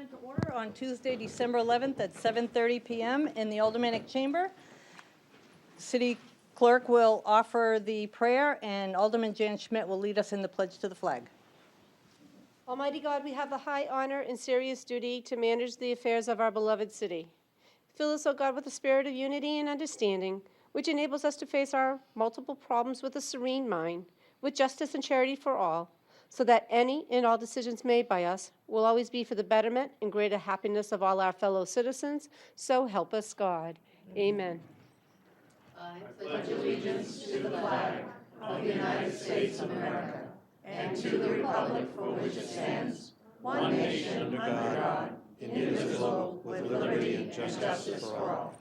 Come into order on Tuesday, December 11th at 7:30 p.m. in the Aldermanic Chamber. City Clerk will offer the prayer, and Alderman Jan Schmidt will lead us in the pledge to the flag. Almighty God, we have the high honor and serious duty to manage the affairs of our beloved city. Fill us, O God, with a spirit of unity and understanding, which enables us to face our multiple problems with a serene mind, with justice and charity for all, so that any and all decisions made by us will always be for the betterment and greater happiness of all our fellow citizens. So help us, God. Amen. I pledge allegiance to the flag of the United States of America and to the republic for which it stands, one nation under God, indivisible, with liberty and justice for all.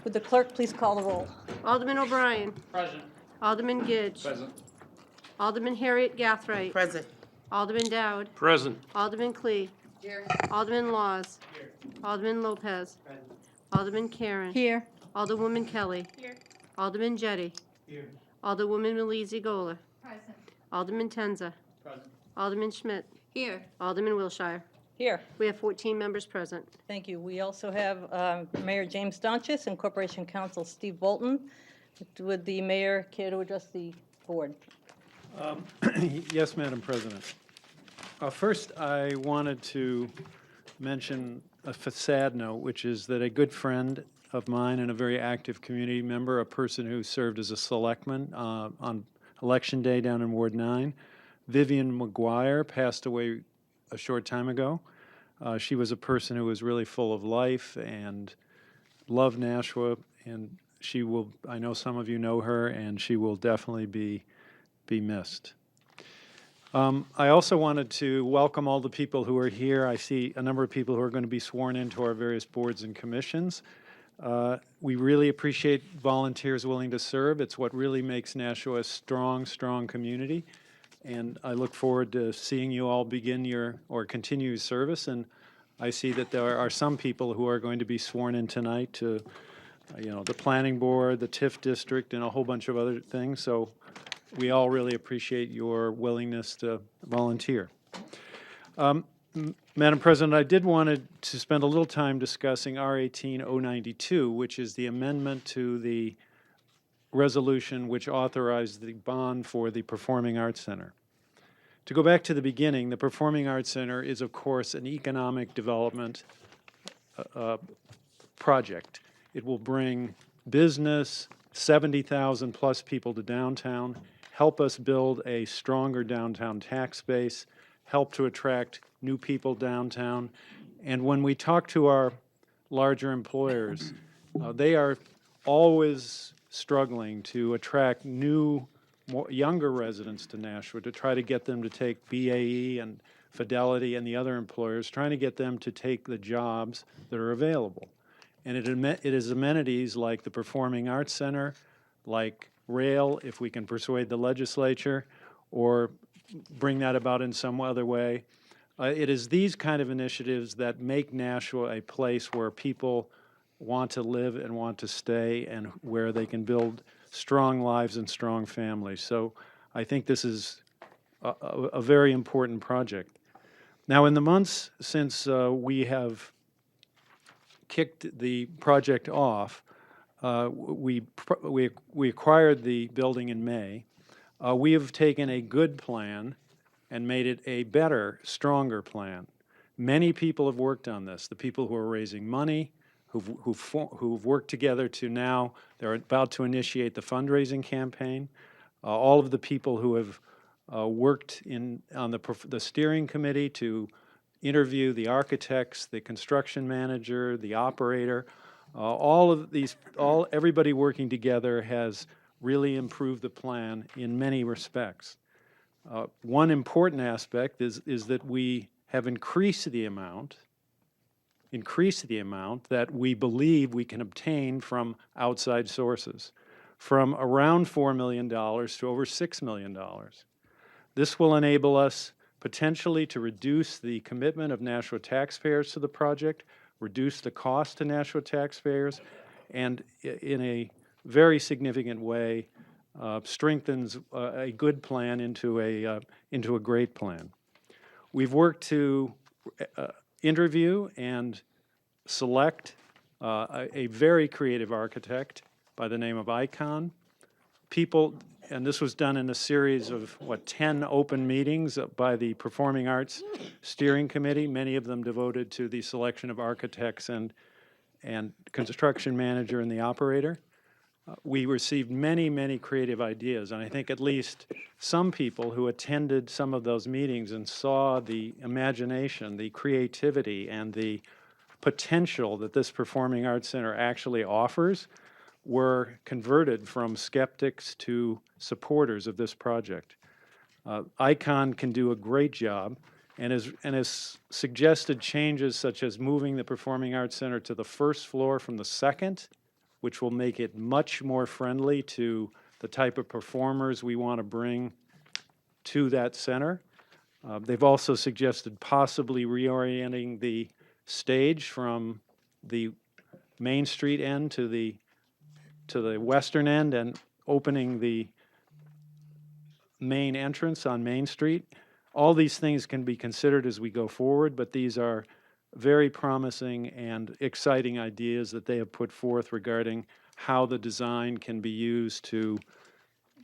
Would the clerk please call the roll? Alderman O'Brien. Present. Alderman Gidge. Present. Alderman Harriet Gathright. Present. Alderman Dowd. Present. Alderman Clee. Here. Alderman Laws. Here. Alderman Lopez. Present. Alderman Karen. Here. Alderwoman Kelly. Here. Alderman Jettie. Here. Alderwoman Malizi Gola. Present. Alderman Tenza. Present. Alderman Schmidt. Here. Alderman Wilshire. Here. We have 14 members present. Thank you. We also have Mayor James Donchis and Corporation Counsel Steve Bolton. Would the mayor care to address the board? Yes, Madam President. First, I wanted to mention a sad note, which is that a good friend of mine and a very active community member, a person who served as a selectman on Election Day down in Ward 9, Vivian McGuire, passed away a short time ago. She was a person who was really full of life and loved Nashua, and she will, I know some of you know her, and she will definitely be missed. I also wanted to welcome all the people who are here. I see a number of people who are going to be sworn into our various boards and commissions. We really appreciate volunteers willing to serve. It's what really makes Nashua a strong, strong community. And I look forward to seeing you all begin or continue your service. And I see that there are some people who are going to be sworn in tonight to, the planning board, the TIF district, and a whole bunch of other things. So we all really appreciate your willingness to volunteer. Madam President, I did want to spend a little time discussing R-18-092, which is the amendment to the resolution which authorized the bond for the Performing Arts Center. To go back to the beginning, the Performing Arts Center is, of course, an economic development project. It will bring business, 70,000 plus people to downtown, help us build a stronger downtown tax base, help to attract new people downtown. And when we talk to our larger employers, they are always struggling to attract new, younger residents to Nashua, to try to get them to take BAE and Fidelity and the other employers, trying to get them to take the jobs that are available. And it is amenities like the Performing Arts Center, like rail, if we can persuade the legislature, or bring that about in some other way. It is these kind of initiatives that make Nashua a place where people want to live and want to stay, and where they can build strong lives and strong families. So I think this is a very important project. Now, in the months since we have kicked the project off, we acquired the building in May. We have taken a good plan and made it a better, stronger plan. Many people have worked on this. The people who are raising money, who've worked together to now, they're about to initiate the fundraising campaign. All of the people who have worked on the steering committee to interview the architects, the construction manager, the operator, everybody working together has really improved the plan in many respects. One important aspect is that we have increased the amount that we believe we can obtain from outside sources, from around $4 million to over $6 million. This will enable us potentially to reduce the commitment of Nashua taxpayers to the project, reduce the cost to Nashua taxpayers, and in a very significant way strengthens a good plan into a great plan. We've worked to interview and select a very creative architect by the name of Icon. People, and this was done in a series of, 10 open meetings by the Performing Arts Steering Committee, many of them devoted to the selection of architects and construction manager and the operator. We received many, many creative ideas, and I think at least some people who attended some of those meetings and saw the imagination, the creativity, and the potential that this Performing Arts Center actually offers were converted from skeptics to supporters of this project. Icon can do a great job and has suggested changes such as moving the Performing Arts Center to the first floor from the second, which will make it much more friendly to the type of performers we want to bring to that center. They've also suggested possibly reorienting the stage from the Main Street end to the western end and opening the main entrance on Main Street. All these things can be considered as we go forward, but these are very promising and exciting ideas that they have put forth regarding how the design can be used to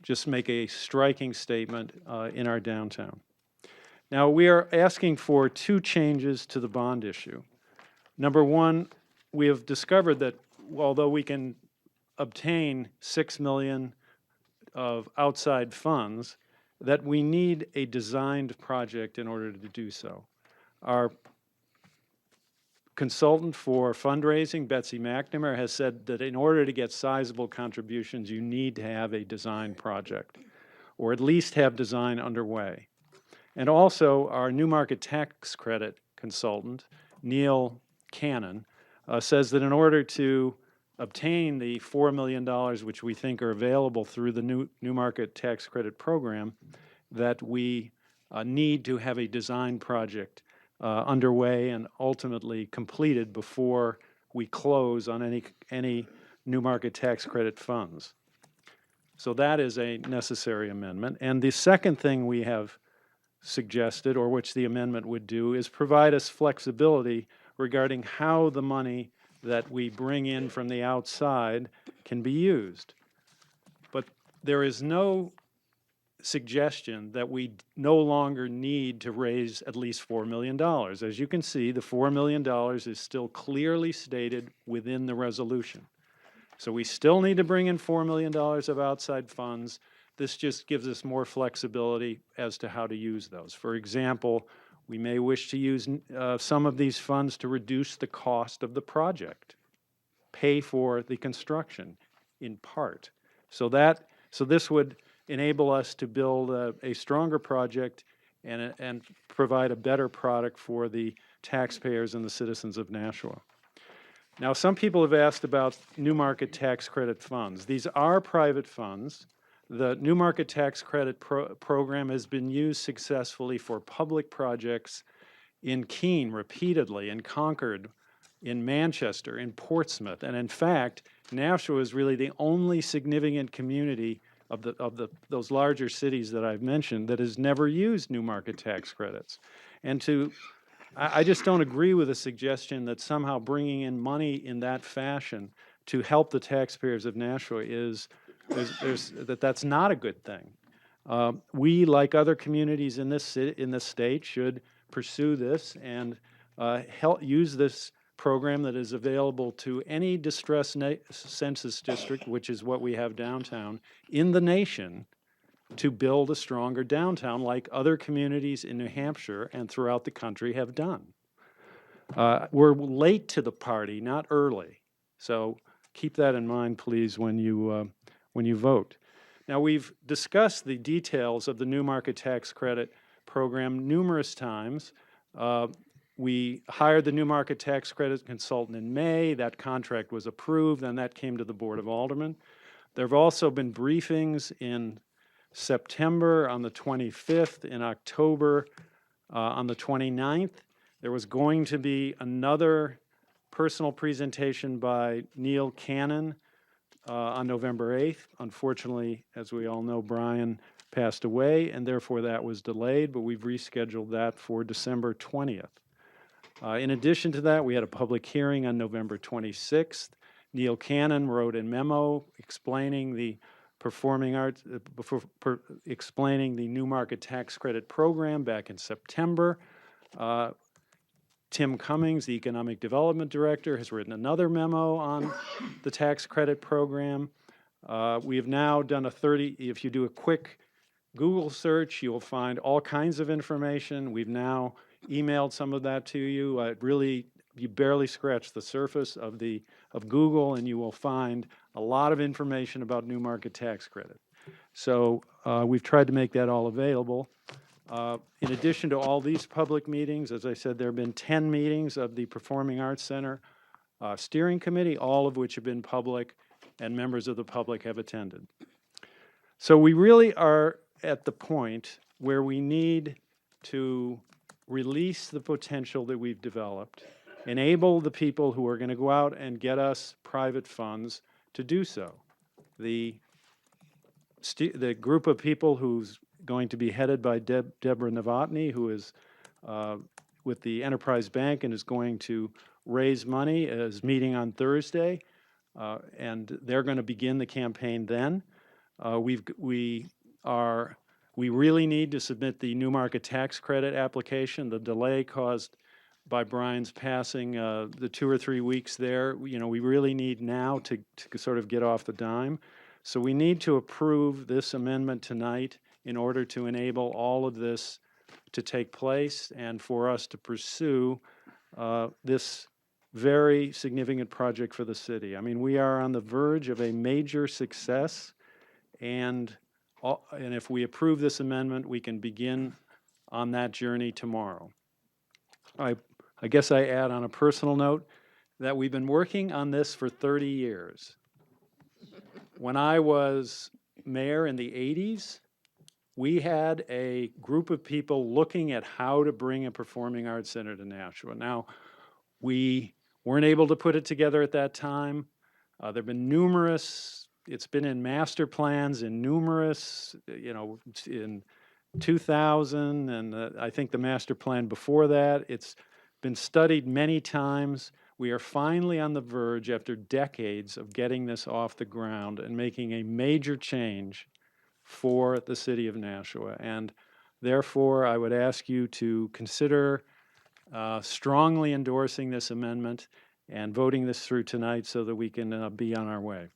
just make a striking statement in our downtown. Now, we are asking for 2 changes to the bond issue. Number one, we have discovered that although we can obtain $6 million of outside funds, that we need a designed project in order to do so. Our consultant for fundraising, Betsy McNamara, has said that in order to get sizable contributions, you need to have a design project, or at least have design underway. And also, our new market tax credit consultant, Neil Cannon, says that in order to obtain the $4 million, which we think are available through the new market tax credit program, that we need to have a design project underway and ultimately completed before we close on any new market tax credit funds. So that is a necessary amendment. And the second thing we have suggested, or which the amendment would do, is provide us flexibility regarding how the money that we bring in from the outside can be used. But there is no suggestion that we no longer need to raise at least $4 million. As you can see, the $4 million is still clearly stated within the resolution. So we still need to bring in $4 million of outside funds. This just gives us more flexibility as to how to use those. For example, we may wish to use some of these funds to reduce the cost of the project, pay for the construction in part. So this would enable us to build a stronger project and provide a better product for the taxpayers and the citizens of Nashua. Now, some people have asked about new market tax credit funds. These are private funds. The new market tax credit program has been used successfully for public projects in Keene repeatedly, in Concord, in Manchester, in Portsmouth, and in fact, Nashua is really the only significant community of those larger cities that I've mentioned that has never used new market tax credits. And I just don't agree with the suggestion that somehow bringing in money in that fashion to help the taxpayers of Nashua that's not a good thing. We, like other communities in this state, should pursue this and use this program that is available to any distressed census district, which is what we have downtown, in the nation, to build a stronger downtown like other communities in New Hampshire and throughout the country have done. We're late to the party, not early. So keep that in mind, please, when you vote. Now, we've discussed the details of the new market tax credit program numerous times. We hired the new market tax credit consultant in May. That contract was approved, and that came to the Board of Aldermen. There have also been briefings in September on the 25th, in October on the 29th. There was going to be another personal presentation by Neil Cannon on November 8th. Unfortunately, as we all know, Brian passed away, and therefore that was delayed, but we've rescheduled that for December 20th. In addition to that, we had a public hearing on November 26th. Neil Cannon wrote a memo explaining the performing arts, explaining the new market tax credit program back in September. Tim Cummings, the Economic Development Director, has written another memo on the tax credit program. We have now done if you do a quick Google search, you'll find all kinds of information. We've now emailed some of that to you. You barely scratch the surface of Google, and you will find a lot of information about new market tax credit. So we've tried to make that all available. In addition to all these public meetings, as I said, there have been 10 meetings of the Performing Arts Center Steering Committee, all of which have been public, and members of the public have attended. So we really are at the point where we need to release the potential that we've developed, enable the people who are going to go out and get us private funds to do so. The group of people who's going to be headed by Deborah Novotny, who is with the Enterprise Bank and is going to raise money, is meeting on Thursday, and they're going to begin the campaign then. We really need to submit the new market tax credit application. The delay caused by Brian's passing, the 2 or 3 weeks there, we really need now to sort of get off the dime. So we need to approve this amendment tonight in order to enable all of this to take place and for us to pursue this very significant project for the city. I mean, we are on the verge of a major success, and if we approve this amendment, we can begin on that journey tomorrow. I guess I add on a personal note that we've been working on this for 30 years. When I was mayor in the 80s, we had a group of people looking at how to bring a performing arts center to Nashua. Now, we weren't able to put it together at that time. There have been it's been in master plans in numerous, in 2000, and I think the master plan before that. It's been studied many times. We are finally on the verge, after decades of getting this off the ground and making a major change for the city of Nashua. And therefore, I would ask you to consider strongly endorsing this amendment and voting this through tonight so that we can be on our way.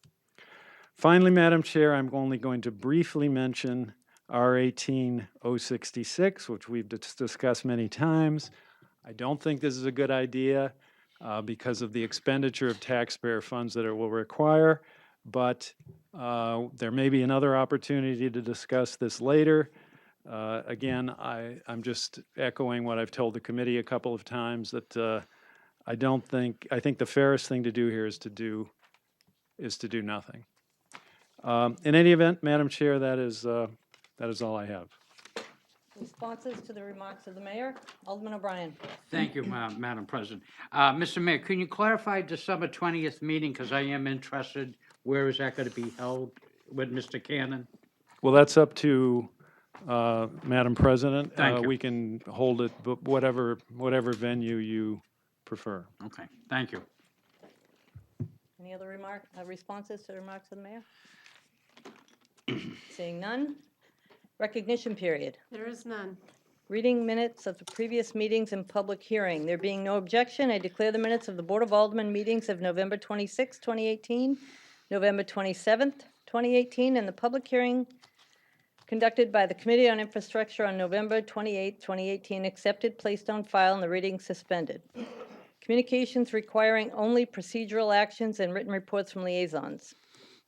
Finally, Madam Chair, I'm only going to briefly mention R18066, which we've discussed many times. I don't think this is a good idea because of the expenditure of taxpayer funds that it will require, but there may be another opportunity to discuss this later. Again, I'm just echoing what I've told the committee a couple of times, that I think the fairest thing to do here is to do nothing. In any event, Madam Chair, that is all I have. Responses to the remarks of the mayor. Alderman O'Brien. Thank you, Madam President. Mr. Mayor, can you clarify December 20th meeting, because I am interested, where is that going to be held with Mr. Cannon? Well, that's up to Madam President. Thank you. We can hold it, but whatever venue you prefer. Okay, thank you. Any other responses to the remarks of the mayor? Seeing none. Recognition period. There is none. Reading minutes of the previous meetings and public hearing. There being no objection, I declare the minutes of the Board of Aldermen meetings of November 26, 2018, November 27th, 2018, and the public hearing conducted by the Committee on Infrastructure on November 28, 2018, accepted, placed on file, and the reading suspended. Communications requiring only procedural actions and written reports from liaisons.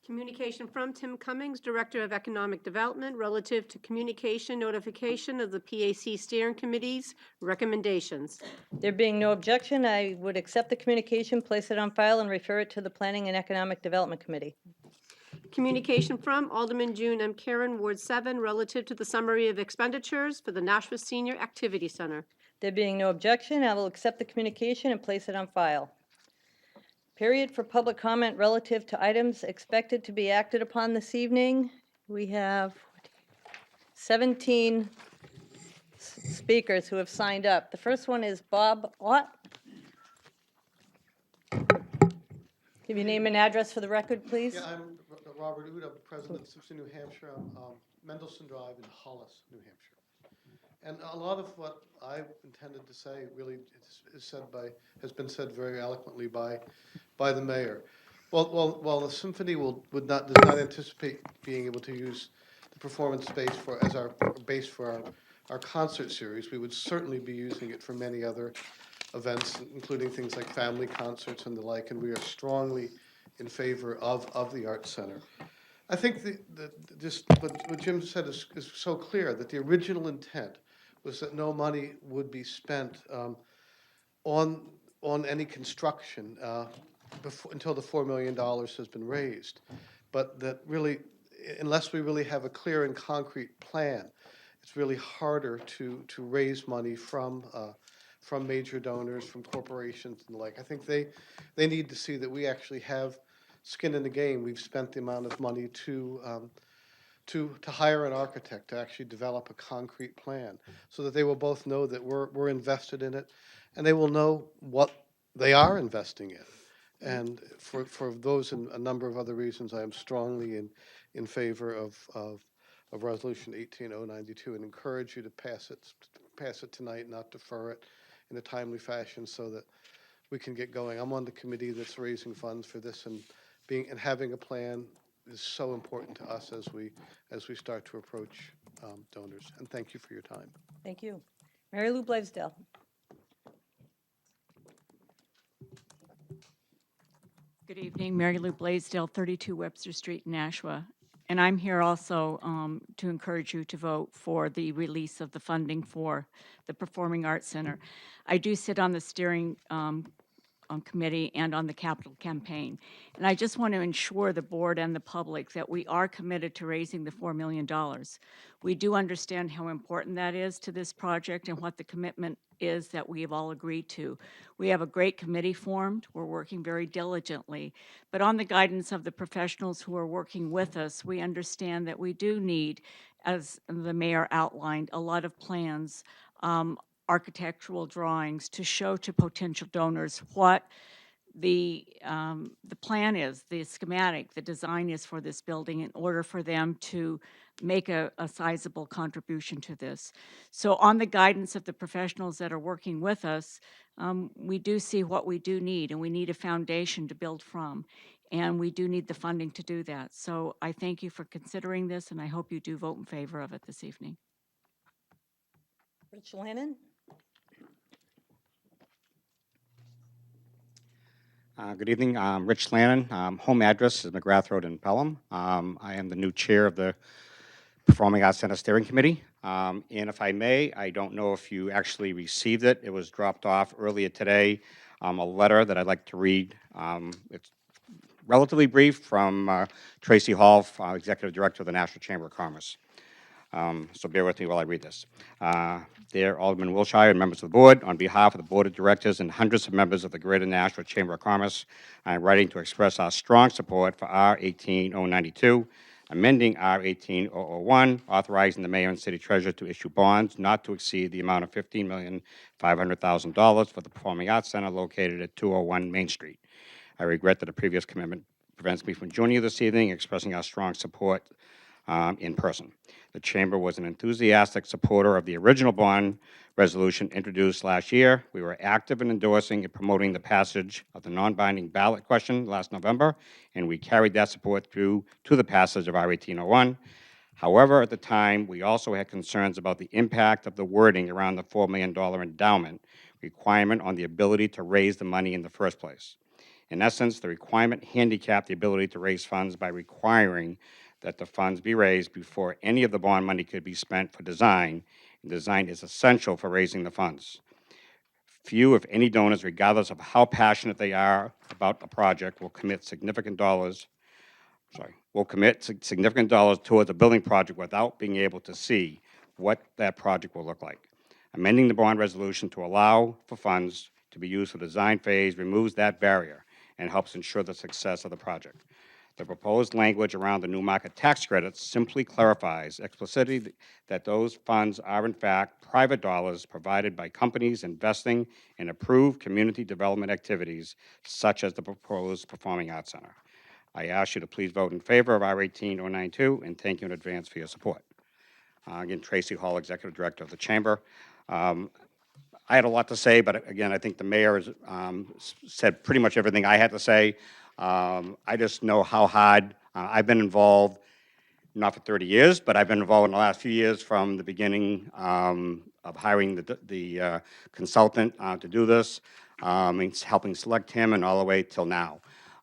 Communication from Tim Cummings, Director of Economic Development, relative to communication notification of the PAC Steering Committee's recommendations. There being no objection, I would accept the communication, place it on file, and refer it to the Planning and Economic Development Committee. Communication from Alderman June M. Karen, Ward 7, relative to the summary of expenditures for the Nashua Senior Activity Center. There being no objection, I will accept the communication and place it on file. Period for public comment relative to items expected to be acted upon this evening. We have 17 speakers who have signed up. The first one is Bob Ott. Give your name and address for the record, please. Yeah, I'm Robert Oud, I'm president of City, New Hampshire. I'm Mendelssohn Drive in Hollis, New Hampshire. And a lot of what I intended to say really has been said very eloquently by the mayor. While the symphony does not anticipate being able to use the performance space as our base for our concert series, we would certainly be using it for many other events, including things like family concerts and the like, and we are strongly in favor of the Arts Center. I think just what Jim said is so clear, that the original intent was that no money would be spent on any construction until the $4 million has been raised. But that really, unless we really have a clear and concrete plan, it's really harder to raise money from major donors, from corporations and the like. I think they need to see that we actually have skin in the game. We've spent the amount of money to hire an architect to actually develop a concrete plan, so that they will both know that we're invested in it, and they will know what they are investing in. And for those and a number of other reasons, I am strongly in favor of Resolution 18092, and encourage you to pass it tonight, not defer it, in a timely fashion, so that we can get going. I'm on the committee that's raising funds for this, and having a plan is so important to us as we start to approach donors. And thank you for your time. Thank you. Mary Lou Blaisdell. Good evening, Mary Lou Blaisdell, 32 Webster Street, Nashua. And I'm here also to encourage you to vote for the release of the funding for the Performing Arts Center. I do sit on the steering committee and on the capital campaign. And I just want to ensure the board and the public that we are committed to raising the $4 million. We do understand how important that is to this project and what the commitment is that we have all agreed to. We have a great committee formed. We're working very diligently. But on the guidance of the professionals who are working with us, we understand that we do need, as the mayor outlined, a lot of plans, architectural drawings to show to potential donors what the plan is, the schematic, the design is for this building, in order for them to make a sizable contribution to this. So on the guidance of the professionals that are working with us, we do see what we do need, and we need a foundation to build from. And we do need the funding to do that. So I thank you for considering this, and I hope you do vote in favor of it this evening. Rich Lannon. Good evening. I'm Rich Lannon. Home address is McGrath Road in Pelham. I am the new chair of the Performing Arts Center Steering Committee. And if I may, I don't know if you actually received it. It was dropped off earlier today, a letter that I'd like to read. It's relatively brief from Tracy Hall, Executive Director of the National Chamber of Commerce. So bear with me while I read this. Dear Alderman Wilshire and members of the board, on behalf of the board of directors and hundreds of members of the Greater Nashua Chamber of Commerce, I am writing to express our strong support for R 18092, amending R 18001, authorizing the mayor and city treasurer to issue bonds not to exceed the amount of $15,500,000 for the Performing Arts Center located at 201 Main Street. I regret that a previous commitment prevents me from joining you this evening, expressing our strong support in person. The Chamber was an enthusiastic supporter of the original bond resolution introduced last year. We were active in endorsing and promoting the passage of the non-binding ballot question last November, and we carried that support through to the passage of R 1801. However, at the time, we also had concerns about the impact of the wording around the $4 million endowment requirement on the ability to raise the money in the first place. In essence, the requirement handicapped the ability to raise funds by requiring that the funds be raised before any of the bond money could be spent for design, and design is essential for raising the funds. Few, if any, donors, regardless of how passionate they are about a project, will commit significant dollars towards a building project without being able to see what that project will look like. Amending the bond resolution to allow for funds to be used for the design phase removes that barrier and helps ensure the success of the project. The proposed language around the new market tax credits simply clarifies explicitly that those funds are in fact private dollars provided by companies investing in approved community development activities such as the proposed Performing Arts Center. I ask you to please vote in favor of R 18092 and thank you in advance for your support. Again, Tracy Hall, Executive Director of the Chamber. I had a lot to say, but again, I think the mayor has said pretty much everything I had to say. I just know how hard I've been involved, not for 30 years, but I've been involved in the last few years from the beginning of hiring the consultant to do this, and helping select him and all the way till now.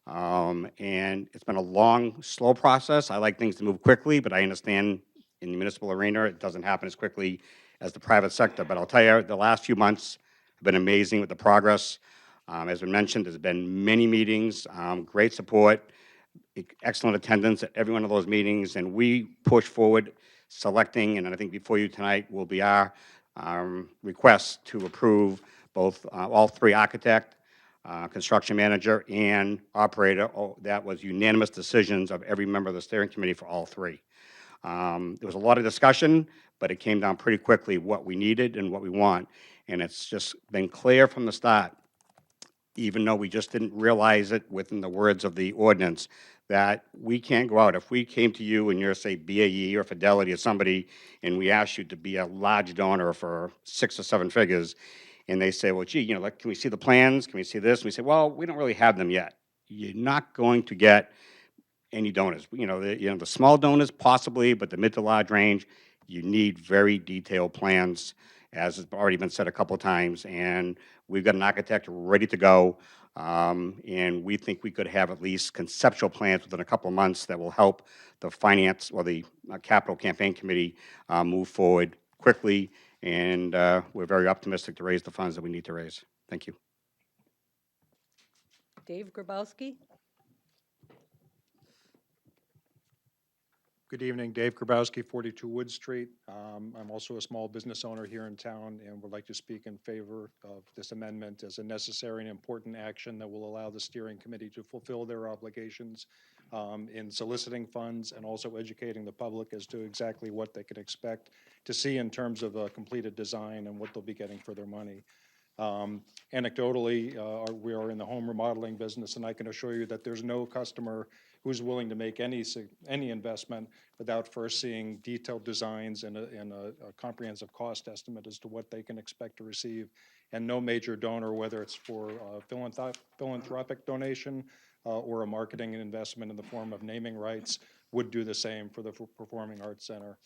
And it's been a long, slow process. I like things to move quickly, but I understand in the municipal arena, it doesn't happen as quickly as the private sector. But I'll tell you, the last few months have been amazing with the progress. As been mentioned, there's been many meetings, great support, excellent attendance at every one of those meetings, and we push forward selecting, and I think before you tonight will be our request to approve both, all three, architect, construction manager, and operator. Oh, that was unanimous decisions of every member of the steering committee for all three. There was a lot of discussion, but it came down pretty quickly what we needed and what we want. And it's just been clear from the start, even though we just didn't realize it within the words of the ordinance, that we can't go out. If we came to you and you're, say, BAE or Fidelity or somebody, and we asked you to be a large donor for 6 or 7 figures, and they say, well, gee, like, can we see the plans? Can we see this? And we say, well, we don't really have them yet. You're not going to get any donors. The small donors possibly, but the mid to large range, you need very detailed plans, as has already been said a couple of times. And we've got an architect ready to go, and we think we could have at least conceptual plans within a couple of months that will help the finance or the capital campaign committee move forward quickly. And we're very optimistic to raise the funds that we need to raise. Thank you. Dave Grabowski. Good evening, Dave Grabowski, 42 Wood Street. I'm also a small business owner here in town and would like to speak in favor of this amendment as a necessary and important action that will allow the steering committee to fulfill their obligations in soliciting funds and also educating the public as to exactly what they can expect to see in terms of a completed design and what they'll be getting for their money. Anecdotally, we are in the home remodeling business, and I can assure you that there's no customer who's willing to make any investment without first seeing detailed designs and a comprehensive cost estimate as to what they can expect to receive. And no major donor, whether it's for a philanthropic donation or a marketing investment in the form of naming rights, would do the same for the Performing Arts Center.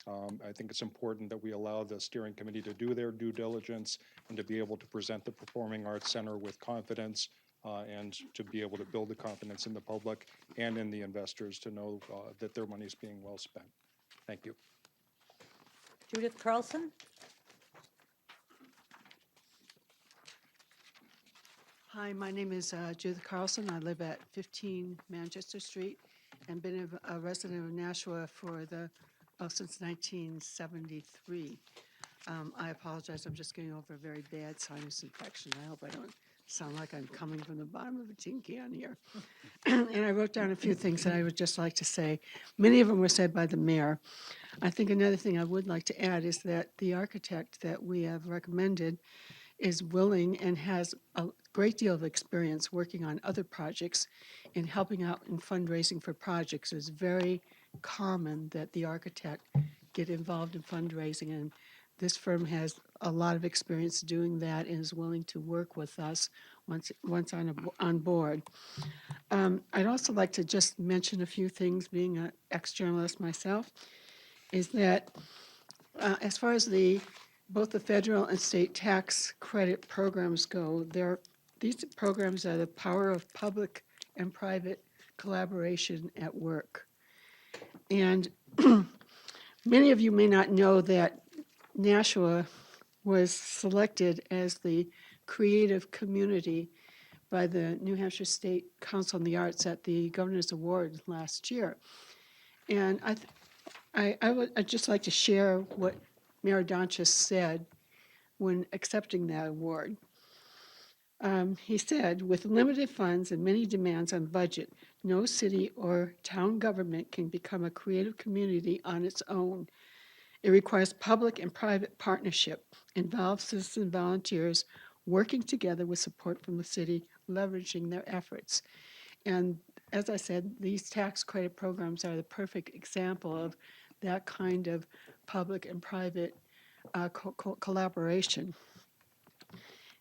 I think it's important that we allow the steering committee to do their due diligence and to be able to present the Performing Arts Center with confidence and to be able to build the confidence in the public and in the investors to know that their money is being well spent. Thank you. Judith Carlson. Hi, my name is Judith Carlson. I live at 15 Manchester Street and been a resident of Nashua since 1973. I apologize, I'm just getting over a very bad sinus infection. I hope I don't sound like I'm coming from the bottom of a tin can here. And I wrote down a few things that I would just like to say. Many of them were said by the mayor. I think another thing I would like to add is that the architect that we have recommended is willing and has a great deal of experience working on other projects and helping out in fundraising for projects. It's very common that the architect get involved in fundraising, and this firm has a lot of experience doing that and is willing to work with us once on board. I'd also like to just mention a few things, being an ex-journalist myself, is that as far as both the federal and state tax credit programs go, these programs are the power of public and private collaboration at work. And many of you may not know that Nashua was selected as the creative community by the New Hampshire State Council on the Arts at the Governor's Award last year. And I'd just like to share what Mayor Donchis said when accepting that award. He said, with limited funds and many demands on budget, no city or town government can become a creative community on its own. It requires public and private partnership, involves citizen volunteers working together with support from the city, leveraging their efforts. And as I said, these tax credit programs are the perfect example of that kind of public and private collaboration.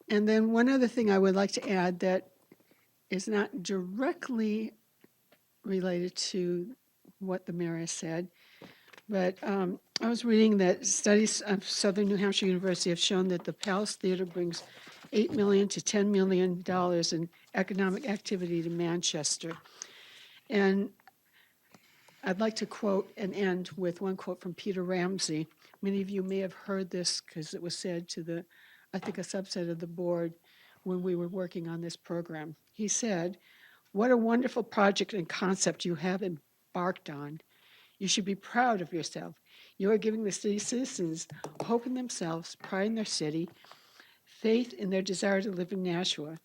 And then one other thing I would like to add that is not directly related to what the mayor has said, but I was reading that studies of Southern New Hampshire University have shown that the Palace Theater brings $8 million to $10 million in economic activity to Manchester. And I'd like to quote and end with one quote from Peter Ramsey. Many of you may have heard this because it was said to the, I think, a subset of the board when we were working on this program. He said, "What a wonderful project and concept you have embarked on. You should be proud of yourself. You are giving the city citizens hope in themselves, pride in their city, faith in their desire to live in Nashua.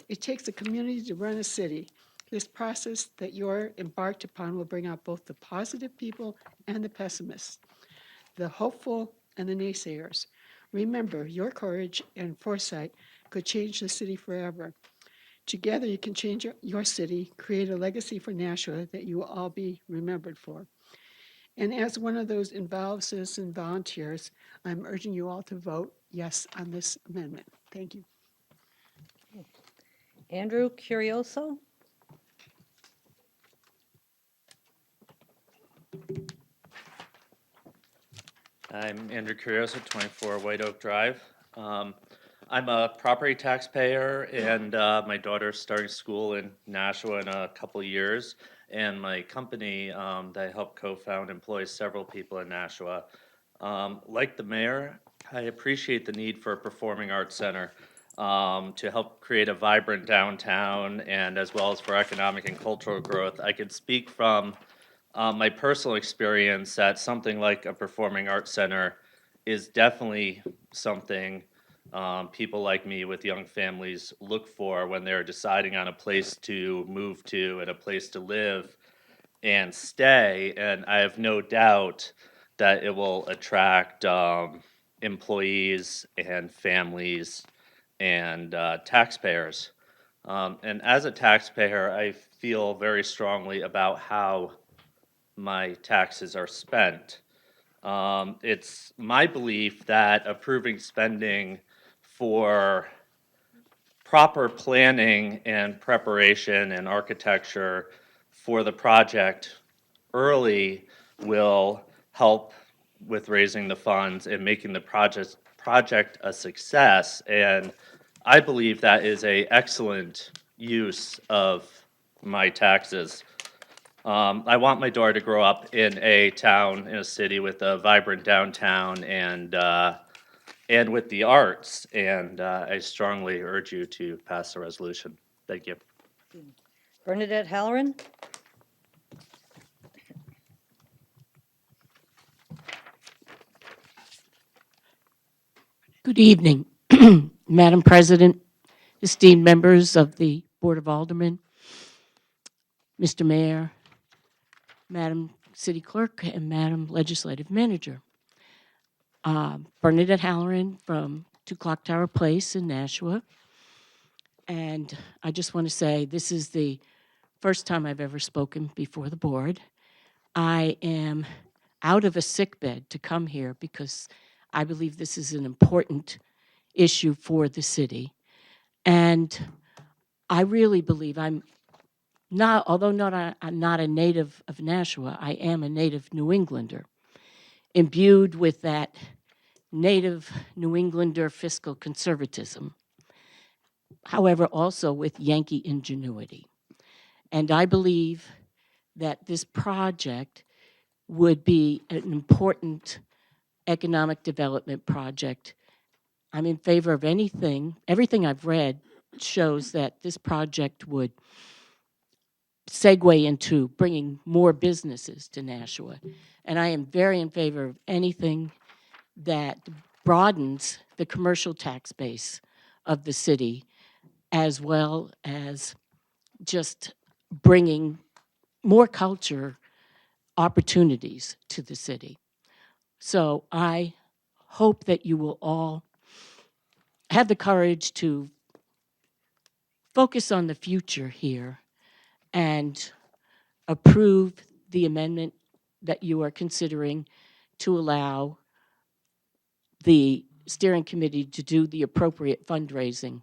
It takes a community to run a city. This process that you're embarked upon will bring out both the positive people and the pessimists, the hopeful and the naysayers. Remember, your courage and foresight could change the city forever. Together, you can change your city, create a legacy for Nashua that you will all be remembered for." And as one of those involved citizen volunteers, I'm urging you all to vote yes on this amendment. Thank you. Andrew Curioso? I'm Andrew Curioso, 24 White Oak Drive. I'm a property taxpayer, and my daughter's starting school in Nashua in a couple of years. And my company that I help co-found employs several people in Nashua. Like the mayor, I appreciate the need for a performing arts center to help create a vibrant downtown, and as well as for economic and cultural growth. I could speak from my personal experience that something like a performing arts center is definitely something people like me with young families look for when they're deciding on a place to move to and a place to live and stay. And I have no doubt that it will attract employees and families and taxpayers. And as a taxpayer, I feel very strongly about how my taxes are spent. It's my belief that approving spending for proper planning and preparation and architecture for the project early will help with raising the funds and making the project a success. And I believe that is a excellent use of my taxes. I want my daughter to grow up in a town, in a city with a vibrant downtown and with the arts. And I strongly urge you to pass the resolution. Thank you. Bernadette Halloran? Good evening, Madam President, esteemed members of the Board of Aldermen, Mr. Mayor, Madam City Clerk, and Madam Legislative Manager. Bernadette Halloran from 2 Clock Tower Place in Nashua. And I just want to say this is the first time I've ever spoken before the board. I am out of a sickbed to come here because I believe this is an important issue for the city. And I really believe I'm not, although I'm not a native of Nashua, I am a native New Englander, imbued with that native New Englander fiscal conservatism, however, also with Yankee ingenuity. And I believe that this project would be an important economic development project. I'm in favor of everything I've read shows that this project would segue into bringing more businesses to Nashua. And I am very in favor of anything that broadens the commercial tax base of the city as well as just bringing more culture opportunities to the city. So I hope that you will all have the courage to focus on the future here and approve the amendment that you are considering to allow the steering committee to do the appropriate fundraising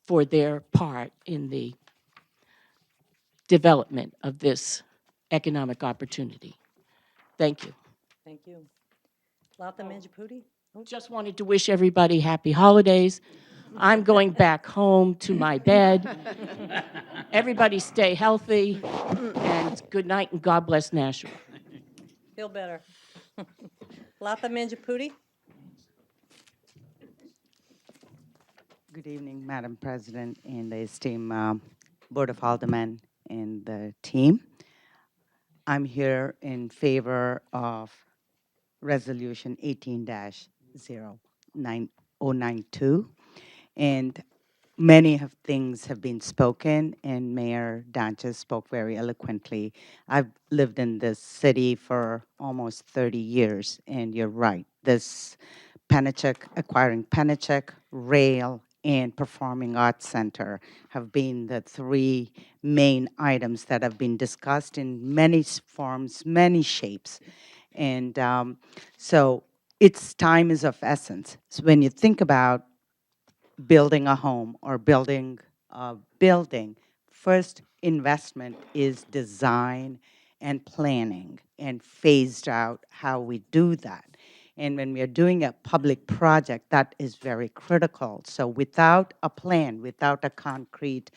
for their part in the development of this economic opportunity. Thank you. Thank you. Lata Manjapudi? Just wanted to wish everybody happy holidays. I'm going back home to my bed. Everybody stay healthy, and good night, and God bless Nashua. Feel better. Lata Manjapudi? Good evening, Madam President and the esteemed Board of Aldermen and the team. I'm here in favor of Resolution 18-09092. And many of things have been spoken, and Mayor Danches spoke very eloquently. I've lived in this city for almost 30 years, and you're right. This acquiring Penachuk, Rail, and Performing Arts Center have been the three main items that have been discussed in many forms, many shapes. And so its time is of essence. So when you think about building a home or building a building, first investment is design and planning and phased out how we do that. And when we are doing a public project, that is very critical. So without a plan, without a concrete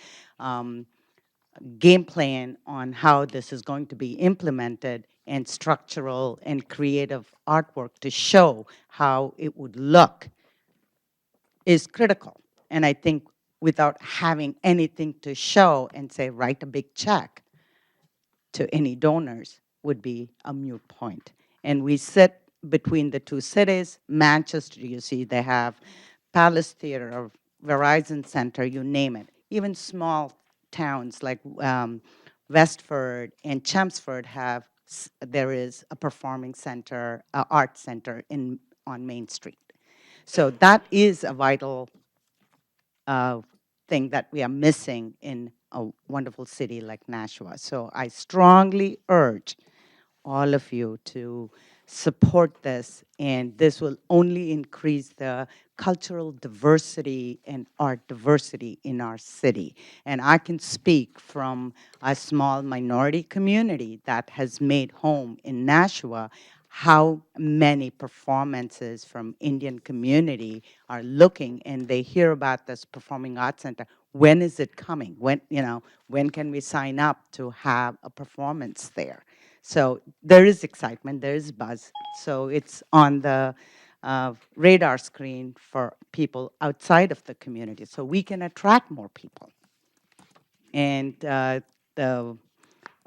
game plan on how this is going to be implemented and structural and creative artwork to show how it would look is critical. And I think without having anything to show and say, write a big check to any donors would be a moot point. And we sit between the two cities. Manchester, you see, they have Palace Theater or Verizon Center, you name it. Even small towns like Westford and Chelmsford have, there is a performing center, art center on Main Street. So that is a vital thing that we are missing in a wonderful city like Nashua. So I strongly urge all of you to support this, and this will only increase the cultural diversity and art diversity in our city. And I can speak from a small minority community that has made home in Nashua, how many performances from Indian community are looking, and they hear about this Performing Arts Center. When is it coming? When can we sign up to have a performance there? So there is excitement, there is buzz. So it's on the radar screen for people outside of the community, so we can attract more people. And the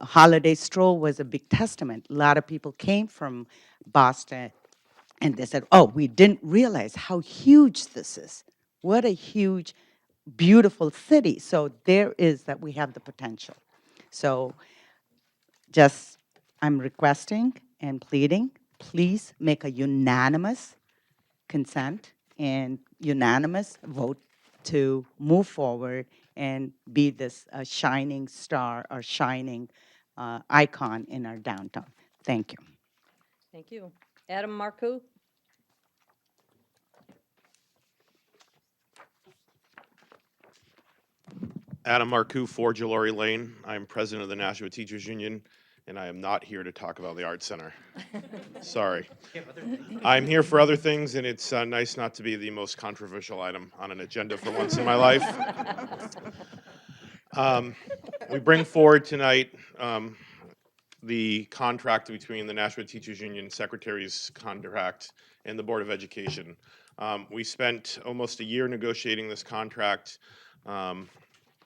holiday stroll was a big testament. A lot of people came from Boston, and they said, oh, we didn't realize how huge this is. What a huge, beautiful city. So there is that we have the potential. So just, I'm requesting and pleading, please make a unanimous consent and unanimous vote to move forward and be this shining star or shining icon in our downtown. Thank you. Thank you. Adam Marcoux? Adam Marcoux, 4 Jalori Lane. I'm president of the Nashua Teachers Union, and I am not here to talk about the Art Center. Sorry. I'm here for other things, and it's nice not to be the most controversial item on an agenda for once in my life. We bring forward tonight the contract between the Nashua Teachers Union Secretary's contract and the Board of Education. We spent almost a year negotiating this contract.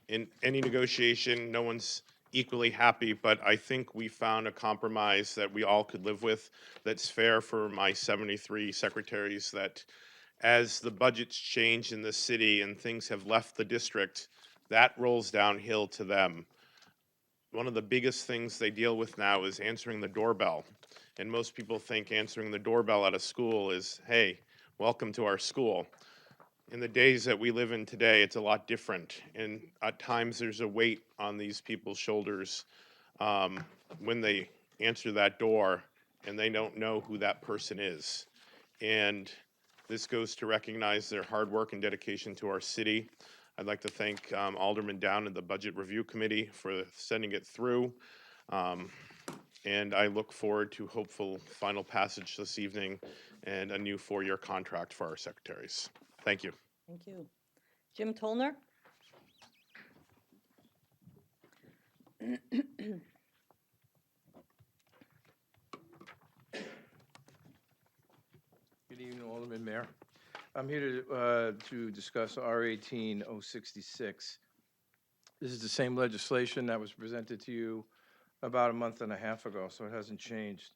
In any negotiation, no one's equally happy, but I think we found a compromise that we all could live with, that's fair for my 73 secretaries that as the budgets change in the city and things have left the district, that rolls downhill to them. One of the biggest things they deal with now is answering the doorbell. And most people think answering the doorbell at a school is, hey, welcome to our school. In the days that we live in today, it's a lot different. And at times there's a weight on these people's shoulders when they answer that door and they don't know who that person is. And this goes to recognize their hard work and dedication to our city. I'd like to thank Alderman Down and the Budget Review Committee for sending it through. And I look forward to hopeful final passage this evening and a new 4-year contract for our secretaries. Thank you. Thank you. Jim Tolner? Good evening, Alderman, Mayor. I'm here to discuss R-18-066. This is the same legislation that was presented to you about a month and a half ago, so it hasn't changed.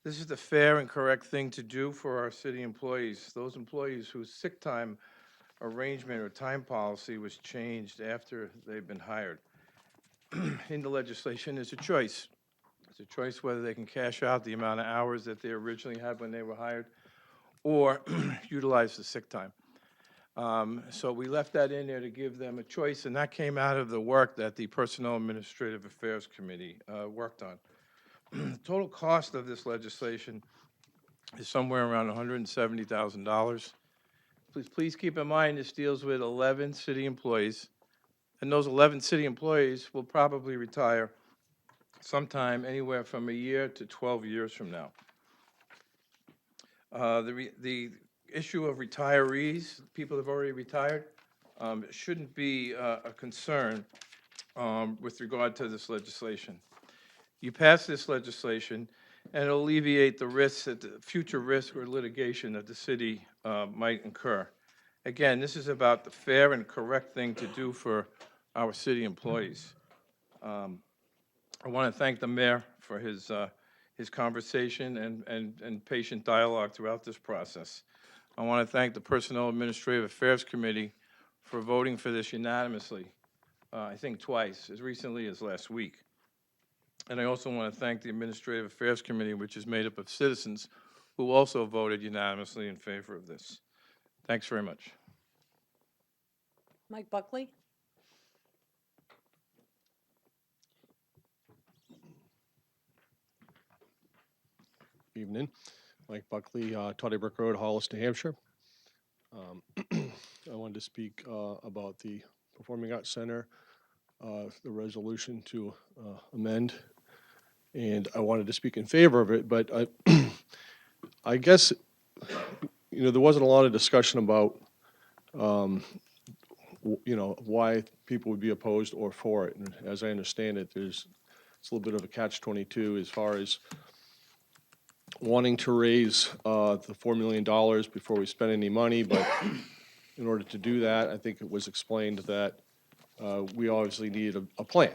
This is the fair and correct thing to do for our city employees, those employees whose sick time arrangement or time policy was changed after they've been hired. In the legislation is a choice. It's a choice whether they can cash out the amount of hours that they originally had when they were hired or utilize the sick time. So we left that in there to give them a choice, and that came out of the work that the Personnel Administrative Affairs Committee worked on. The total cost of this legislation is somewhere around $170,000. Please keep in mind this deals with 11 city employees, and those 11 city employees will probably retire sometime anywhere from a year to 12 years from now. The issue of retirees, people have already retired, shouldn't be a concern with regard to this legislation. You pass this legislation, and it'll alleviate the risks, that the future risk or litigation that the city might incur. Again, this is about the fair and correct thing to do for our city employees. I want to thank the mayor for his conversation and patient dialogue throughout this process. I want to thank the Personnel Administrative Affairs Committee for voting for this unanimously, I think twice, as recently as last week. And I also want to thank the Administrative Affairs Committee, which is made up of citizens who also voted unanimously in favor of this. Thanks very much. Mike Buckley? Evening. Mike Buckley, Toddy Brook Road, Hollis, New Hampshire. I wanted to speak about the Performing Arts Center, the resolution to amend, and I wanted to speak in favor of it, but I guess, you know, there wasn't a lot of discussion about, you know, why people would be opposed or for it, and as I understand it, it's a little bit of a catch-22 as far as wanting to raise the $4 million before we spend any money, but in order to do that, I think it was explained that we obviously need a plan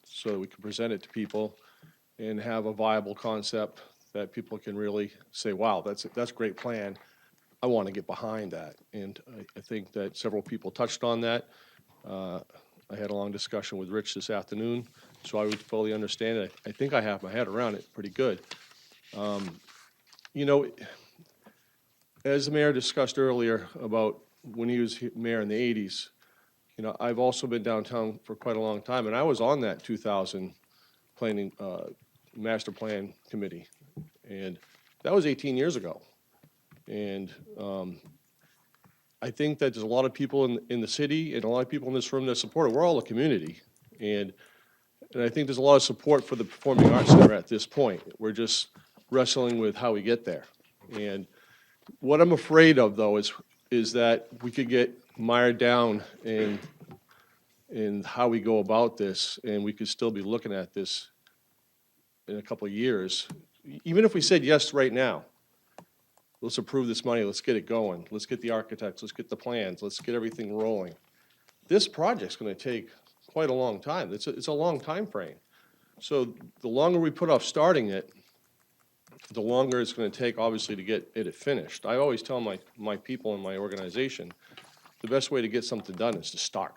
so that we can present it to people and have a viable concept that people can really say, wow, that's a great plan. I want to get behind that. And I think that several people touched on that. I had a long discussion with Rich this afternoon, so I would fully understand it. I think I have my head around it pretty good. You know, as the mayor discussed earlier about when he was mayor in the 80s, you know, I've also been downtown for quite a long time, and I was on that 2000 planning master plan committee, and that was 18 years ago. And I think that there's a lot of people in the city and a lot of people in this room that support it. We're all a community, and I think there's a lot of support for the Performing Arts Center at this point. We're just wrestling with how we get there. And what I'm afraid of, though, is that we could get mired down in how we go about this, and we could still be looking at this in a couple of years. Even if we said yes right now, let's approve this money, let's get it going, let's get the architects, let's get the plans, let's get everything rolling. This project's going to take quite a long time. It's a long time frame. So the longer we put off starting it, the longer it's going to take, obviously, to get it finished. I always tell my people in my organization, the best way to get something done is to start.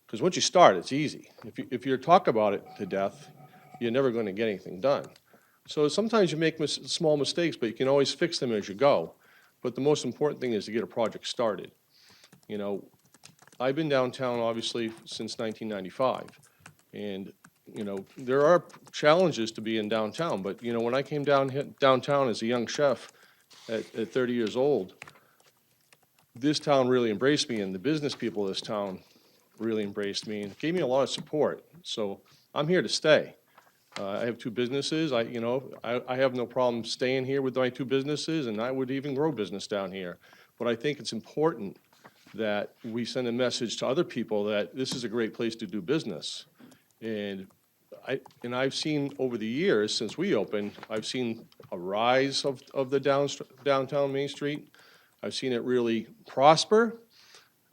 Because once you start, it's easy. If you talk about it to death, you're never going to get anything done. So sometimes you make small mistakes, but you can always fix them as you go. But the most important thing is to get a project started. You know, I've been downtown, obviously, since 1995. And, you know, there are challenges to be in downtown. But, you know, when I came downtown as a young chef at 30 years old, this town really embraced me, and the business people of this town really embraced me and gave me a lot of support. So I'm here to stay. I have two businesses. I have no problem staying here with my two businesses, and I would even grow business down here. But I think it's important that we send a message to other people that this is a great place to do business. And I've seen over the years since we opened, I've seen a rise of the downtown Main Street. I've seen it really prosper.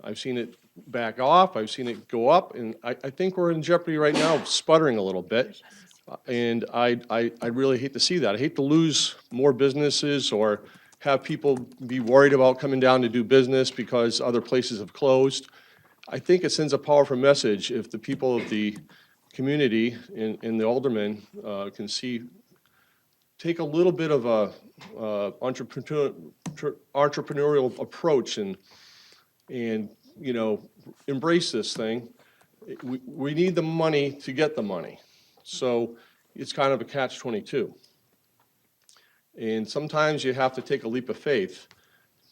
I've seen it back off. I've seen it go up, and I think we're in jeopardy right now of sputtering a little bit. And I really hate to see that. I hate to lose more businesses or have people be worried about coming down to do business because other places have closed. I think it sends a powerful message if the people of the community and the aldermen can take a little bit of a entrepreneurial approach and you know, embrace this thing. We need the money to get the money. So it's kind of a catch-22. And sometimes you have to take a leap of faith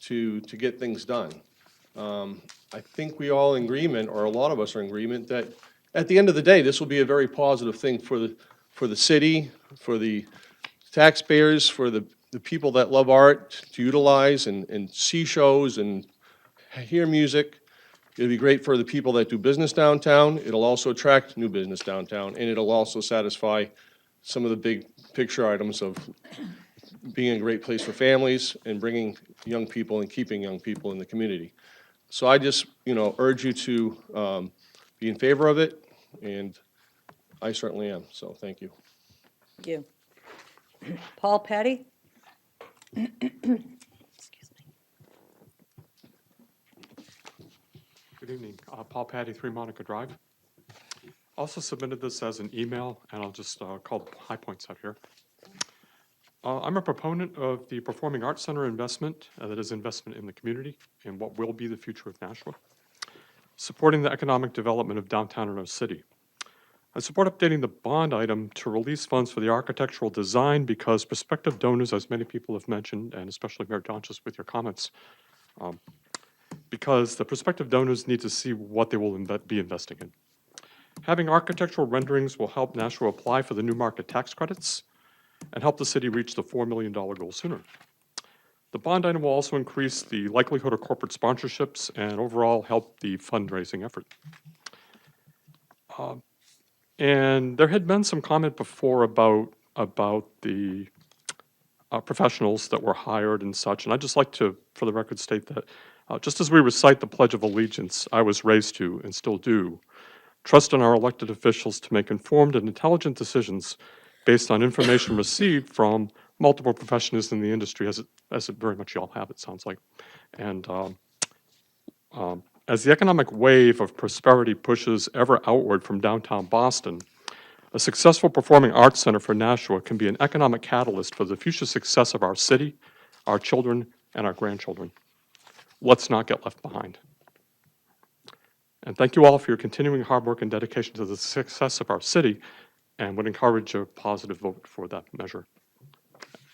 to get things done. I think we all in agreement, or a lot of us are in agreement, that at the end of the day, this will be a very positive thing for the city, for the taxpayers, for the people that love art to utilize and see shows and hear music. It'll be great for the people that do business downtown. It'll also attract new business downtown, and it'll also satisfy some of the big picture items of being a great place for families and bringing young people and keeping young people in the community. So I just, you know, urge you to be in favor of it, and I certainly am. So thank you. Thank you. Paul Patty? Good evening. Paul Patty, 3 Monica Drive. Also submitted this as an email, and I'll just call the high points out here. I'm a proponent of the Performing Arts Center investment, that is investment in the community and what will be the future of Nashua. Supporting the economic development of downtown and our city. I support updating the bond item to release funds for the architectural design because prospective donors, as many people have mentioned, and especially Mayor Donchis with your comments, because the prospective donors need to see what they will be investing in. Having architectural renderings will help Nashua apply for the new market tax credits and help the city reach the $4 million goal sooner. The bond item will also increase the likelihood of corporate sponsorships and overall help the fundraising effort. And there had been some comment before about the professionals that were hired and such, and I'd just like to, for the record, state that just as we recite the Pledge of Allegiance, I was raised to, and still do, trust in our elected officials to make informed and intelligent decisions based on information received from multiple professionals in the industry, as it very much y'all have, it sounds like. And as the economic wave of prosperity pushes ever outward from downtown Boston, a successful performing arts center for Nashua can be an economic catalyst for the future success of our city, our children, and our grandchildren. Let's not get left behind. And thank you all for your continuing hard work and dedication to the success of our city, and would encourage a positive vote for that measure.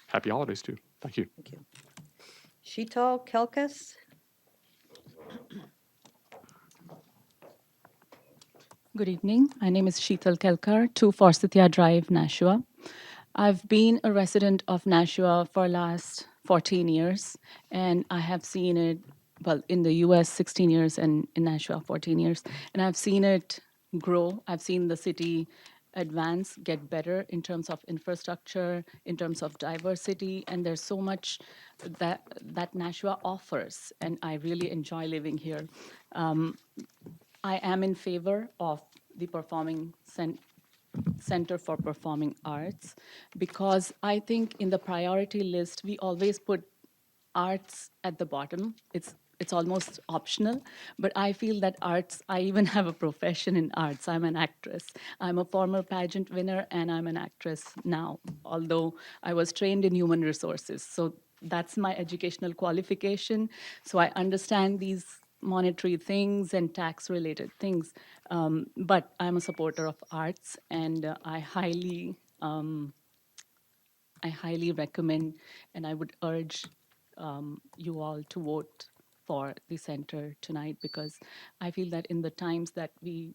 Happy holidays to you. Thank you. Thank you. Sheetal Kelkas? Good evening. My name is Sheetal Kelkar, 2 Forsythia Drive, Nashua. I've been a resident of Nashua for last 14 years, and I have seen it, well, in the US 16 years and in Nashua 14 years, and I've seen it grow. I've seen the city advance, get better in terms of infrastructure, in terms of diversity, and there's so much that Nashua offers, and I really enjoy living here. I am in favor of the performing Center for Performing Arts, because I think in the priority list, we always put arts at the bottom. It's almost optional, but I feel that arts, I even have a profession in arts. I'm an actress. I'm a former pageant winner and I'm an actress now, although I was trained in human resources. So that's my educational qualification. So I understand these monetary things and tax related things. But I'm a supporter of arts, and I highly recommend, and I would urge you all to vote for the center tonight, because I feel that in the times that we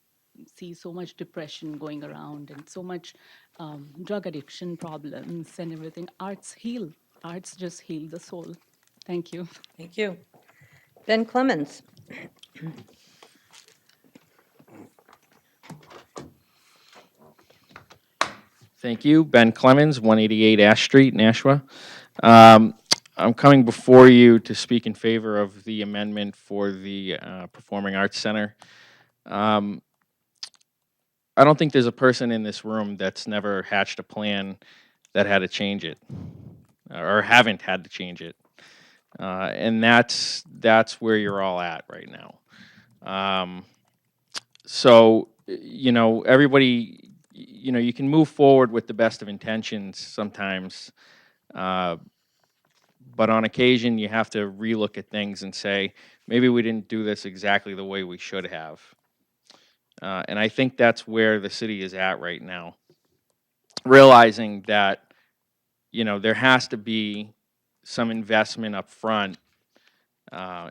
see so much depression going around and so much drug addiction problems and everything, arts heal. Arts just heal the soul. Thank you. Thank you. Ben Clemens. Thank you. Ben Clemens, 188 Ash Street, Nashua. I'm coming before you to speak in favor of the amendment for the Performing Arts Center. I don't think there's a person in this room that's never hatched a plan that had to change it, or haven't had to change it. And that's where you're all at right now. So, you know, everybody, you know, you can move forward with the best of intentions sometimes, but on occasion you have to relook at things and say, maybe we didn't do this exactly the way we should have. And I think that's where the city is at right now, realizing that, you know, there has to be some investment up front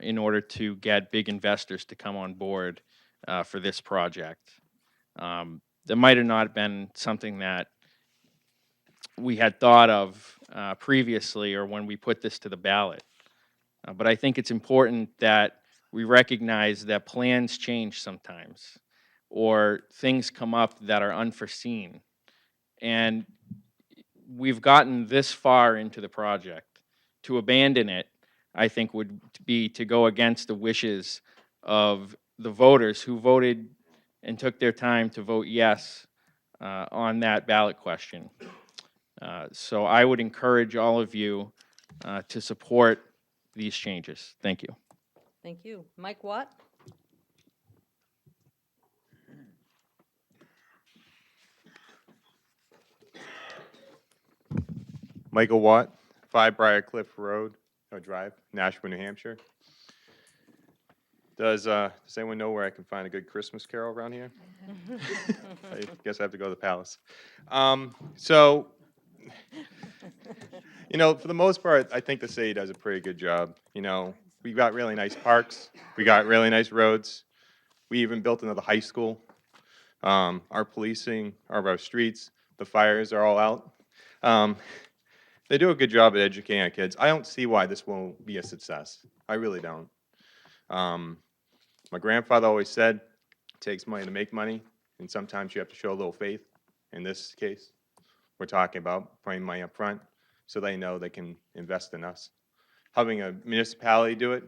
in order to get big investors to come on board for this project. That might have not been something that we had thought of previously or when we put this to the ballot. But I think it's important that we recognize that plans change sometimes, or things come up that are unforeseen. And we've gotten this far into the project. To abandon it, I think, would be to go against the wishes of the voters who voted and took their time to vote yes on that ballot question. So I would encourage all of you to support these changes. Thank you. Thank you. Mike Watt. Michael Watt, 5 Briarcliff Road, or Drive, Nashua, New Hampshire. Does anyone know where I can find a good Christmas carol around here? I guess I have to go to the Palace. So, you know, for the most part, I think the city does a pretty good job. You know, we got really nice parks. We got really nice roads. We even built another high school. Our policing of our streets, the fires are all out. They do a good job at educating our kids. I don't see why this won't be a success. I really don't. My grandfather always said, it takes money to make money, and sometimes you have to show a little faith. In this case, we're talking about putting money up front so they know they can invest in us. Having a municipality do it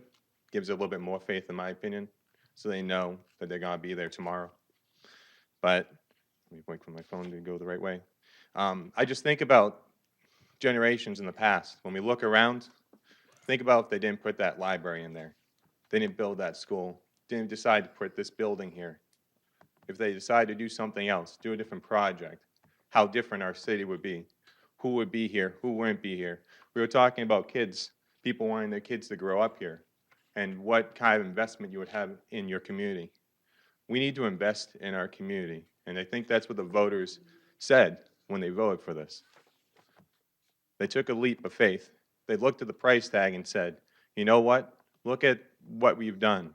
gives it a little bit more faith, in my opinion, so they know that they're going to be there tomorrow. But let me wait for my phone to go the right way. I just think about generations in the past. When we look around, think about if they didn't put that library in there. They didn't build that school. Didn't decide to put this building here. If they decide to do something else, do a different project, how different our city would be. Who would be here? Who wouldn't be here? We were talking about kids, people wanting their kids to grow up here, and what kind of investment you would have in your community. We need to invest in our community, and I think that's what the voters said when they voted for this. They took a leap of faith. They looked at the price tag and said, you know what? Look at what we've done.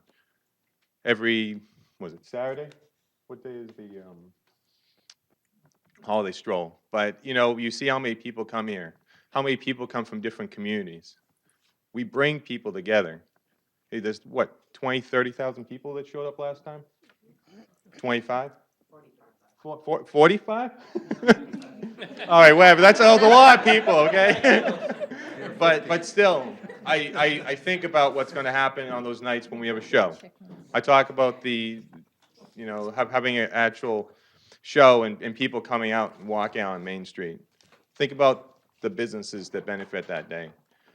Every, was it Saturday? What day is the holiday stroll? But, you know, you see how many people come here, how many people come from different communities. We bring people together. Hey, there's, what, 20, 30,000 people that showed up last time? 25? 45? All right, whatever. That's a lot of people, okay? but still, I think about what's going to happen on those nights when we have a show. I talk about the, you know, having an actual show and people coming out and walking out on Main Street. Think about the businesses that benefit that day.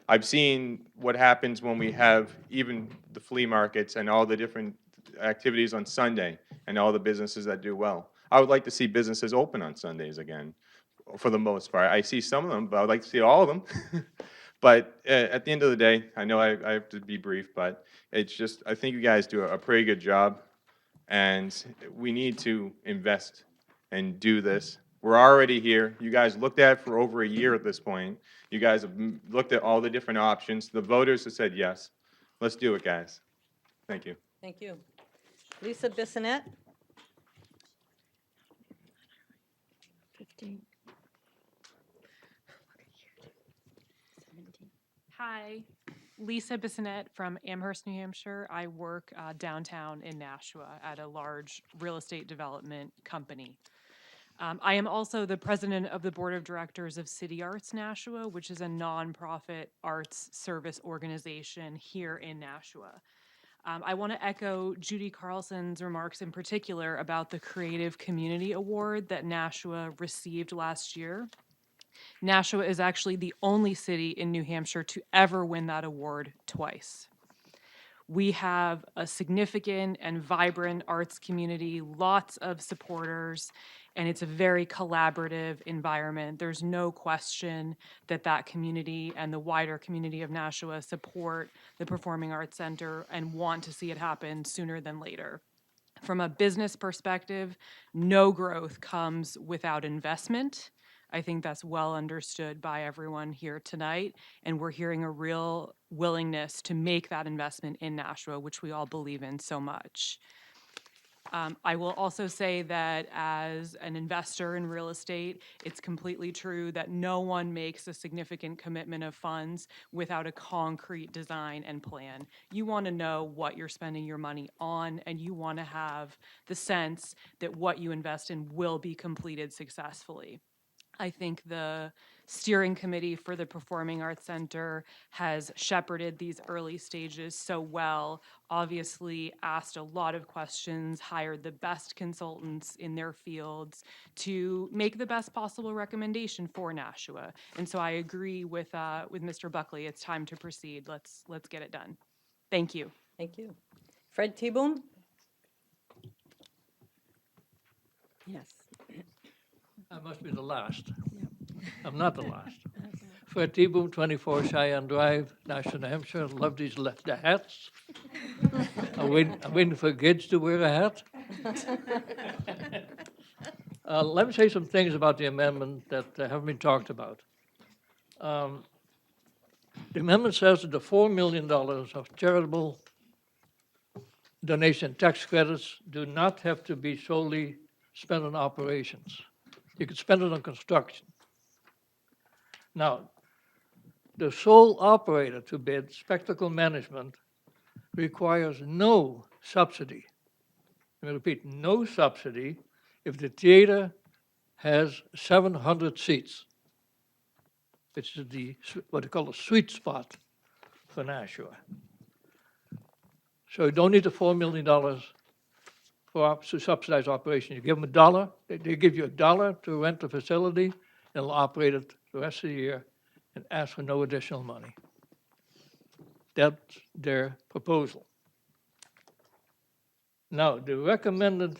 I've seen what happens when we have even the flea markets and all the different activities on Sunday and all the businesses that do well. I would like to see businesses open on Sundays again, for the most part. I see some of them, but I would like to see all of them. But at the end of the day, I know I have to be brief, but it's just, I think you guys do a pretty good job, and we need to invest and do this. We're already here. You guys looked at it for over a year at this point. You guys have looked at all the different options. The voters have said yes. Let's do it, guys. Thank you. Thank you. Lisa Bissonette? 15. Hi, Lisa Bissonette from Amherst, New Hampshire. I work downtown in Nashua at a large real estate development company. I am also the president of the board of directors of City Arts Nashua, which is a nonprofit arts service organization here in Nashua. I want to echo Judy Carlson's remarks in particular about the Creative Community Award that Nashua received last year. Nashua is actually the only city in New Hampshire to ever win that award twice. We have a significant and vibrant arts community, lots of supporters, and it's a very collaborative environment. There's no question that that community and the wider community of Nashua support the Performing Arts Center and want to see it happen sooner than later. From a business perspective, no growth comes without investment. I think that's well understood by everyone here tonight, and we're hearing a real willingness to make that investment in Nashua, which we all believe in so much. I will also say that as an investor in real estate, it's completely true that no one makes a significant commitment of funds without a concrete design and plan. You want to know what you're spending your money on, and you want to have the sense that what you invest in will be completed successfully. I think the steering committee for the Performing Arts Center has shepherded these early stages so well, obviously asked a lot of questions, hired the best consultants in their fields to make the best possible recommendation for Nashua. And so I agree with Mr. Buckley. It's time to proceed. Let's get it done. Thank you. Thank you. Fred T-Boom? Yes. I must be the last. I'm not the last. Fred T-Boom, 24 Cheyenne Drive, Nashua, New Hampshire. Love these the hats. I'm waiting for kids to wear a hat. Let me say some things about the amendment that haven't been talked about. The amendment says that the $4 million of charitable donation tax credits do not have to be solely spent on operations. You could spend it on construction. Now, the sole operator to bid, Spectacle Management, requires no subsidy. Let me repeat, no subsidy if the theater has 700 seats, which is what they call a sweet spot for Nashua. So you don't need the $4 million to subsidize operation. You give them $1, they give you $1 to rent the facility, and they'll operate it the rest of the year and ask for no additional money. That's their proposal. Now, the recommended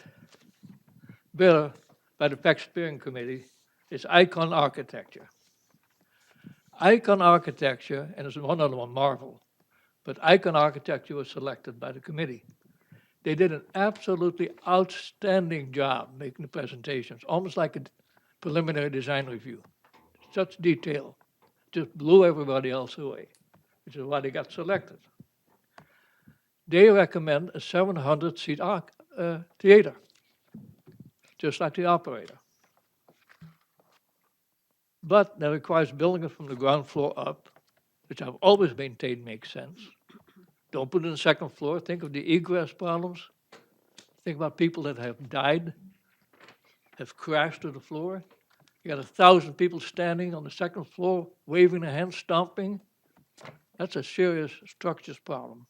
bidder by the PAC Steering Committee is Icon Architecture. Icon Architecture, and it's one of them, Marvel, but Icon Architecture was selected by the committee. They did an absolutely outstanding job making the presentations, almost like a preliminary design review. Such detail, just blew everybody else away, which is why they got selected. They recommend a 700-seat theater, just like the operator. But that requires building it from the ground floor up, which I've always maintained makes sense. Don't put it on the second floor. Think of the egress problems. Think about people that have died, have crashed to the floor. You got 1,000 people standing on the second floor, waving their hands, stomping. That's a serious structures problem.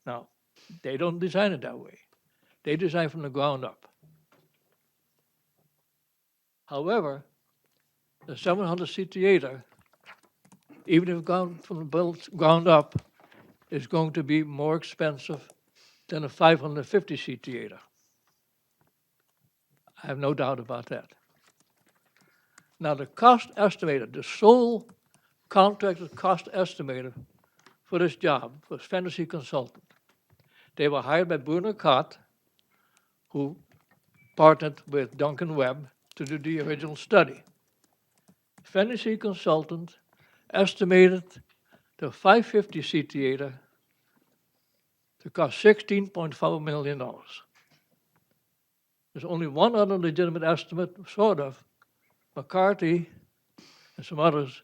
Now, they don't design it that way. They design from the ground up. However, the 700-seat theater, even if gone from the ground up, is going to be more expensive than a 550-seat theater. I have no doubt about that. Now, the cost estimator, the sole contracted cost estimator for this job was Fantasy Consultant. They were hired by Bruno Cott, who partnered with Duncan Webb to do the original study. Fantasy Consultant estimated the 550-seat theater to cost $16.4 million. There's only one other legitimate estimate, sort of. McCarthy and some others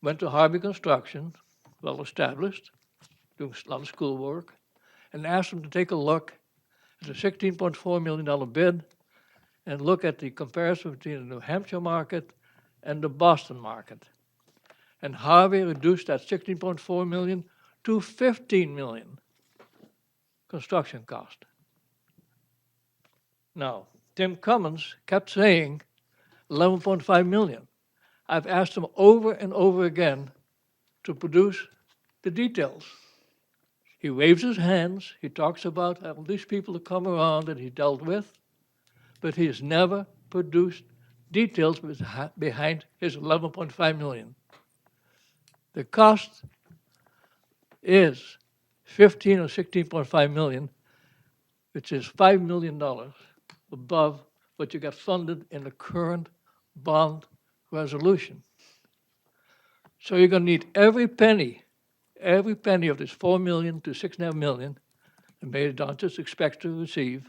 went to Harvey Construction, well established, doing a lot of school work, and asked them to take a look at the $16.4 million bid and look at the comparison between the New Hampshire market and the Boston market. And Harvey reduced that $16.4 million to $15 million construction cost. Now, Tim Cummins kept saying $11.5 million. I've asked him over and over again to produce the details. He waves his hands, he talks about all these people that come around that he dealt with, but he has never produced details behind his $11.5 million. The cost is $15 or $16.5 million, which is $5 million above what you got funded in the current bond resolution. So you're going to need every penny of this $4 million to $6.5 million that Mayor Donchis expects to receive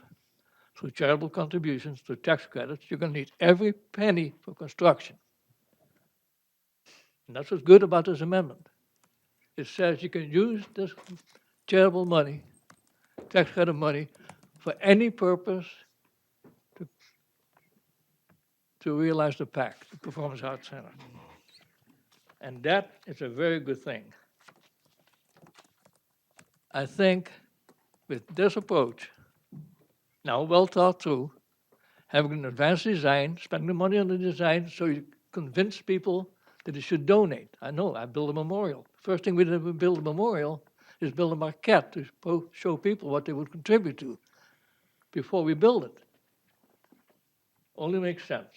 through charitable contributions, through tax credits. You're going to need every penny for construction. And that's what's good about this amendment. It says you can use this charitable money, tax credit money, for any purpose to realize the PAC, the Performance Arts Center. And that is a very good thing. I think with this approach, now well thought through, having an advanced design, spending the money on the design so you convince people that they should donate. I know, I built a memorial. First thing we did when we build a memorial is build a maquette to show people what they would contribute to before we build it. Only makes sense.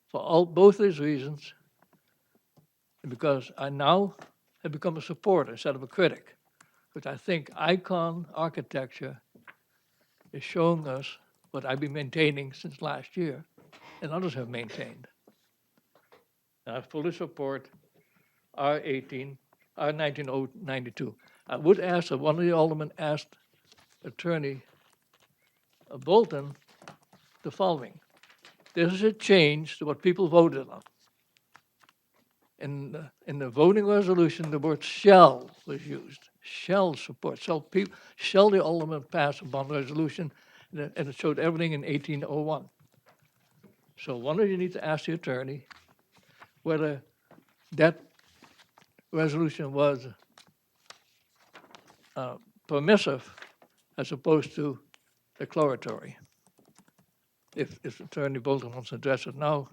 For both these reasons, and because I now have become a supporter instead of a critic, which I think icon architecture is showing us what I've been maintaining since last year, and others have maintained. And I fully support R19-092. I would ask that one of the aldermen asked Attorney Bolton the following. This is a change to what people voted on. In the voting resolution, the word shall was used. Shall support. Shall the alderman pass a bond resolution, and it showed everything in 1801. So one of you need to ask the attorney whether that resolution was permissive as opposed to declaratory. If Attorney Bolton wants to address it now.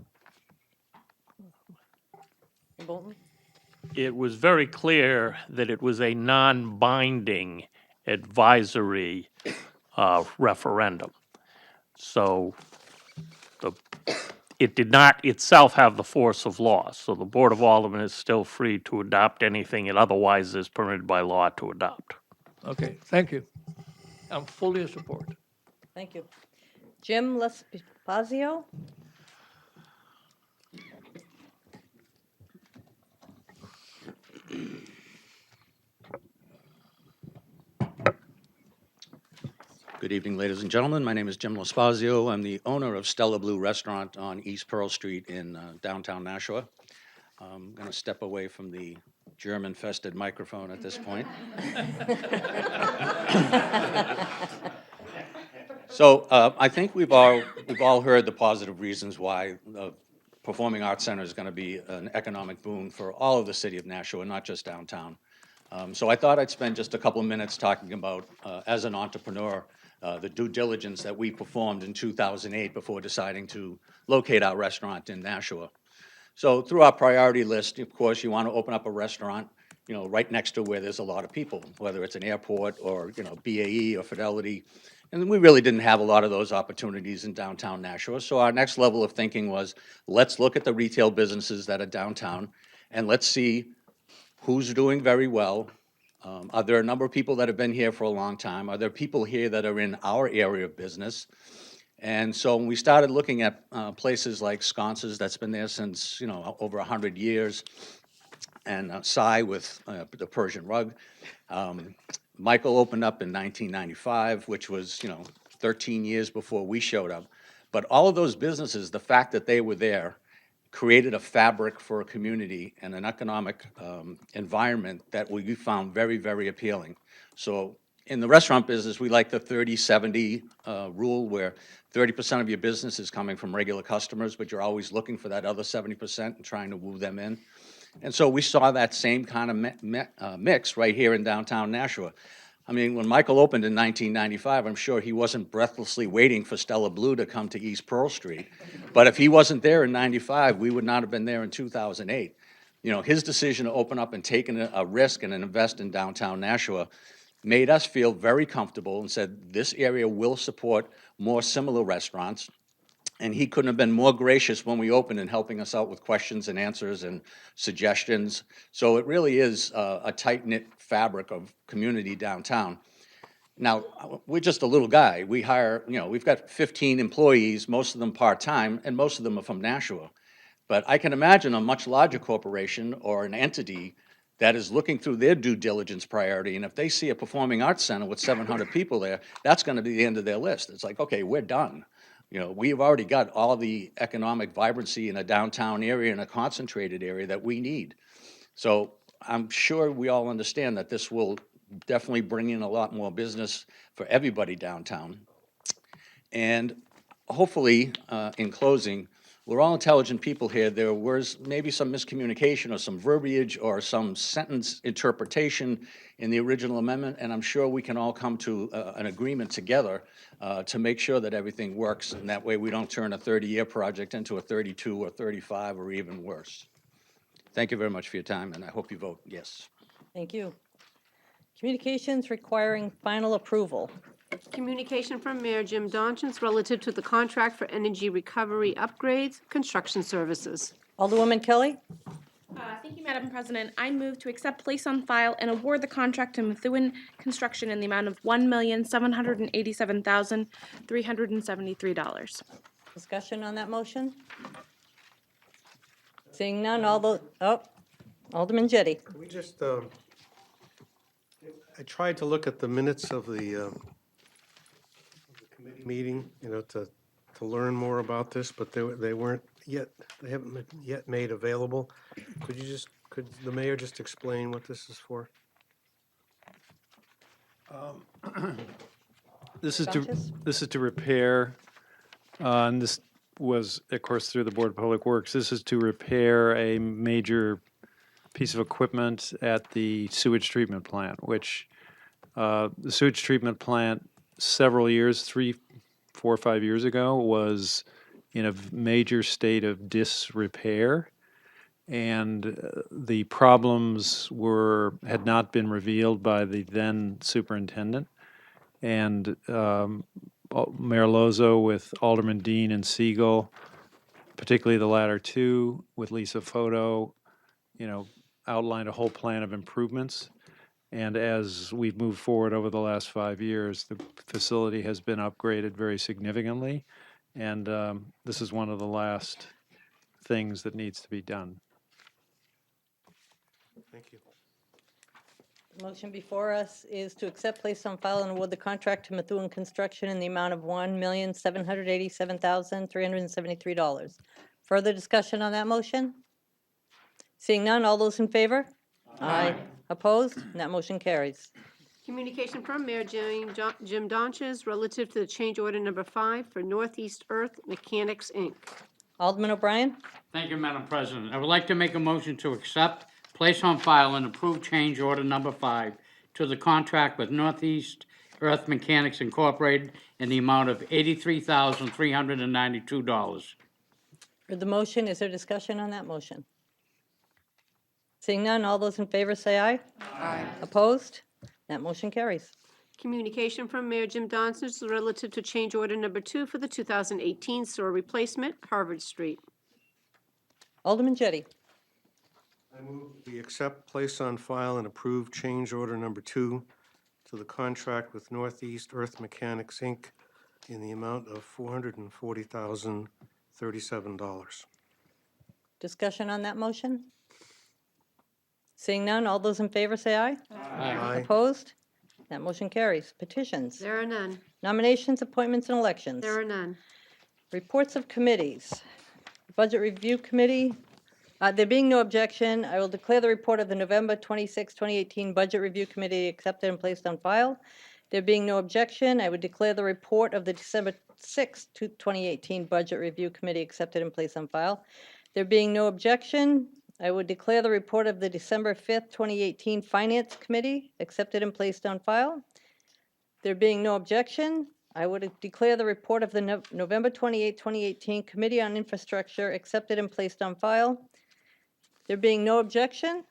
Bolton? It was very clear that it was a non-binding advisory referendum. So it did not itself have the force of law. So the Board of Aldermen is still free to adopt anything it otherwise is permitted by law to adopt. Okay, thank you. I'm fully in support. Thank you. Jim Lespazio? Good evening, ladies and gentlemen. My name is Jim Lespazio. I'm the owner of Stella Blue Restaurant on East Pearl Street in downtown Nashua. I'm going to step away from the germ-infested microphone at this point. So I think we've all heard the positive reasons why the Performing Arts Center is going to be an economic boon for all of the city of Nashua, not just downtown. So I thought I'd spend just a couple of minutes talking about, as an entrepreneur, the due diligence that we performed in 2008 before deciding to locate our restaurant in Nashua. So through our priority list, of course, you want to open up a restaurant, right next to where there's a lot of people, whether it's an airport or, BAE or Fidelity. And we really didn't have a lot of those opportunities in downtown Nashua. So our next level of thinking was, let's look at the retail businesses that are downtown and let's see who's doing very well. Are there a number of people that have been here for a long time? Are there people here that are in our area of business? And so when we started looking at places like Sconces, that's been there since, over 100 years, and Sai with the Persian rug. Michael opened up in 1995, which was, 13 years before we showed up. But all of those businesses, the fact that they were there, created a fabric for a community and an economic environment that we found very, very appealing. So in the restaurant business, we like the 30-70 rule, where 30% of your business is coming from regular customers, but you're always looking for that other 70% and trying to woo them in. And so we saw that same kind of mix right here in downtown Nashua. I mean, when Michael opened in 1995, I'm sure he wasn't breathlessly waiting for Stella Blue to come to East Pearl Street. But if he wasn't there in 95, we would not have been there in 2008. His decision to open up and take a risk and invest in downtown Nashua made us feel very comfortable and said, this area will support more similar restaurants. And he couldn't have been more gracious when we opened in helping us out with questions and answers and suggestions. So it really is a tight-knit fabric of community downtown. Now, we're just a little guy. We hire, we've got 15 employees, most of them part-time, and most of them are from Nashua. But I can imagine a much larger corporation or an entity that is looking through their due diligence priority, and if they see a performing arts center with 700 people there, that's going to be the end of their list. It's like, okay, we're done. We've already got all the economic vibrancy in a downtown area and a concentrated area that we need. So I'm sure we all understand that this will definitely bring in a lot more business for everybody downtown. And hopefully, in closing, we're all intelligent people here. There was maybe some miscommunication or some verbiage or some sentence interpretation in the original amendment, and I'm sure we can all come to an agreement together to make sure that everything works, and that way we don't turn a 30-year project into a 32 or 35 or even worse. Thank you very much for your time, and I hope you vote yes. Thank you. Communications requiring final approval. Communication from Mayor Jim Donchins relative to the contract for energy recovery upgrades, construction services. Alderwoman Kelly? Thank you, Madam President. I move to accept, place on file, and award the contract to Methuen Construction in the amount of $1,787,373. Discussion on that motion? Seeing none, Alderman Jettie. Can we just, I tried to look at the minutes of the committee meeting, to learn more about this, but they weren't yet, they haven't been yet made available. Could the mayor just explain what this is for? This is to repair, and this was, of course, through the Board of Public Works. This is to repair a major piece of equipment at the sewage treatment plant, which the sewage treatment plant several years, 3, 4, 5 years ago, was in a major state of disrepair, and the problems had not been revealed by the then superintendent. And Mayor Lozo with Alderman Dean and Siegel, particularly the latter two, with Lisa Photo, outlined a whole plan of improvements. And as we've moved forward over the last 5 years, the facility has been upgraded very significantly. And this is one of the last things that needs to be done. Thank you. The motion before us is to accept, place on file, and award the contract to Methuen Construction in the amount of $1,787,373. Further discussion on that motion? Seeing none, all those in favor? Aye. Opposed? And that motion carries. Communication from Mayor Jim Donchins relative to the change order number 5 for Northeast Earth Mechanics, Inc. Alderman O'Brien? Thank you, Madam President. I would like to make a motion to accept, place on file and approve change order number 5 to the contract with Northeast Earth Mechanics Incorporated in the amount of $83,392. For the motion, is there discussion on that motion? Seeing none, all those in favor say aye. Aye. Opposed? That motion carries. Communication from Mayor Jim Donson relative to change order number 2 for the 2018 sewer replacement, Harvard Street. Alderman Jettie. I move we accept, place on file, and approve change order number 2 to the contract with Northeast Earth Mechanics, Inc. in the amount of $440,037. Discussion on that motion? Seeing none, all those in favor say aye. Aye. Opposed? That motion carries. Petitions. There are none. Nominations, appointments, and elections. There are none. Reports of committees. Budget Review Committee. There being no objection, I will declare the report of the November 26, 2018 Budget Review Committee accepted and placed on file. There being no objection, I would declare the report of the December 6, 2018 Budget Review Committee accepted and placed on file. There being no objection, I would declare the report of the December 5th, 2018 Finance Committee accepted and placed on file. There being no objection, I would declare the report of the November 28, 2018 Committee on Infrastructure accepted and placed on file. There being no objection,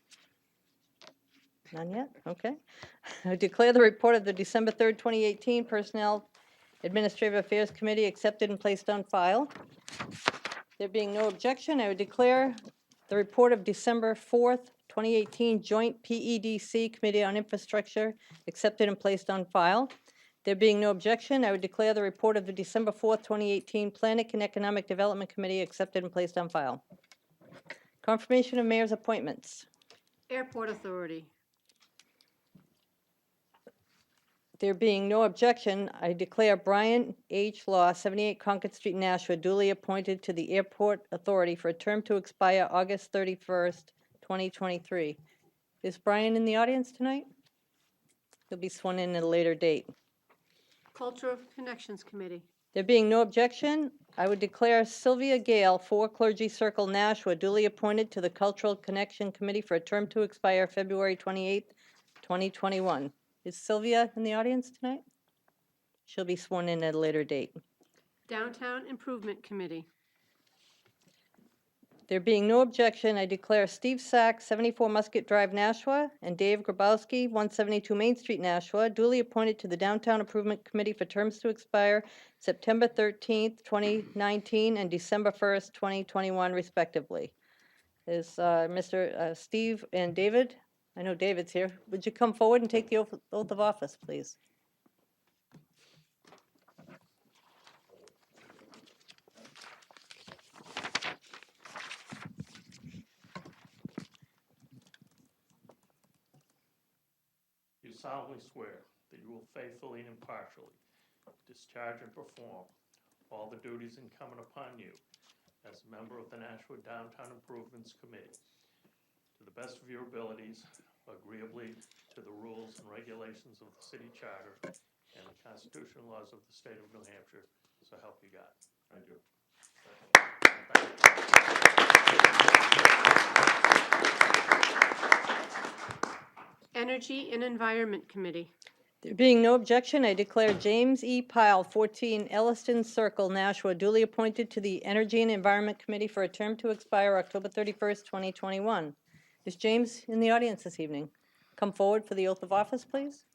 none yet, okay. I declare the report of the December 3rd, 2018 Personnel Administrative Affairs Committee accepted and placed on file. There being no objection, I would declare the report of December 4th, 2018 Joint PEDC Committee on Infrastructure accepted and placed on file. There being no objection, I would declare the report of the December 4th, 2018 Planning and Economic Development Committee accepted and placed on file. Confirmation of mayor's appointments. Airport Authority. There being no objection, I declare Brian H. Law, 78 Concord Street, Nashua, duly appointed to the Airport Authority for a term to expire August 31st, 2023. Is Brian in the audience tonight? He'll be sworn in at a later date. Cultural Connections Committee. There being no objection, I would declare Sylvia Gale, 4 Clergy Circle, Nashua, duly appointed to the Cultural Connection Committee for a term to expire February 28th, 2021. Is Sylvia in the audience tonight? She'll be sworn in at a later date. Downtown Improvement Committee. There being no objection, I declare Steve Sack, 74 Musket Drive, Nashua, and Dave Grabowski, 172 Main Street, Nashua, duly appointed to the Downtown Improvement Committee for terms to expire September 13th, 2019, and December 1st, 2021, respectively. Is Mr. Steve and David? I know David's here. Would you come forward and take the oath of office, please? You solemnly swear that you will faithfully and impartially discharge and perform all the duties incumbent upon you as a member of the Nashua Downtown Improvements Committee to the best of your abilities, agreeably to the rules and regulations of the city charter and the constitutional laws of the state of New Hampshire, so help you God. I do. Energy and Environment Committee. There being no objection, I declare James E. Pyle, 14 Elliston Circle, Nashua, duly appointed to the Energy and Environment Committee for a term to expire October 31st, 2021. Is James in the audience this evening? Come forward for the oath of office, please.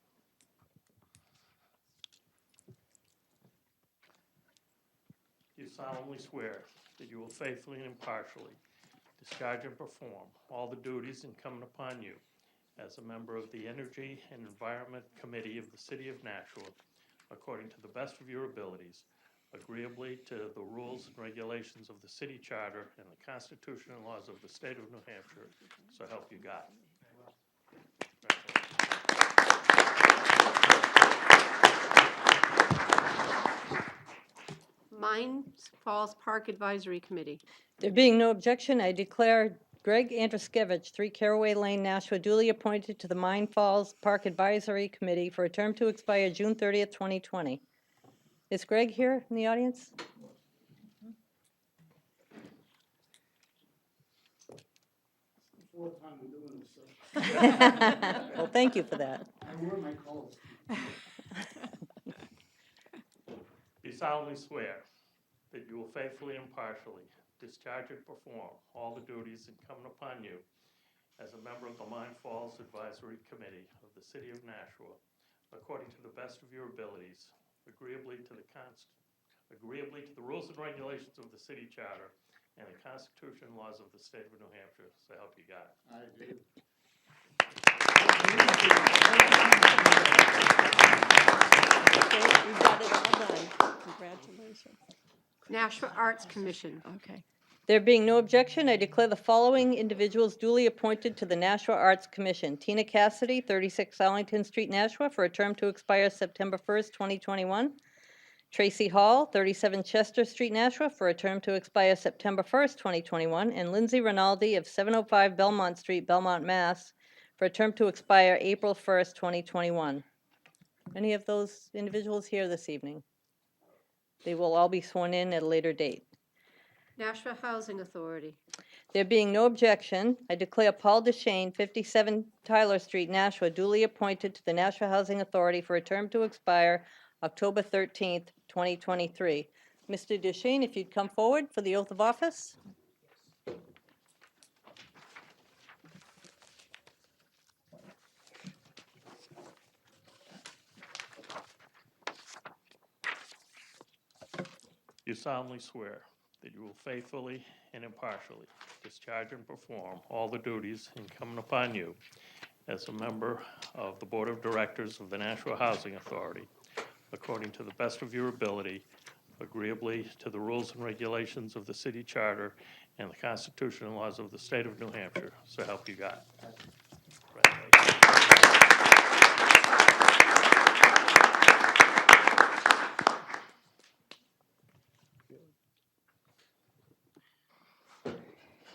You solemnly swear that you will faithfully and impartially discharge and perform all the duties incumbent upon you as a member of the Energy and Environment Committee of the City of Nashua, according to the best of your abilities, agreeably to the rules and regulations of the city charter and the Constitution and laws of the state of New Hampshire, so help you God. Mines Falls Park Advisory Committee. There being no objection, I declare Greg Andruskevich, 3 Caraway Lane, Nashua, duly appointed to the Mine Falls Park Advisory Committee for a term to expire June 30th, 2020. Is Greg here in the audience? Fourth time we're doing Well, thank you for that. I wore my clothes. You solemnly swear that you will faithfully and impartially discharge and perform all the duties incumbent upon you as a member of the Mine Falls Advisory Committee of the City of Nashua, according to the best of your abilities, agreeably to the rules and regulations of the city charter and the Constitution and laws of the state of New Hampshire, so help you God. I do. Okay, we got it all done. Congratulations. Nashua Arts Commission. Okay. There being no objection, I declare the following individuals duly appointed to the Nashua Arts Commission. Tina Cassidy, 36 Arlington Street, Nashua, for a term to expire September 1st, 2021. Tracy Hall, 37 Chester Street, Nashua, for a term to expire September 1st, 2021. And Lindsay Rinaldi of 705 Belmont Street, Belmont, Mass., for a term to expire April 1st, 2021. Any of those individuals here this evening? They will all be sworn in at a later date. Nashua Housing Authority. There being no objection, I declare Paul DeShane, 57 Tyler Street, Nashua, duly appointed to the Nashua Housing Authority for a term to expire October 13th, 2023. Mr. DeShane, if you'd come forward for the oath of office. You solemnly swear that you will faithfully and impartially discharge and perform all the duties incumbent upon you as a member of the Board of Directors of the Nashua Housing Authority, according to the best of your ability, agreeably to the rules and regulations of the city charter and the Constitution and laws of the state of New Hampshire, so help you God.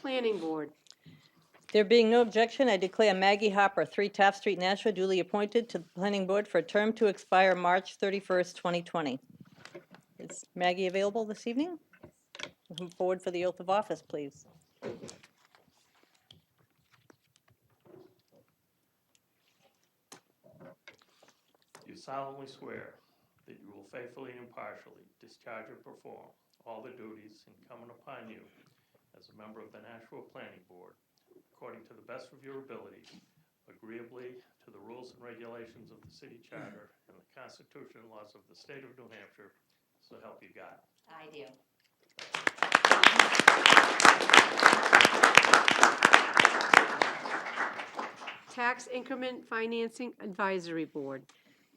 Planning Board. There being no objection, I declare Maggie Hopper, 3 Taft Street, Nashua, duly appointed to the Planning Board for a term to expire March 31st, 2020. Is Maggie available this evening? Come forward for the oath of office, please. You solemnly swear that you will faithfully and impartially discharge and perform all the duties incumbent upon you as a member of the Nashua Planning Board, according to the best of your abilities, agreeably to the rules and regulations of the city charter and the Constitution and laws of the state of New Hampshire, so help you God. I do. Tax Increment Financing Advisory Board.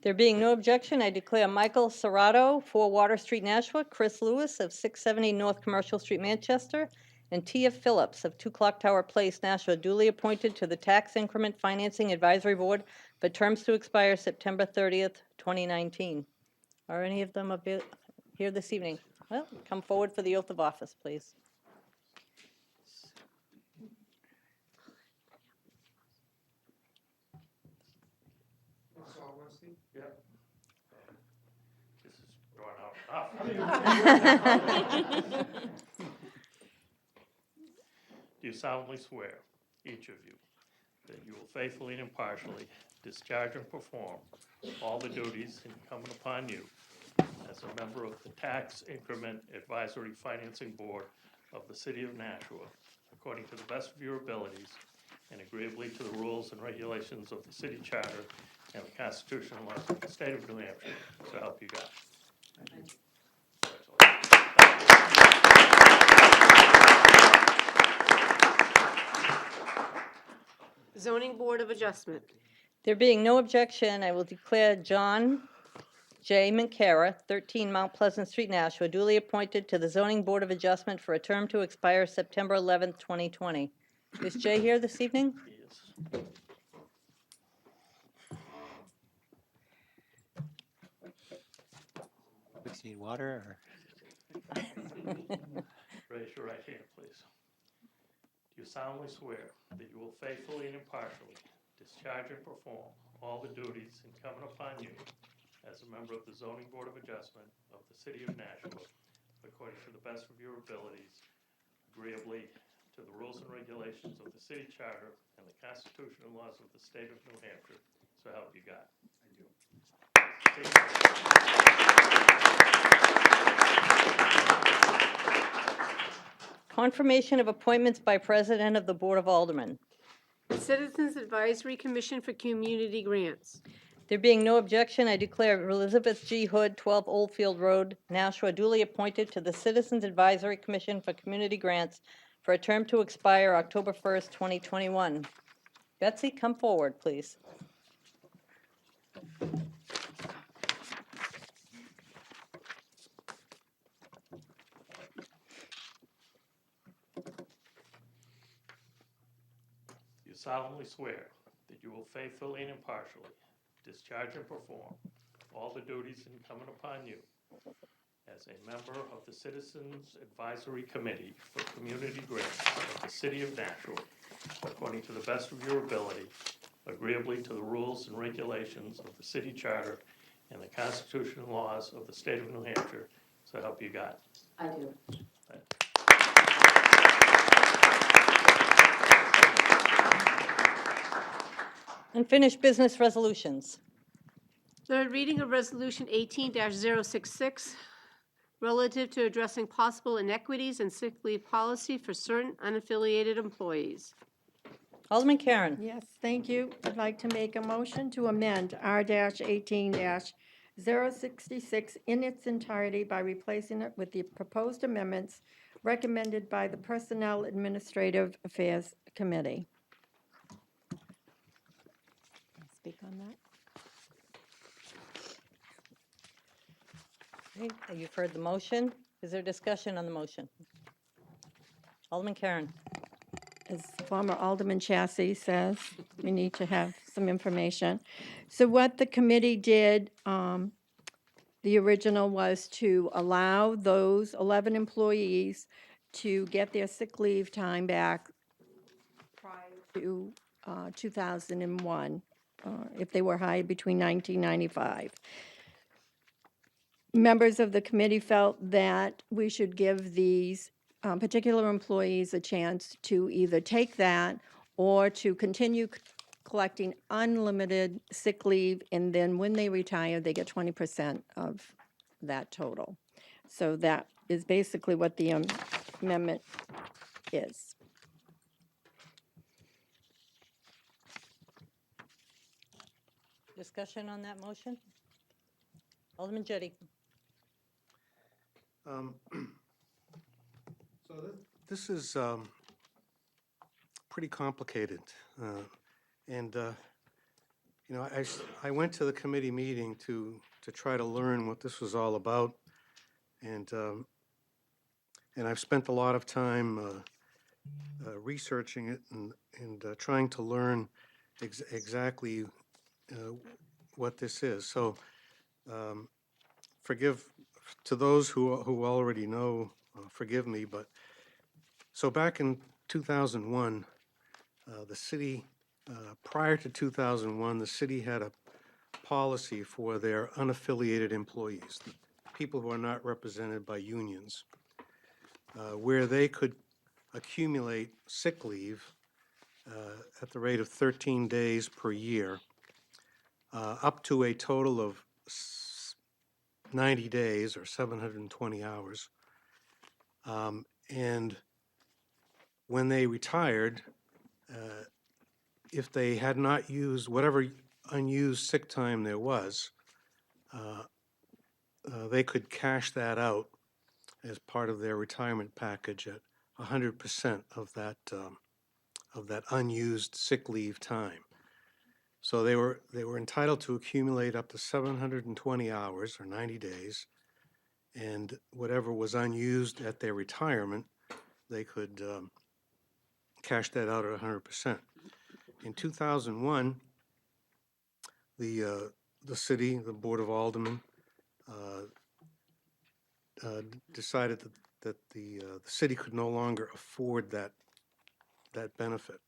There being no objection, I declare Michael Serrato, 4 Water Street, Nashua, Chris Lewis of 670 North Commercial Street, Manchester, and Tia Phillips of 2 Clock Tower Place, Nashua, duly appointed to the Tax Increment Financing Advisory Board for terms to expire September 30th, 2019. Are any of them here this evening? Well, come forward for the oath of office, please. Yep. This is drawn out enough. Do you solemnly swear, each of you, that you will faithfully and impartially discharge and perform all the duties incumbent upon you as a member of the Tax Increment Advisory Financing Board of the City of Nashua, according to the best of your abilities and agreeably to the rules and regulations of the city charter and the Constitution and laws of the state of New Hampshire, so help you God. Zoning Board of Adjustment. There being no objection, I will declare John J. Mancara, 13 Mount Pleasant Street, Nashua, duly appointed to the Zoning Board of Adjustment for a term to expire September 11th, 2020. Is Jay here this evening? Yes. Do you need water or? Raise your right hand, please. Do you solemnly swear that you will faithfully and impartially discharge and perform all the duties incumbent upon you as a member of the Zoning Board of Adjustment of the City of Nashua, according to the best of your abilities, agreeably to the rules and regulations of the city charter and the Constitution and laws of the state of New Hampshire, so help you God. Confirmation of appointments by President of the Board of Aldermen. Citizens Advisory Commission for Community Grants. There being no objection, I declare Elizabeth G. Hood, 12 Oldfield Road, Nashua, duly appointed to the Citizens Advisory Commission for Community Grants for a term to expire October 1st, 2021. Betsy, come forward, please. You solemnly swear that you will faithfully and impartially discharge and perform all the duties incumbent upon you as a member of the Citizens Advisory Committee for Community Grants of the City of Nashua, according to the best of your ability, agreeably to the rules and regulations of the city charter and the Constitution and laws of the state of New Hampshire, so help you God. I do. Unfinished business resolutions. Third reading of Resolution 18-066, relative to addressing possible inequities in sick leave policy for certain unaffiliated employees. Alderman Karen. Yes, thank you. I'd like to make a motion to amend R-18-066 in its entirety by replacing it with the proposed amendments recommended by the Personnel Administrative Affairs Committee. Speak on that. Okay, you've heard the motion. Is there discussion on the motion? Alderman Karen. As former Alderman Chassie says, we need to have some information. So what the committee did, the original was to allow those 11 employees to get their sick leave time back prior to 2001, if they were hired between 1995. Members of the committee felt that we should give these particular employees a chance to either take that or to continue collecting unlimited sick leave, and then when they retire, they get 20% of that total. So that is basically what the amendment is. Discussion on that motion? Alderman Jettie. So this is pretty complicated. And, you know, I went to the committee meeting to try to learn what this was all about. And I've spent a lot of time researching it and trying to learn exactly what this is. So forgive to those who already know, forgive me, but so back in 2001, the city, prior to 2001, the city had a policy for their unaffiliated employees, people who are not represented by unions, where they could accumulate sick leave at the rate of 13 days per year, up to a total of 90 days or 720 hours. And when they retired, if they had not used whatever unused sick time there was, they could cash that out as part of their retirement package at 100% of that unused sick leave time. So they were entitled to accumulate up to 720 hours or 90 days, and whatever was unused at their retirement, they could cash that out at 100%. In 2001, the city, the Board of Aldermen, decided that the city could no longer afford that benefit,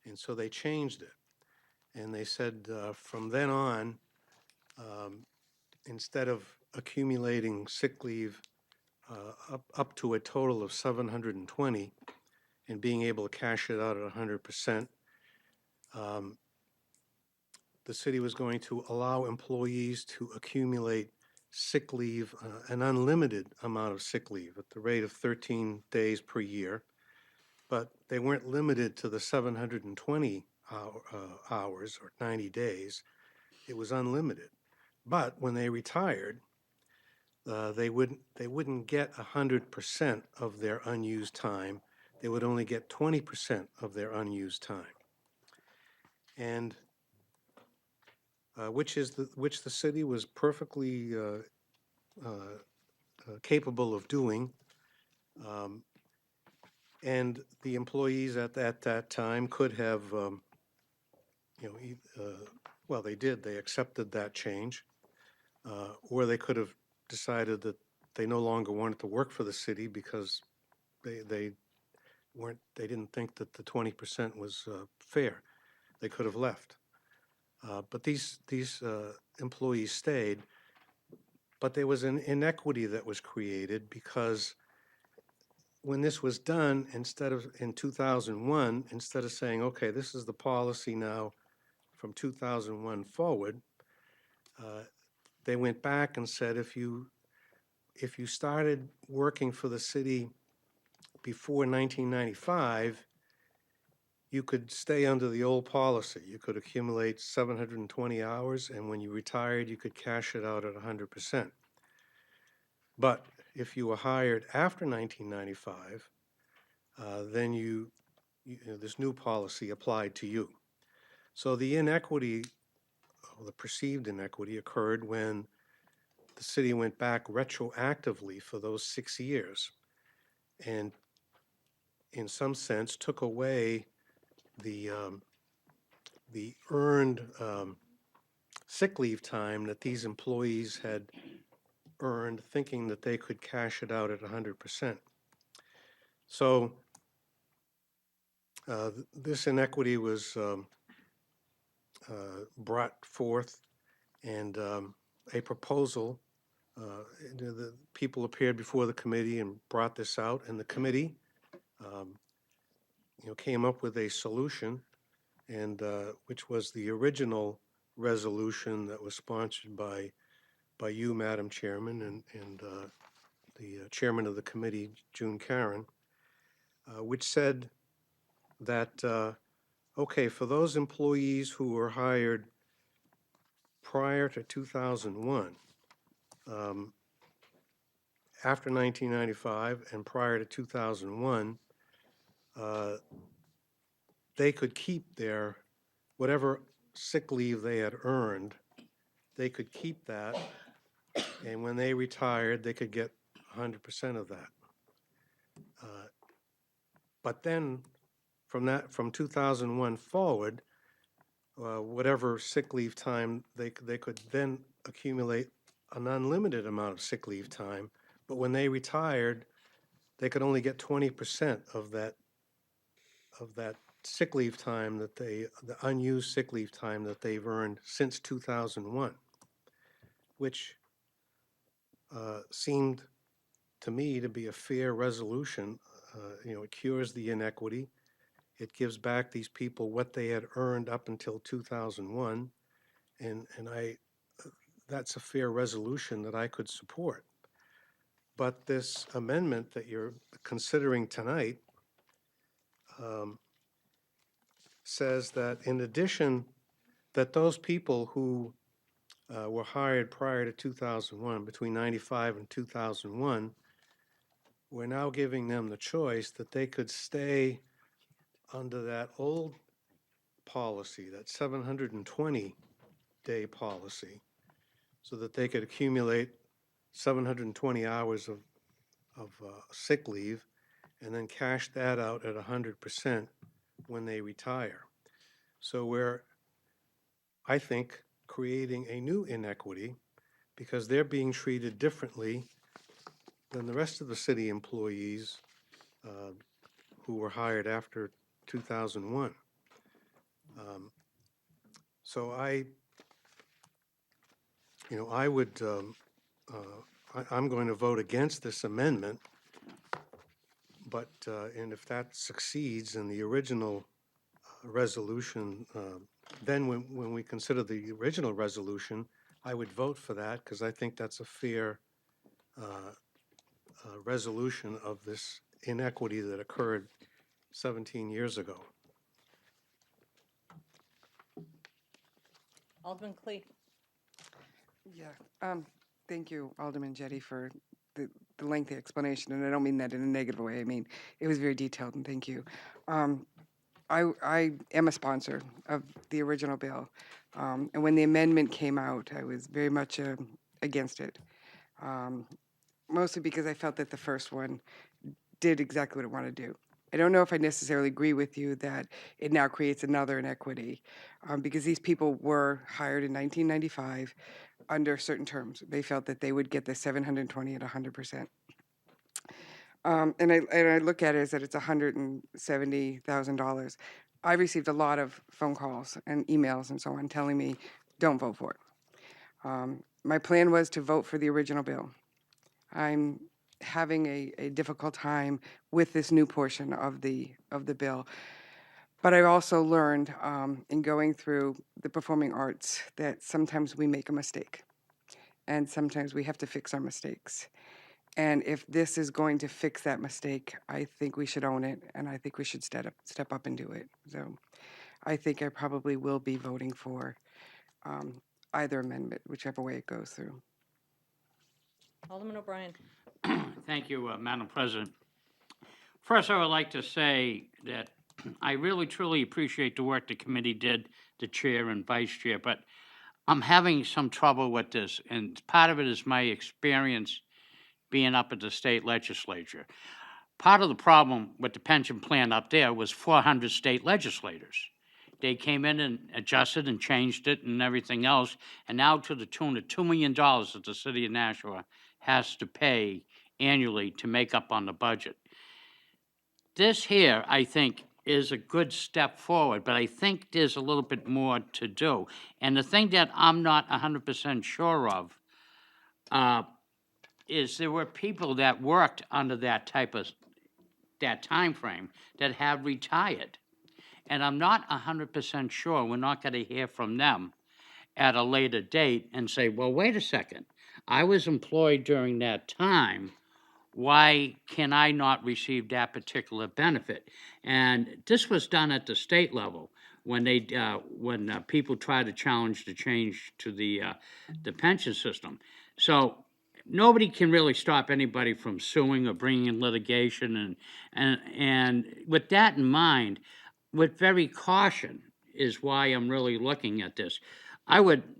and so they changed it. And they said from then on, instead of accumulating sick leave up to a total of 720, and being able to cash it out at 100%. The city was going to allow employees to accumulate sick leave, an unlimited amount of sick leave at the rate of 13 days per year, but they weren't limited to the 720 hours or 90 days. It was unlimited. But when they retired, they wouldn't get 100% of their unused time. They would only get 20% of their unused time. And which the city was perfectly capable of doing. And the employees at that time could have, well, they did. They accepted that change, or they could have decided that they no longer wanted to work for the city because they didn't think that the 20% was fair. They could have left. But these employees stayed. But there was an inequity that was created because when this was done, in 2001, instead of saying, okay, this is the policy now from 2001 forward, they went back and said, if you started working for the city before 1995, you could stay under the old policy. You could accumulate 720 hours, and when you retired, you could cash it out at 100%. But if you were hired after 1995, then this new policy applied to you. So the inequity, or the perceived inequity, occurred when the city went back retroactively for those 6 years, and in some sense took away the earned sick leave time that these employees had earned, thinking that they could cash it out at 100%. So this inequity was brought forth, and a proposal, the people appeared before the committee and brought this out, and the committee came up with a solution, and which was the original resolution that was sponsored by you, Madam Chairman, and the chairman of the committee, June Karen, which said that, okay, for those employees who were hired prior to 2001, after 1995 and prior to 2001, they could keep their, whatever sick leave they had earned, they could keep that, and when they retired, they could get 100% of that. But then, from 2001 forward, whatever sick leave time, they could then accumulate an unlimited amount of sick leave time, but when they retired, they could only get 20% of that sick leave time the unused sick leave time that they've earned since 2001, which seemed to me to be a fair resolution. It cures the inequity. It gives back these people what they had earned up until 2001, and that's a fair resolution that I could support. But this amendment that you're considering tonight says that in addition, that those people who were hired prior to 2001, between 95 and 2001, we're now giving them the choice that they could stay under that old policy, that 720-day policy, so that they could accumulate 720 hours of sick leave and then cash that out at 100% when they retire. So we're, I think, creating a new inequity because they're being treated differently than the rest of the city employees who were hired after 2001. So I'm going to vote against this amendment, But, and if that succeeds in the original resolution, then when we consider the original resolution, I would vote for that because I think that's a fair resolution of this inequity that occurred 17 years ago. Alderman Clee. Yeah, thank you, Alderman Jettie, for the lengthy explanation, and I don't mean that in a negative way. I mean, it was very detailed, and thank you. I am a sponsor of the original bill, and when the amendment came out, I was very much against it, mostly because I felt that the first one did exactly what it wanted to do. I don't know if I necessarily agree with you that it now creates another inequity, because these people were hired in 1995 under certain terms. They felt that they would get the 720 at 100%. And I look at it as that it's $170,000. I received a lot of phone calls and emails and so on telling me, don't vote for it. My plan was to vote for the original bill. I'm having a difficult time with this new portion of the bill. But I also learned in going through the performing arts that sometimes we make a mistake, and sometimes we have to fix our mistakes. And if this is going to fix that mistake, I think we should own it, and I think we should step up and do it. So I think I probably will be voting for either amendment, whichever way it goes through. Alderman O'Brien. Thank you, Madam President. First, I would like to say that I really, truly appreciate the work the committee did, the chair and vice chair, but I'm having some trouble with this, and part of it is my experience being up at the state legislature. Part of the problem with the pension plan up there was 400 state legislators. They came in and adjusted and changed it and everything else, and now to the tune of $2 million that the city of Nashua has to pay annually to make up on the budget. This here, I think, is a good step forward, but I think there's a little bit more to do. And the thing that I'm not 100% sure of is there were people that worked under that time frame that have retired. And I'm not 100% sure we're not going to hear from them at a later date and say, well, wait a second, I was employed during that time. Why can I not receive that particular benefit? And this was done at the state level when people tried to challenge the change to the pension system. So nobody can really stop anybody from suing or bringing in litigation. And with that in mind, with very caution is why I'm really looking at this. I wouldn't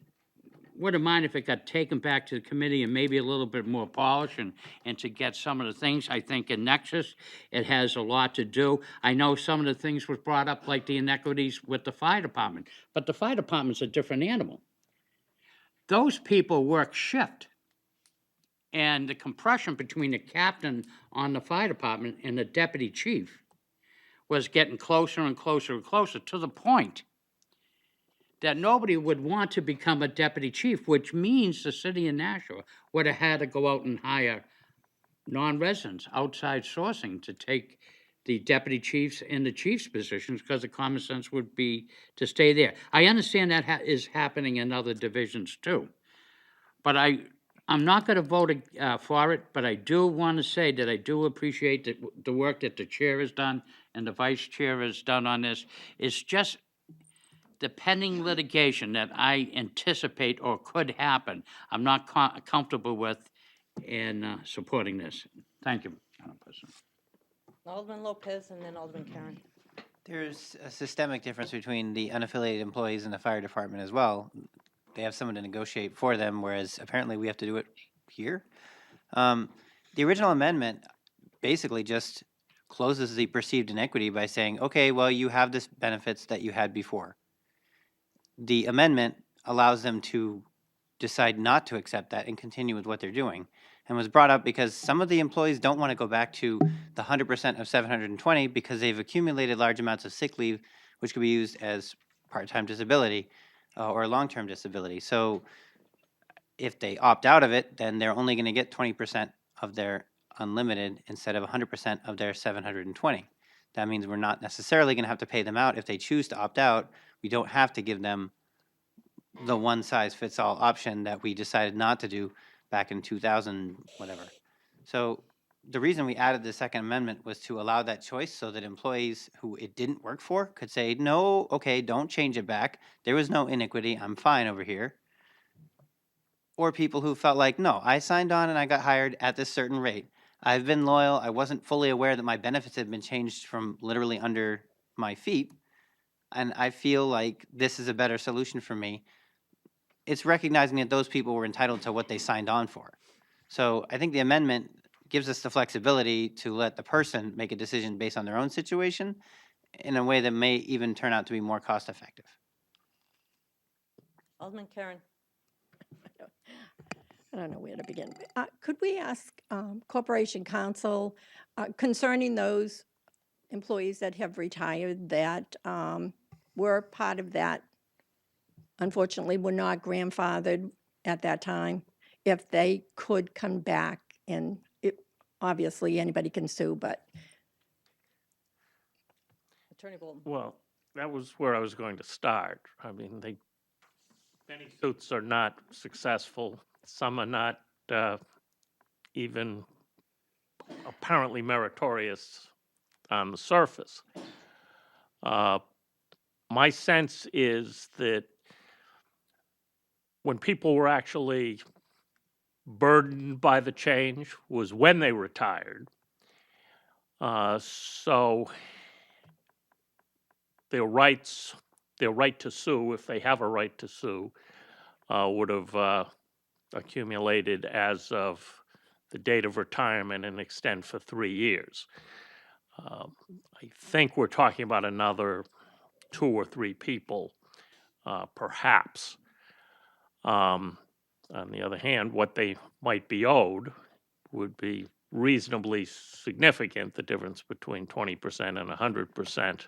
mind if it got taken back to the committee and maybe a little bit more polish and to get some of the things. I think in Nexus, it has a lot to do. I know some of the things was brought up, like the inequities with the fire department, but the fire department's a different animal. Those people work shift. And the compression between the captain on the fire department and the deputy chief was getting closer and closer and closer to the point that nobody would want to become a deputy chief, which means the city of Nashua would have had to go out and hire non-residents, outside sourcing, to take the deputy chiefs and the chiefs' positions, because the common sense would be to stay there. I understand that is happening in other divisions too. But I'm not going to vote for it, but I do want to say that I do appreciate the work that the chair has done and the vice chair has done on this. It's just the pending litigation that I anticipate or could happen, I'm not comfortable with in supporting this. Thank you, Madam President. Alderman Lopez and then Alderman Karen. There's a systemic difference between the unaffiliated employees in the fire department as well. They have someone to negotiate for them, whereas apparently we have to do it here. The original amendment basically just closes the perceived inequity by saying, okay, well, you have this benefits that you had before. The amendment allows them to decide not to accept that and continue with what they're doing, and was brought up because some of the employees don't want to go back to the 100% of 720 because they've accumulated large amounts of sick leave, which could be used as part-time disability or long-term disability. So if they opt out of it, then they're only going to get 20% of their unlimited instead of 100% of their 720. That means we're not necessarily going to have to pay them out. If they choose to opt out, we don't have to give them the one-size-fits-all option that we decided not to do back in 2000, whatever. So the reason we added the Second Amendment was to allow that choice so that employees who it didn't work for could say, no, okay, don't change it back. There was no iniquity. I'm fine over here. Or people who felt like, no, I signed on and I got hired at this certain rate. I've been loyal. I wasn't fully aware that my benefits had been changed from literally under my feet. And I feel like this is a better solution for me. It's recognizing that those people were entitled to what they signed on for. So I think the amendment gives us the flexibility to let the person make a decision based on their own situation in a way that may even turn out to be more cost effective. Alderman Karen. I don't know where to begin. Could we ask Corporation Counsel concerning those employees that have retired that were part of that, unfortunately, were not grandfathered at that time, if they could come back, and obviously anybody can sue, but. Attorney Bolton. Well, that was where I was going to start. I mean, many suits are not successful. Some are not even apparently meritorious on the surface. My sense is that when people were actually burdened by the change was when they retired. So their right to sue, if they have a right to sue, would have accumulated as of the date of retirement and extend for 3 years. I think we're talking about another 2 or 3 people, perhaps. On the other hand, what they might be owed would be reasonably significant, the difference between 20% and 100%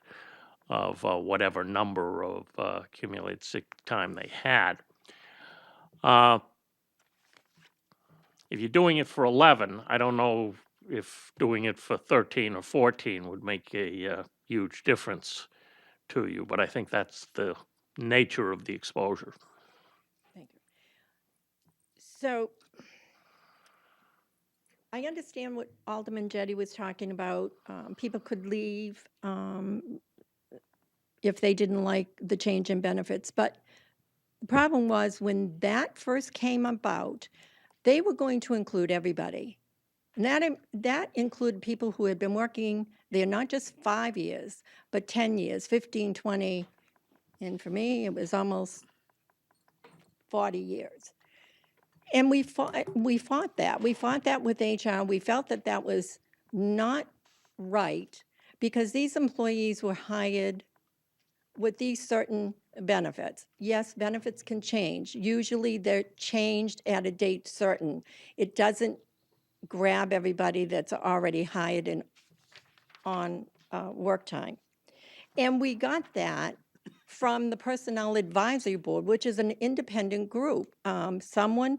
of whatever number of accumulated sick time they had. If you're doing it for 11, I don't know if doing it for 13 or 14 would make a huge difference to you, but I think that's the nature of the exposure. Thank you. So I understand what Alderman Jettie was talking about. People could leave if they didn't like the change in benefits. But the problem was when that first came about, they were going to include everybody. And that included people who had been working there not just 5 years, but 10 years, 15, 20. And for me, it was almost 40 years. And we fought that. We fought that with HR. We felt that that was not right because these employees were hired with these certain benefits. Yes, benefits can change. Usually they're changed at a date certain. It doesn't grab everybody that's already hired in on work time. And we got that from the Personnel Advisory Board, which is an independent group. Someone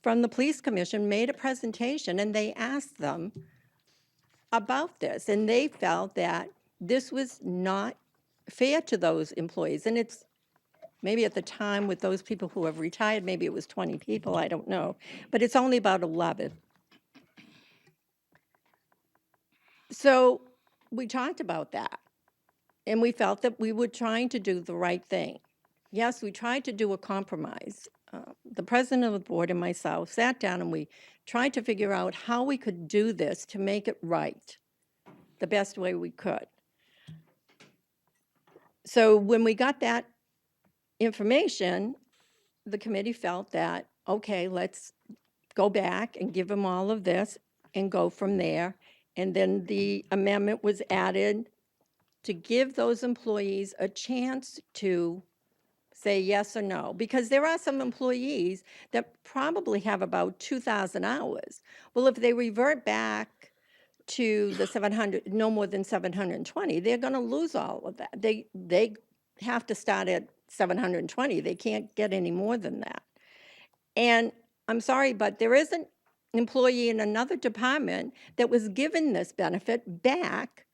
from the Police Commission made a presentation and they asked them about this, and they felt that this was not fair to those employees. And it's maybe at the time with those people who have retired, maybe it was 20 people, I don't know, but it's only about 11. So we talked about that, and we felt that we were trying to do the right thing. Yes, we tried to do a compromise. The president of the board and myself sat down and we tried to figure out how we could do this to make it right, the best way we could. So when we got that information, the committee felt that, okay, let's go back and give them all of this and go from there. And then the amendment was added to give those employees a chance to say yes or no, because there are some employees that probably have about 2,000 hours. Well, if they revert back to the 700, no more than 720, they're going to lose all of that. They have to start at 720. They can't get any more than that. And I'm sorry, but there isn't employee in another department that was given this benefit back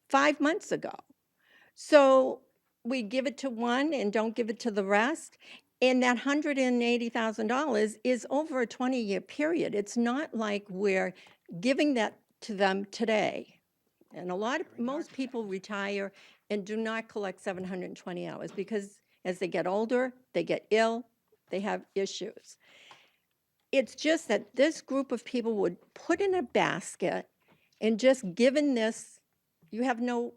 5 months ago. So we give it to one and don't give it to the rest. And that $180,000 is over a 20-year period. It's not like we're giving that to them today. And most people retire and do not collect 720 hours because as they get older, they get ill, they have issues. It's just that this group of people would put in a basket and just given this, you have no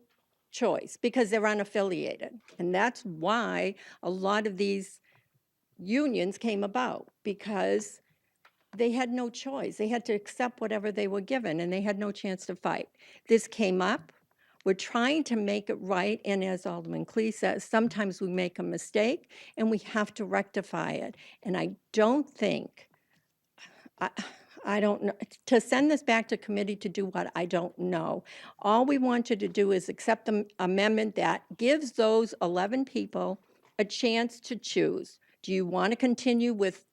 choice because they're unaffiliated. And that's why a lot of these unions came about, because they had no choice. They had to accept whatever they were given, and they had no chance to fight. This came up. We're trying to make it right, and as Alderman Clee says, sometimes we make a mistake, and we have to rectify it. And I don't think, I don't know, to send this back to committee to do what, I don't know. All we want you to do is accept the amendment that gives those 11 people a chance to choose. Do you want to continue with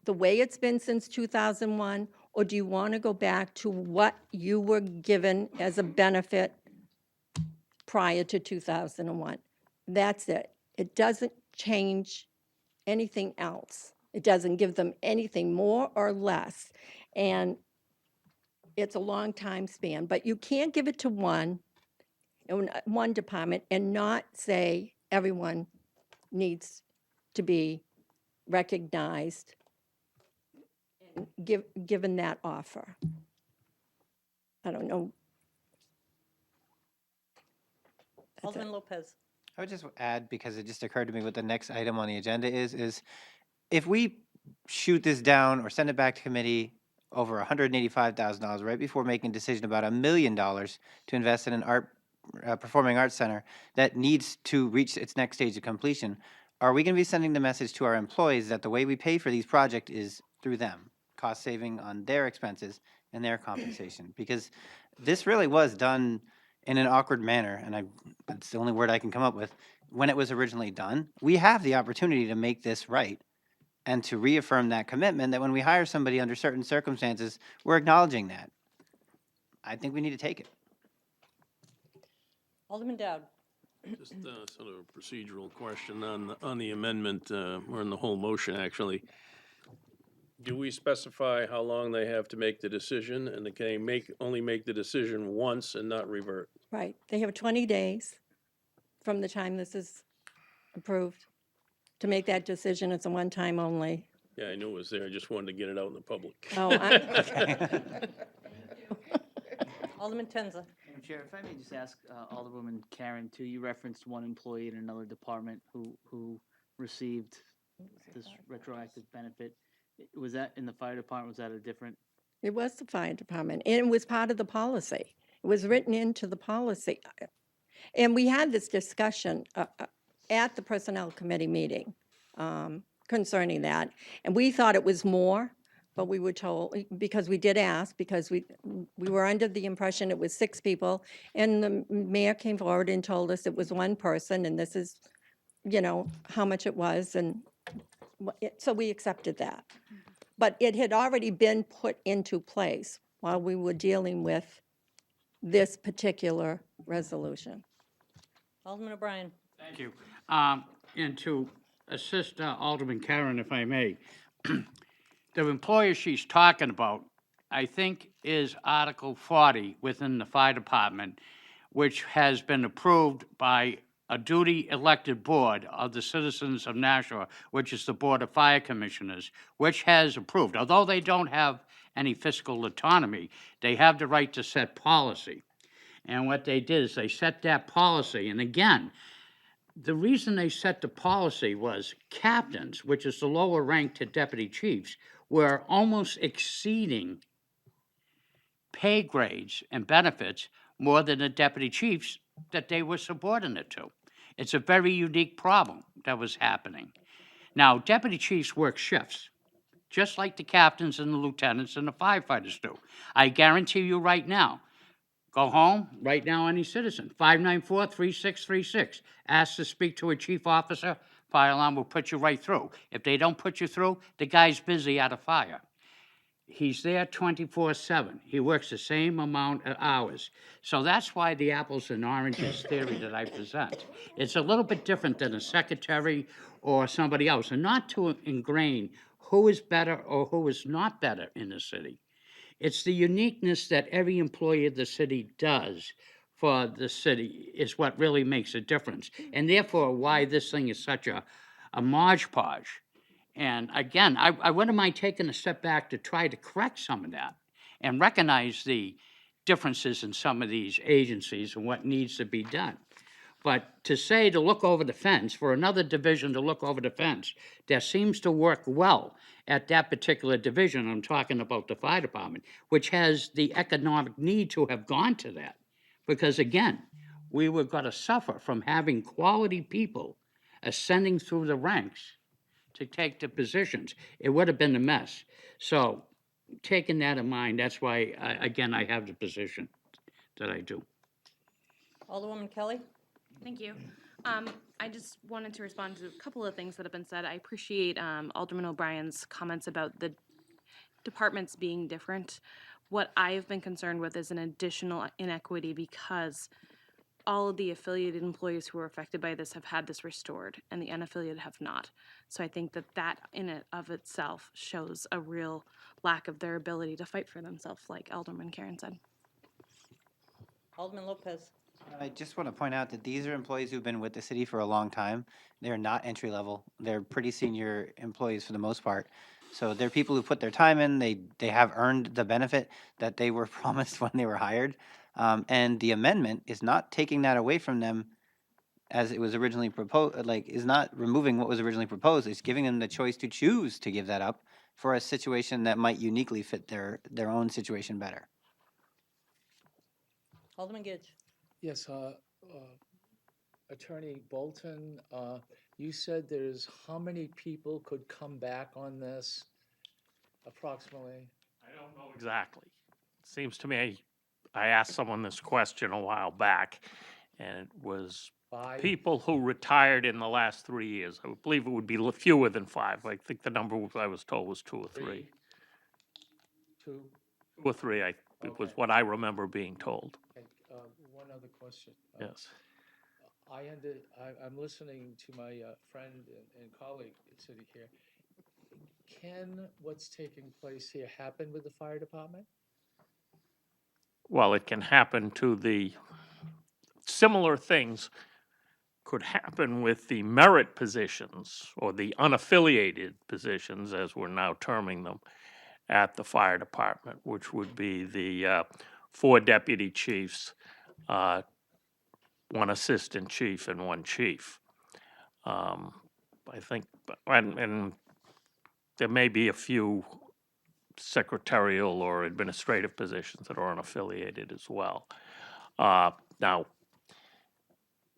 the way it's been since 2001, or do you want to go back to what you were given as a benefit prior to 2001? That's it. It doesn't change anything else. It doesn't give them anything more or less. And it's a long time span, but you can't give it to one department and not say everyone needs to be recognized and given that offer. I don't know. Alderman Lopez. I would just add, because it just occurred to me what the next item on the agenda is if we shoot this down or send it back to committee over $185,000 right before making a decision about $1 million to invest in an performing arts center that needs to reach its next stage of completion, are we going to be sending the message to our employees that the way we pay for these projects is through them, cost saving on their expenses and their compensation? Because this really was done in an awkward manner, and that's the only word I can come up with. When it was originally done, we have the opportunity to make this right and to reaffirm that commitment that when we hire somebody under certain circumstances, we're acknowledging that. I think we need to take it. Alderman Dowd. Just sort of a procedural question on the amendment, or in the whole motion, actually. Do we specify how long they have to make the decision, and can they only make the decision once and not revert? Right. They have 20 days from the time this is approved to make that decision. It's a one-time only. Yeah, I knew it was there. I just wanted to get it out in the public. Oh, Alderman Tenza. Madam Chair, if I may just ask Alderwoman Karen too, you referenced one employee in another department who received this retroactive benefit. Was that in the fire department? Was that a different? It was the fire department, and it was part of the policy. It was written into the policy. And we had this discussion at the Personnel Committee meeting concerning that. And we thought it was more, but we were told, because we did ask, because we were under the impression it was 6 people, and the mayor came forward and told us it was 1 person, and this is, how much it was, and so we accepted that. But it had already been put into place while we were dealing with this particular resolution. Alderman O'Brien. Thank you. And to assist Alderman Karen, if I may, the employer she's talking about, I think, is Article 40 within the fire department, which has been approved by a duty elected board of the citizens of Nashua, which is the Board of Fire Commissioners, which has approved. Although they don't have any fiscal autonomy, they have the right to set policy. And what they did is they set that policy. And again, the reason they set the policy was captains, which is the lower rank to deputy chiefs, were almost exceeding pay grades and benefits more than the deputy chiefs that they were subordinate to. It's a very unique problem that was happening. Now, deputy chiefs work shifts, just like the captains and the lieutenants and the firefighters do. I guarantee you right now, go home, right now, any citizen, 594-3636. Ask to speak to a chief officer, fire alarm will put you right through. If they don't put you through, the guy's busy at a fire. He's there 24/7. He works the same amount of hours. So that's why the apples and oranges theory that I present. It's a little bit different than a secretary or somebody else, and not to ingrain who is better or who is not better in the city. It's the uniqueness that every employee of the city does for the city is what really makes a difference. And therefore, why this thing is such a modge podge. And again, I wouldn't mind taking a step back to try to correct some of that and recognize the differences in some of these agencies and what needs to be done. But to say to look over the fence, for another division to look over the fence, that seems to work well at that particular division, I'm talking about the fire department, which has the economic need to have gone to that. Because again, we were going to suffer from having quality people ascending through the ranks to take the positions. It would have been a mess. So taking that in mind, that's why, again, I have the position that I do. Alderwoman Kelly? Thank you. I just wanted to respond to a couple of things that have been said. I appreciate Alderman O'Brien's comments about the departments being different. What I have been concerned with is an additional inequity because all of the affiliated employees who are affected by this have had this restored and the unaffiliated have not. So I think that that in and of itself shows a real lack of their ability to fight for themselves, like Alderman Karen said. Alderman Lopez? I just want to point out that these are employees who've been with the city for a long time. They're not entry level. They're pretty senior employees for the most part. So they're people who put their time in. They have earned the benefit that they were promised when they were hired. And the amendment is not taking that away from them as it was originally proposed, like is not removing what was originally proposed. It's giving them the choice to choose to give that up for a situation that might uniquely fit their own situation better. Alderman Gidge? Yes, Attorney Bolton, you said there's how many people could come back on this approximately? I don't know exactly. Seems to me, I asked someone this question a while back, and it was 5? people who retired in the last 3 years. I believe it would be fewer than 5. I think the number I was told was 2 or 3. 2? 2 or 3, it was what I remember being told. And, one other question. Yes. I'm listening to my friend and colleague sitting here. Can what's taking place here happen with the fire department? Well, it can happen to the similar things could happen with the merit positions or the unaffiliated positions, as we're now terming them, at the fire department, which would be the 4 deputy chiefs, 1 assistant chief, and 1 chief. I think, and there may be a few secretarial or administrative positions that are unaffiliated as well. Now,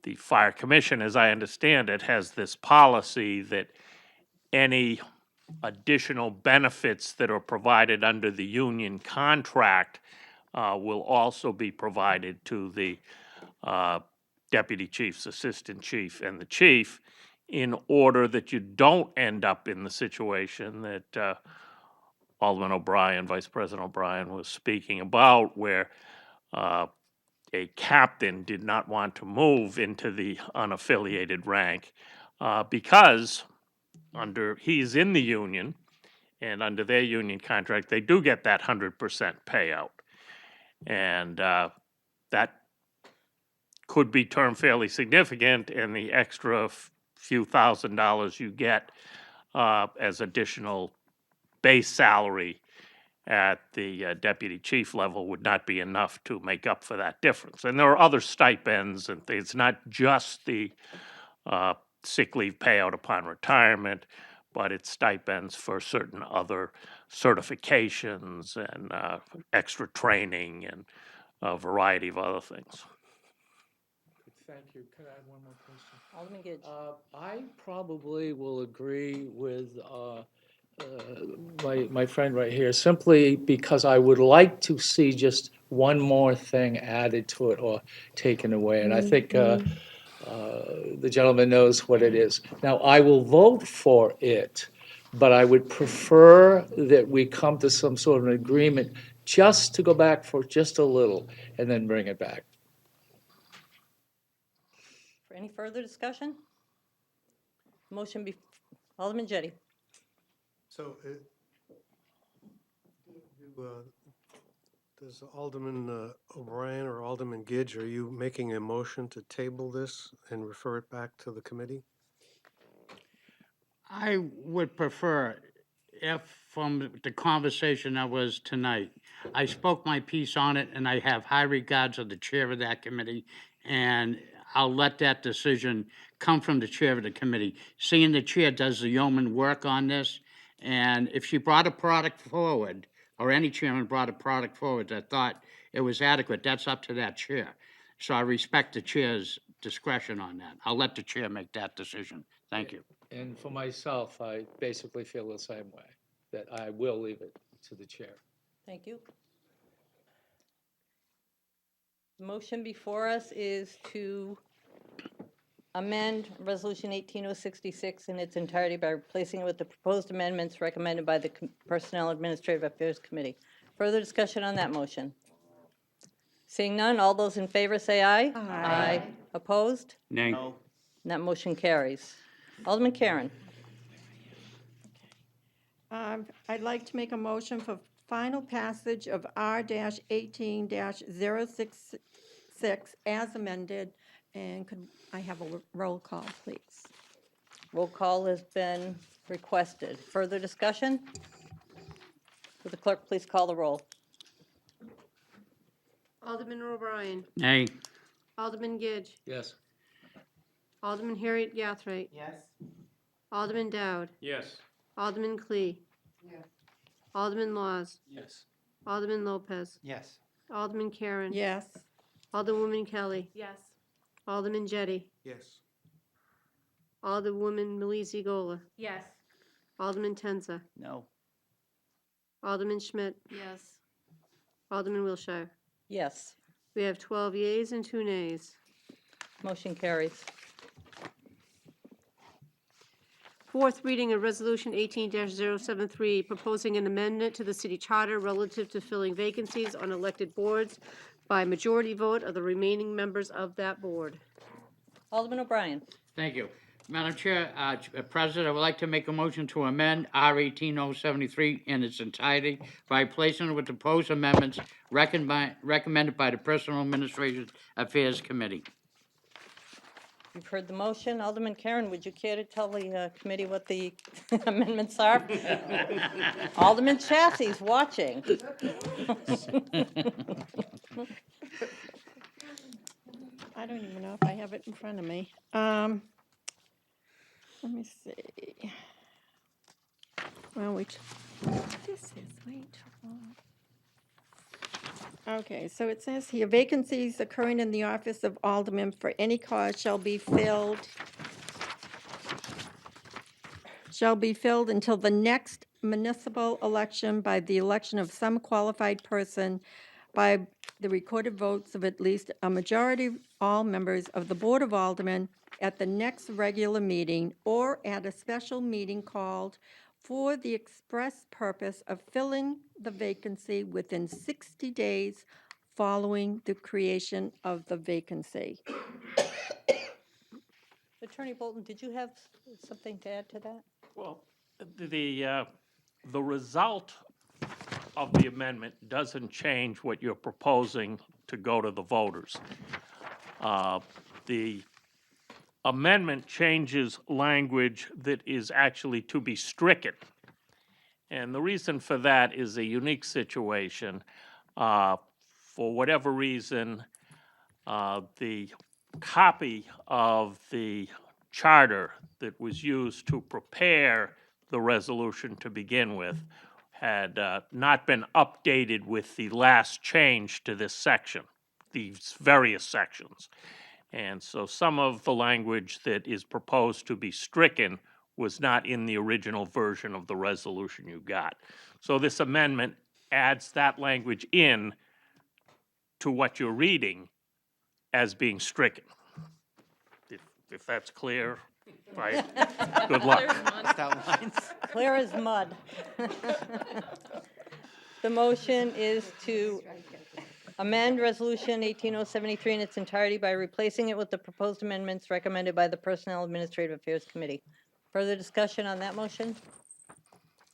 the Fire Commission, as I understand it, has this policy that any additional benefits that are provided under the union contract will also be provided to the deputy chiefs, assistant chief, and the chief, in order that you don't end up in the situation that Alderman O'Brien, Vice President O'Brien, was speaking about, where a captain did not want to move into the unaffiliated rank because he's in the union, and under their union contract, they do get that 100% payout. And that could be termed fairly significant, and the extra few $1,000s you get as additional base salary at the deputy chief level would not be enough to make up for that difference. And there are other stipends, and it's not just the sick leave payout upon retirement, but it's stipends for certain other certifications and extra training and a variety of other things. Thank you. Can I add one more question? Alderman Gidge? I probably will agree with my friend right here, simply because I would like to see just one more thing added to it or taken away. And I think the gentleman knows what it is. Now, I will vote for it, but I would prefer that we come to some sort of an agreement just to go back for just a little and then bring it back. For any further discussion? Motion be, Alderman Jettie. So, does Alderman O'Brien or Alderman Gidge, are you making a motion to table this and refer it back to the committee? I would prefer if, from the conversation that was tonight, I spoke my piece on it, and I have high regards of the chair of that committee, and I'll let that decision come from the chair of the committee. Seeing the chair does the yeoman work on this, and if she brought a product forward, or any chairman brought a product forward that thought it was adequate, that's up to that chair. So I respect the chair's discretion on that. I'll let the chair make that decision. Thank you. And for myself, I basically feel the same way, that I will leave it to the chair. Thank you. The motion before us is to amend Resolution 18066 in its entirety by replacing it with the proposed amendments recommended by the Personnel Administrative Affairs Committee. Further discussion on that motion? Seeing none, all those in favor say aye. Aye. Opposed? Nay. And that motion carries. Alderman Karen. I'd like to make a motion for final passage of R-18-066 as amended, and could I have a roll call, please? Roll call has been requested. Further discussion? Would the clerk please call the roll? Alderman O'Brien. Nay. Alderman Gidge. Yes. Alderman Harriet Gathright. Yes. Alderman Dowd. Yes. Alderman Clee. Yes. Alderman Laws. Yes. Alderman Lopez. Yes. Alderman Karen. Yes. Alderwoman Kelly. Yes. Alderman Jettie. Yes. Alderwoman Malizi Gola. Yes. Alderman Tenza. No. Alderman Schmidt. Yes. Alderman Wilshire. Yes. We have 12 yeas and 2 nays. Motion carries. Fourth reading of Resolution 18-073, proposing an amendment to the city charter relative to filling vacancies on elected boards by majority vote of the remaining members of that board. Alderman O'Brien. Thank you. Madam Chair, President, I would like to make a motion to amend R-18-073 in its entirety by placing it with the proposed amendments recommended by the Personal Administration Affairs Committee. You've heard the motion. Alderman Karen, would you care to tell the committee what the amendments are? Alderman Chassey's watching. I don't even know if I have it in front of me. Let me see. Well, this is way too long. Okay, so it says here, vacancies occurring in the office of alderman for any cause shall be filled until the next municipal election by the election of some qualified person by the recorded votes of at least a majority of all members of the Board of Aldermen at the next regular meeting or at a special meeting called for the express purpose of filling the vacancy within 60 days following the creation of the vacancy. Attorney Bolton, did you have something to add to that? Well, the result of the amendment doesn't change what you're proposing to go to the voters. The amendment changes language that is actually to be stricken. And the reason for that is a unique situation. For whatever reason, the copy of the charter that was used to prepare the resolution to begin with had not been updated with the last change to this section, these various sections. And so some of the language that is proposed to be stricken was not in the original version of the resolution you got. So this amendment adds that language in to what you're reading as being stricken. If that's clear, Right. Good luck. Stout lines. Clear as mud. The motion is to amend Resolution 18073 in its entirety by replacing it with the proposed amendments recommended by the Personnel Administrative Affairs Committee. Further discussion on that motion?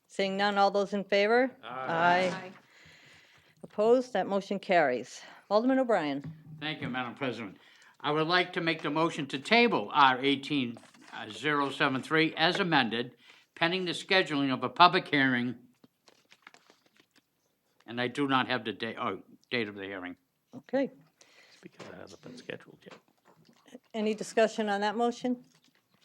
Seeing none, all those in favor? Aye. Opposed? That motion carries. Alderman O'Brien. Thank you, Madam President. I would like to make the motion to table R 18073 as amended, pending the scheduling of a public hearing, and I do not have the date of the hearing. Okay. It's because it hasn't been scheduled yet. Any discussion on that motion?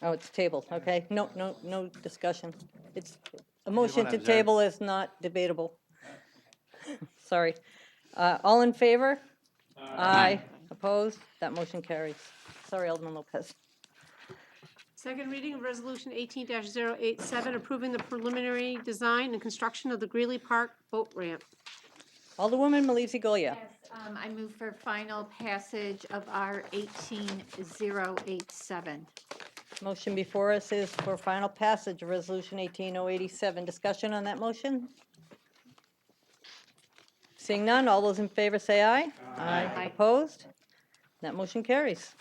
Oh, it's tabled, okay. No discussion. It's, a motion to observe. table is not debatable. Sorry. All in favor? Aye. Opposed? That motion carries. Sorry, Alderman Lopez. Second reading of Resolution 18-087, approving the preliminary design and construction of the Greeley Park boat ramp. Alderwoman Malizi Goya. I move for final passage of R 18087. Motion before us is for final passage of Resolution 18087. Discussion on that motion? Seeing none, all those in favor say aye. Aye. Opposed? That motion carries.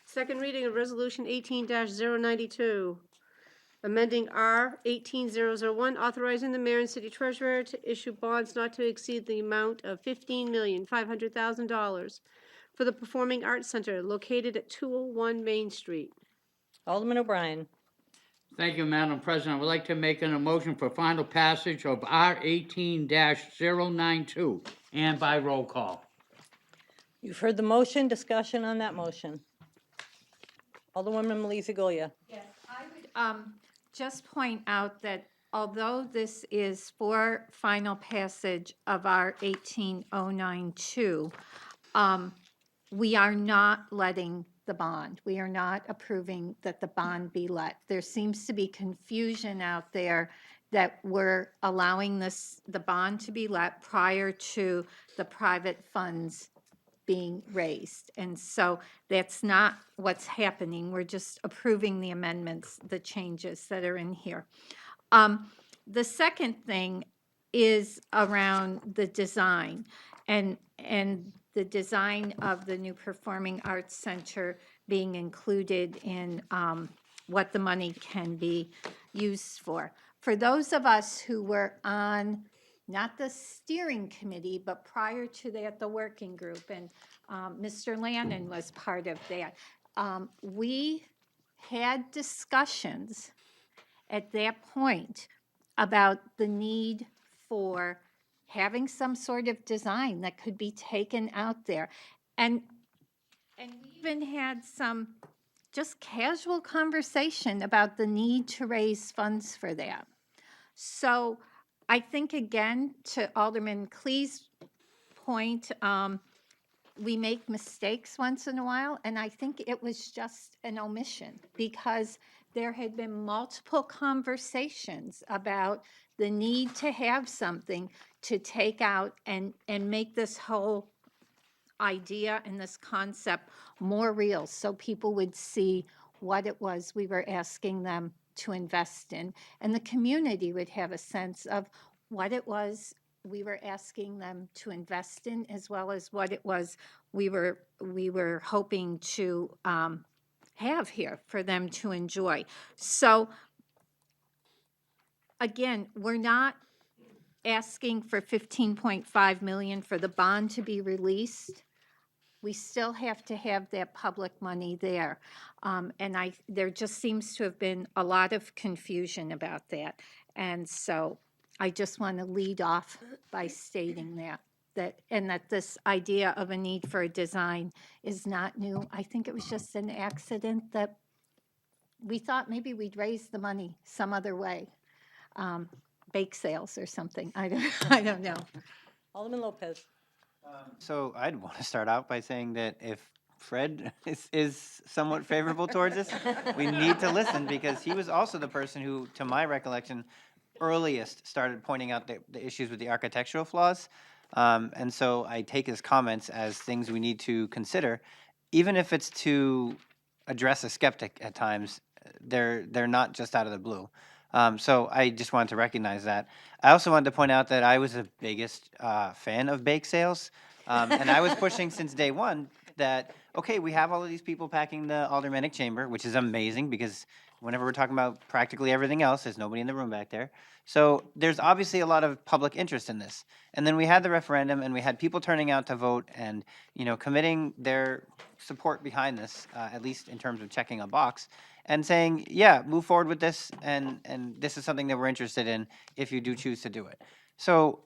Second reading of Resolution 18-092, amending R 18001, authorizing the mayor and city treasurer to issue bonds not to exceed the amount of $15,500,000 for the Performing Arts Center located at 201 Main Street. Alderman O'Brien. Thank you, Madam President. I would like to make a motion for final passage of R 18-092 and by roll call. You've heard the motion. Discussion on that motion. Alderwoman Malizi Goya. Yes, I would just point out that although this is for final passage of our 18092, we are not letting the bond. We are not approving that the bond be let. There seems to be confusion out there that we're allowing the bond to be let prior to the private funds being raised. And so that's not what's happening. We're just approving the amendments, the changes that are in here. The second thing is around the design and the design of the new Performing Arts Center being included in what the money can be used for. For those of us who were on not the steering committee, but prior to that, the working group, and Mr. Lannon was part of that. We had discussions at that point about the need for having some sort of design that could be taken out there. And we even had some just casual conversation about the need to raise funds for that. So I think, again, to Alderman Klee's point, we make mistakes once in a while, and I think it was just an omission because there had been multiple conversations about the need to have something to take out and make this whole idea and this concept more real so people would see what it was we were asking them to invest in, and the community would have a sense of what it was we were asking them to invest in, as well as what it was we were hoping to have here for them to enjoy. So again, we're not asking for $15.5 million for the bond to be released. We still have to have that public money there. And there just seems to have been a lot of confusion about that. And so I just want to lead off by stating that this idea of a need for a design is not new. I think it was just an accident that we thought maybe we'd raise the money some other way, bake sales or something. I don't know. Alderman Lopez. So I'd want to start out by saying that if Fred is somewhat favorable towards this, we need to listen because he was also the person who, to my recollection, earliest started pointing out the issues with the architectural flaws. And so I take his comments as things we need to consider, even if it's to address a skeptic at times, they're not just out of the blue. So I just wanted to recognize that. I also wanted to point out that I was the biggest fan of bake sales, and I was pushing since day one that, okay, we have all of these people packing the aldermanic chamber, which is amazing because whenever we're talking about practically everything else, there's nobody in the room back there. So there's obviously a lot of public interest in this. And then we had the referendum, and we had people turning out to vote and, committing their support behind this, at least in terms of checking a box, and saying, yeah, move forward with this, and this is something that we're interested in if you do choose to do it. So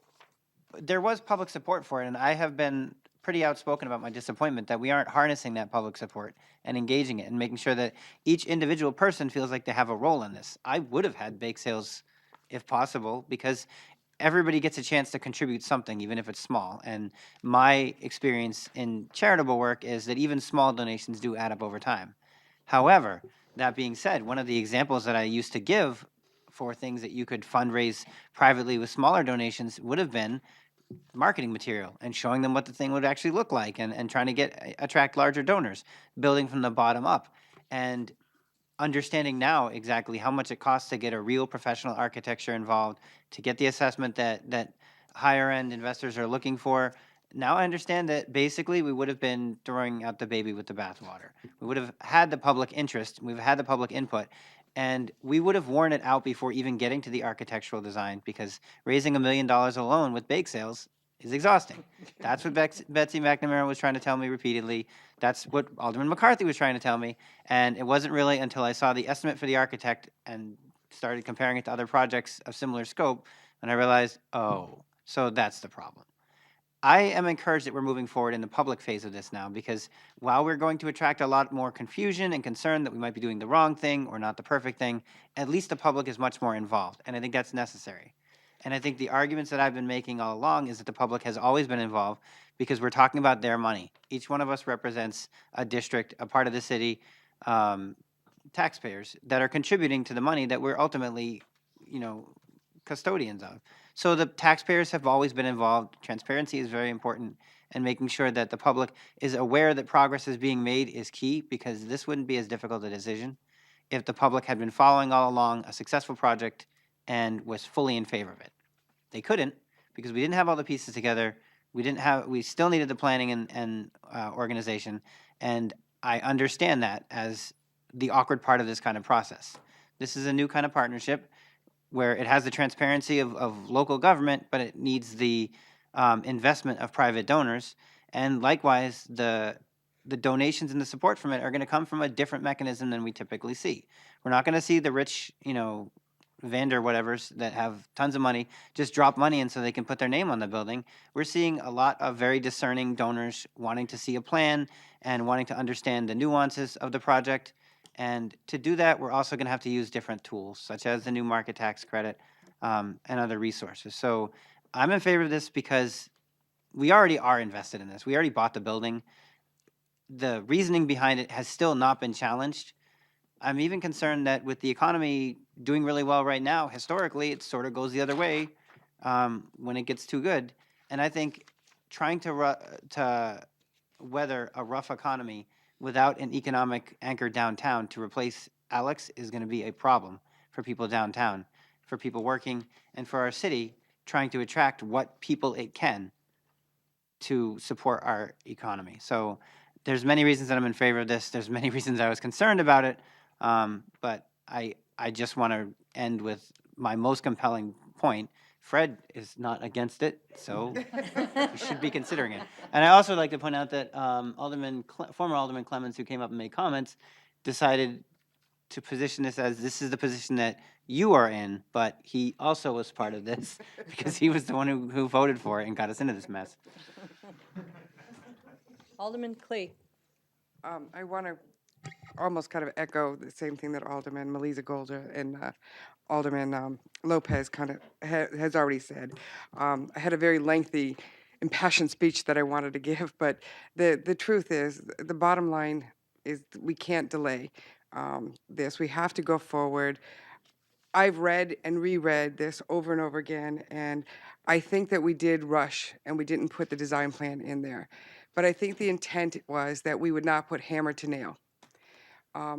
there was public support for it, and I have been pretty outspoken about my disappointment that we aren't harnessing that public support and engaging it and making sure that each individual person feels like they have a role in this. I would have had bake sales if possible, because everybody gets a chance to contribute something, even if it's small. And my experience in charitable work is that even small donations do add up over time. However, that being said, one of the examples that I used to give for things that you could fundraise privately with smaller donations would have been marketing material and showing them what the thing would actually look like, and trying to attract larger donors, building from the bottom up. And understanding now exactly how much it costs to get a real professional architecture involved, to get the assessment that higher end investors are looking for. Now I understand that basically we would have been throwing out the baby with the bathwater. We would have had the public interest, we've had the public input, and we would have worn it out before even getting to the architectural design, because raising $1 million alone with bake sales is exhausting. That's what Betsy McNamara was trying to tell me repeatedly. That's what Alderman McCarthy was trying to tell me. And it wasn't really until I saw the estimate for the architect and started comparing it to other projects of similar scope, and I realized, oh, so that's the problem. I am encouraged that we're moving forward in the public phase of this now, because while we're going to attract a lot more confusion and concern that we might be doing the wrong thing or not the perfect thing, at least the public is much more involved, and I think that's necessary. And I think the arguments that I've been making all along is that the public has always been involved, because we're talking about their money. Each one of us represents a district, a part of the city, taxpayers that are contributing to the money that we're ultimately, custodians of. So the taxpayers have always been involved. Transparency is very important, and making sure that the public is aware that progress is being made is key, because this wouldn't be as difficult a decision if the public had been following all along a successful project and was fully in favor of it. They couldn't, because we didn't have all the pieces together. We still needed the planning and organization, and I understand that as the awkward part of this kind of process. This is a new kind of partnership where it has the transparency of local government, but it needs the investment of private donors. And likewise, the donations and the support from it are going to come from a different mechanism than we typically see. We're not going to see the rich, vendor whatevers that have tons of money just drop money in so they can put their name on the building. We're seeing a lot of very discerning donors wanting to see a plan and wanting to understand the nuances of the project. And to do that, we're also going to have to use different tools, such as the new market tax credit and other resources. So I'm in favor of this because we already are invested in this. We already bought the building. The reasoning behind it has still not been challenged. I'm even concerned that with the economy doing really well right now, historically, it sort of goes the other way when it gets too good. And I think trying to weather a rough economy without an economic anchor downtown to replace Alex is going to be a problem for people downtown, for people working, and for our city trying to attract what people it can to support our economy. So there's many reasons that I'm in favor of this. There's many reasons I was concerned about it. But I just want to end with my most compelling point. Fred is not against it, so we should be considering it. And I also like to point out that former Alderman Clemens, who came up and made comments, decided to position this is the position that you are in, but he also was part of this because he was the one who voted for it and got us into this mess. Alderman Clee. I want to almost kind of echo the same thing that Alderman Melissa Golder and Alderman Lopez kind of has already said. I had a very lengthy, impassioned speech that I wanted to give, but the truth is, the bottom line is we can't delay this. We have to go forward. I've read and reread this over and over again, and I think that we did rush and we didn't put the design plan in there. But I think the intent was that we would not put hammer to nail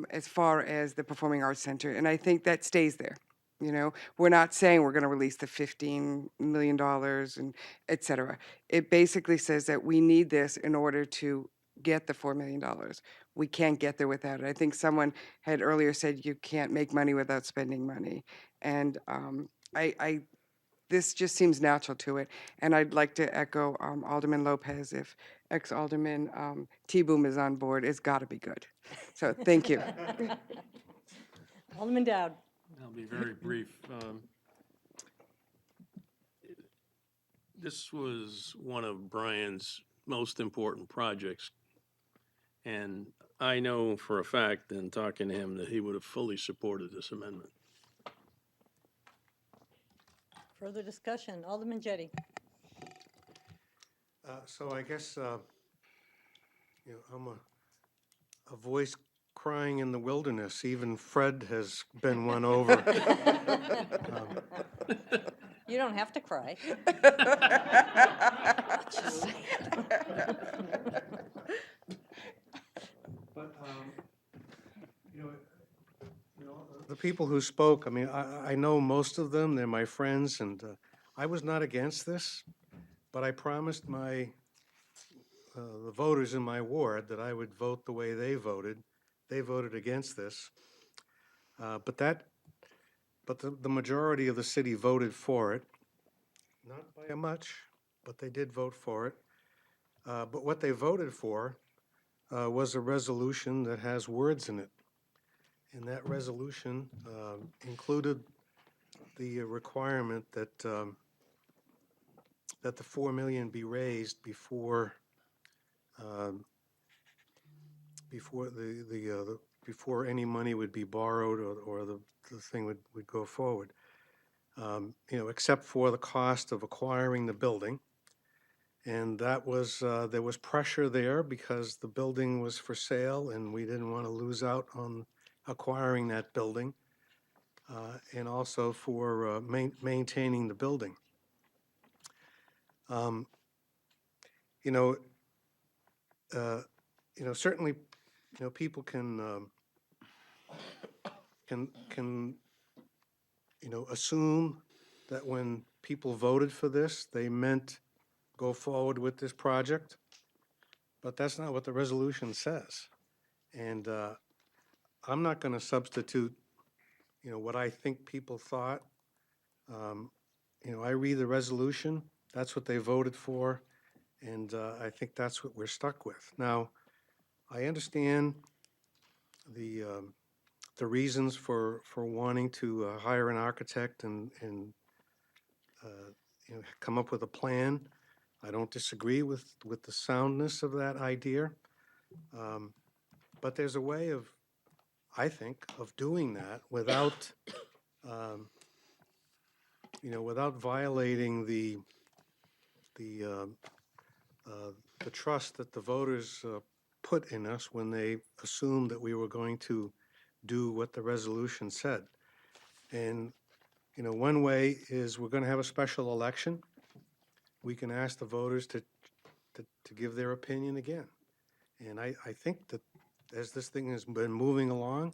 as far as the Performing Arts Center, and I think that stays there. You know, we're not saying we're going to release the $15 million and et cetera. It basically says that we need this in order to get the $4 million. We can't get there without it. I think someone had earlier said you can't make money without spending money. And this just seems natural to it. And I'd like to echo Alderman Lopez, if ex-Alderman T-Boom is on board, it's got to be good. So thank you. Alderman Dowd. I'll be very brief. This was one of Brian's most important projects, and I know for a fact, in talking to him, that he would have fully supported this amendment. Further discussion, Alderman Jettie. So I guess, you know, I'm a voice crying in the wilderness. Even Fred has been won over. You don't have to cry. But, you know, the people who spoke, I mean, I know most of them, they're my friends, and I was not against this, but I promised the voters in my ward that I would vote the way they voted. They voted against this. But the majority of the city voted for it, not by much, but they did vote for it. But what they voted for was a resolution that has words in it. And that resolution included the requirement that that the $4 million be raised before before any money would be borrowed or the thing would go forward. You know, except for the cost of acquiring the building. And that was, there was pressure there because the building was for sale and we didn't want to lose out on acquiring that building, and also for maintaining the building. You know, certainly, you know, people can you know, assume that when people voted for this, they meant go forward with this project, but that's not what the resolution says. And I'm not going to substitute, you know, what I think people thought. You know, I read the resolution, that's what they voted for, and I think that's what we're stuck with. Now, I understand the reasons for wanting to hire an architect and you know, come up with a plan. I don't disagree with the soundness of that idea, but there's a way of, I think, of doing that without, you know, without violating the trust that the voters put in us when they assumed that we were going to do what the resolution said. And, you know, one way is we're going to have a special election. We can ask the voters to give their opinion again. And I think that as this thing has been moving along,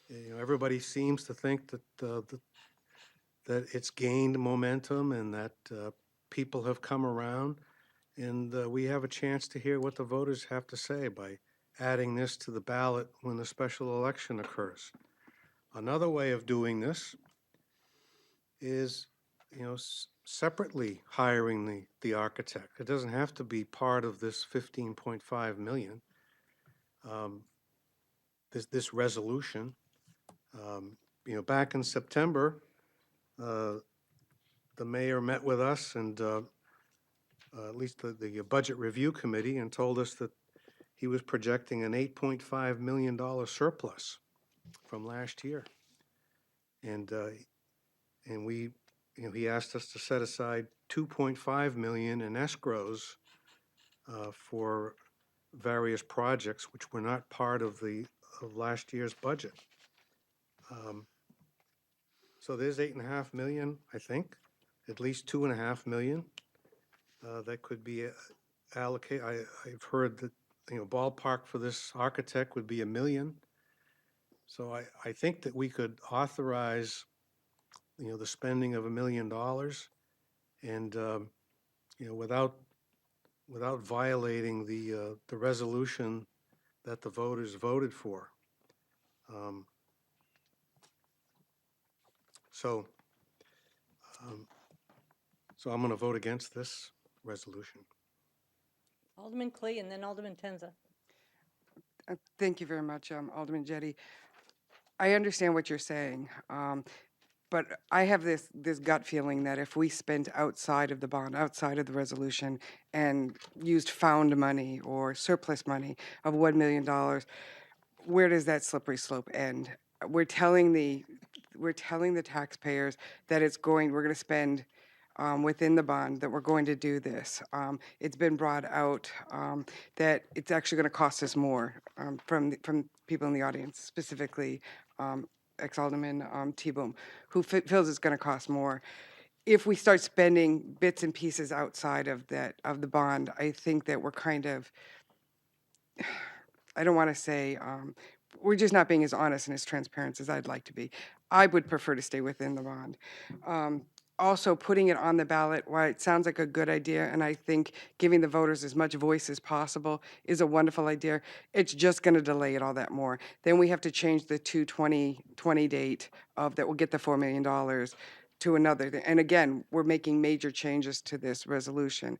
you know, everybody seems to think that that it's gained momentum and that people have come around, and we have a chance to hear what the voters have to say by adding this to the ballot when the special election occurs. Another way of doing this is, you know, separately hiring the architect. It doesn't have to be part of this 15.5 million. This resolution, you know, back in September, the mayor met with us and at least the budget review committee, and told us that he was projecting an $8.5 million surplus from last year. And we, you know, he asked us to set aside $2.5 million in escrows for various projects which were not part of last year's budget. So there's $8.5 million, I think, at least $2.5 million that could be allocate, I've heard that, ballpark for this architect would be $1 million. So I think that we could authorize, the spending of $1 million and, without violating the resolution that the voters voted for. Um, So, um, so I'm going to vote against this resolution. Alderman Clee and then Alderman Tenza. Thank you very much, Alderman Jettie. I understand what you're saying, but I have this gut feeling that if we spent outside of the bond, outside of the resolution, and used found money or surplus money of $1 million, where does that slippery slope end? We're telling the taxpayers that we're going to spend within the bond, that we're going to do this. It's been brought out that it's actually going to cost us more from people in the audience, specifically ex-alderman T-Boom, who feels it's going to cost more. If we start spending bits and pieces outside of the bond, I think that we're kind of, I don't want to say, we're just not being as honest and as transparent as I'd like to be. I would prefer to stay within the bond. Also, putting it on the ballot, while it sounds like a good idea, and I think giving the voters as much voice as possible is a wonderful idea, it's just going to delay it all that more. Then we have to change the 2020 date of that will get the $4 million to another. And again, we're making major changes to this resolution.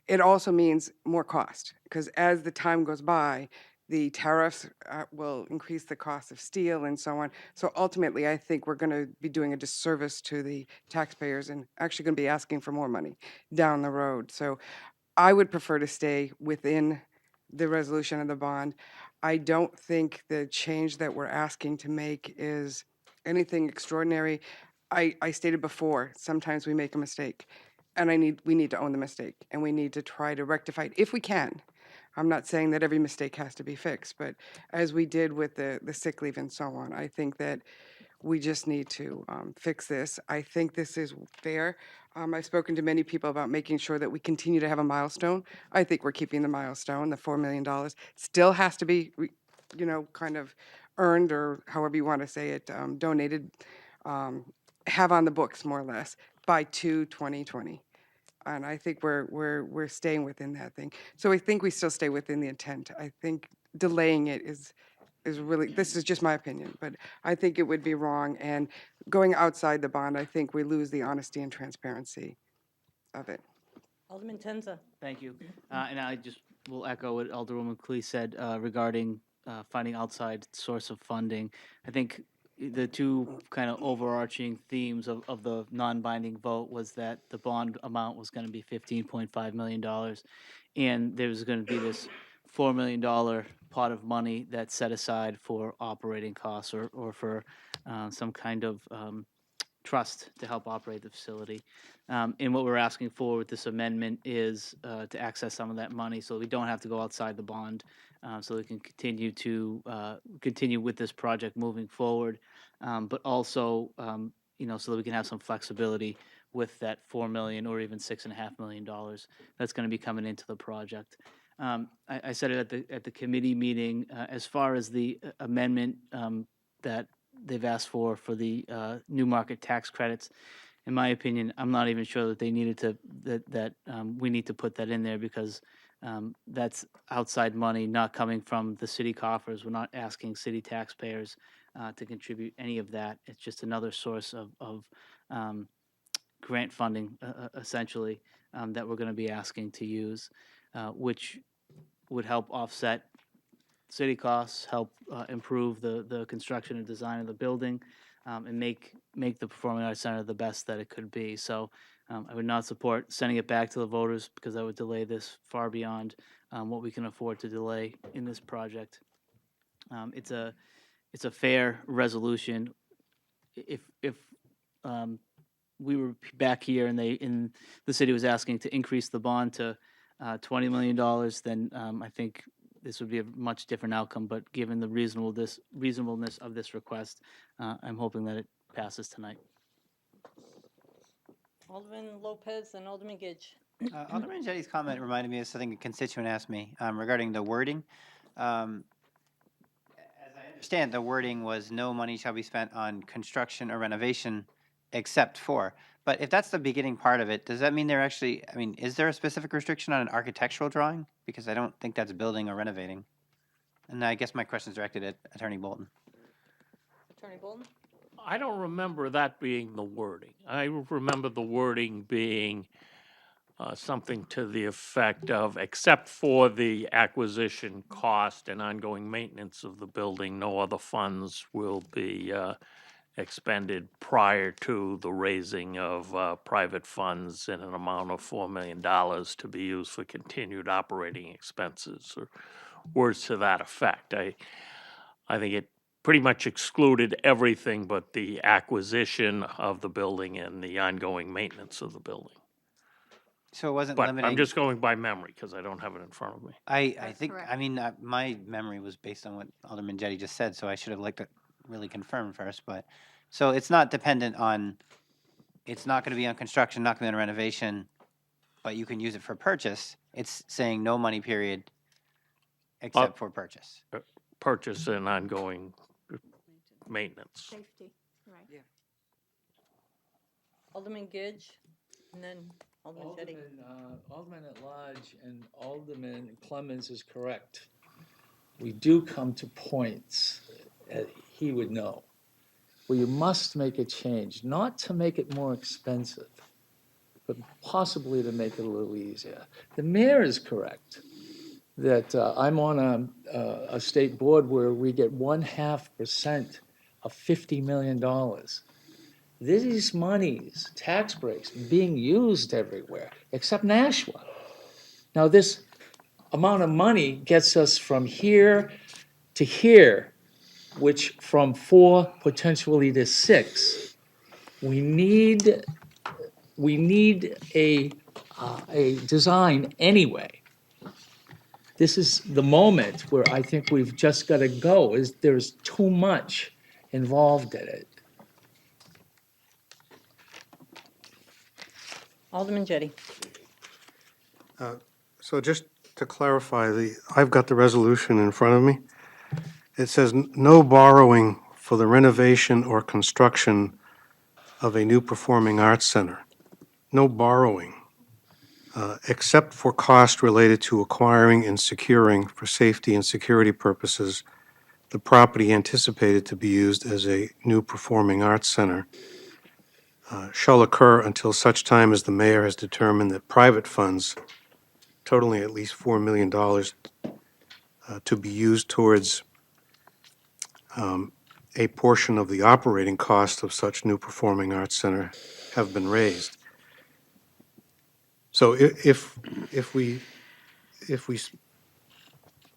It also means more cost, because as the time goes by, the tariffs will increase the cost of steel and so on. So ultimately, I think we're going to be doing a disservice to the taxpayers and actually going to be asking for more money down the road. So I would prefer to stay within the resolution of the bond. I don't think the change that we're asking to make is anything extraordinary. I stated before, sometimes we make a mistake, and we need to own the mistake, and we need to try to rectify it if we can. I'm not saying that every mistake has to be fixed, but as we did with the sick leave and so on, I think that we just need to fix this. I think this is fair. I've spoken to many people about making sure that we continue to have a milestone. I think we're keeping the milestone. The $4 million still has to be, kind of earned, or however you want to say it, donated, have on the books more or less by 2020. And I think we're staying within that thing. So I think we still stay within the intent. I think delaying it is really, this is just my opinion, but I think it would be wrong. And going outside the bond, I think we lose the honesty and transparency of it. Alderman Tenza. Thank you. And I just will echo what Alderwoman Clee said regarding finding outside source of funding. I think the two kind of overarching themes of the non-binding vote was that the bond amount was going to be $15.5 million, and there's going to be this $4 million pot of money that's set aside for operating costs or for some kind of trust to help operate the facility. And what we're asking for with this amendment is to access some of that money so we don't have to go outside the bond, so we can continue with this project moving forward, but also, so that we can have some flexibility with that $4 million or even $6.5 million that's going to be coming into the project. I said it at the committee meeting, as far as the amendment that they've asked for the new market tax credits. In my opinion, I'm not even sure that they needed to, that we need to put that in there, because that's outside money not coming from the city coffers. We're not asking city taxpayers to contribute any of that. It's just another source of grant funding, essentially, that we're going to be asking to use, which would help offset city costs, help improve the construction and design of the building, and make the Performing Arts Center the best that it could be. So I would not support sending it back to the voters, because that would delay this far beyond what we can afford to delay in this project. It's a fair resolution. If we were back here and the city was asking to increase the bond to $20 million, then I think this would be a much different outcome. But given the reasonableness of this request, I'm hoping that it passes tonight. Alderman Lopez and Alderman Gidge. Alderman Jetty's comment reminded me of something a constituent asked me regarding the wording. As I understand, the wording was no money shall be spent on construction or renovation except for. But if that's the beginning part of it, does that mean they're actually, I mean, is there a specific restriction on an architectural drawing? Because I don't think that's building or renovating. And I guess my question is directed at Attorney Bolton. Attorney Bolton? I don't remember that being the wording. I remember the wording being something to the effect of, except for the acquisition cost and ongoing maintenance of the building, no other funds will be expended prior to the raising of private funds in an amount of $4 million to be used for continued operating expenses, or words to that effect. I think it pretty much excluded everything but the acquisition of the building and the ongoing maintenance of the building. So it wasn't But limiting. I'm just going by memory because I don't have it in front of me. I think, I mean, my memory was based on what Alderman Jetty just said, so I should have liked to really confirm first, but, so it's not dependent on, it's not gonna be on construction, not gonna be on renovation, but you can use it for purchase. It's saying no money period except for purchase. Purchase and ongoing maintenance. Safety, right. Yeah. Alderman Gidge, and then Alderman Jettie. Alderman at large and Alderman Clemens is correct. We do come to points, he would know, where you must make a change, not to make it more expensive, but possibly to make it a little easier. The mayor is correct that I'm on a state board where we get 0.5% of $50 million. These monies, tax breaks, being used everywhere except Nashua. Now, this amount of money gets us from here to here, which from 4 potentially to 6. We need a design anyway. This is the moment where I think we've just got to go. There's too much involved in it. Alderman Jettie. So just to clarify, I've got the resolution in front of me. It says no borrowing for the renovation or construction of a new performing arts center. No borrowing, except for cost related to acquiring and securing for safety and security purposes the property anticipated to be used as a new performing arts center, shall occur until such time as the mayor has determined that private funds totaling at least $4 million to be used towards a portion of the operating cost of such new performing arts center have been raised. So if we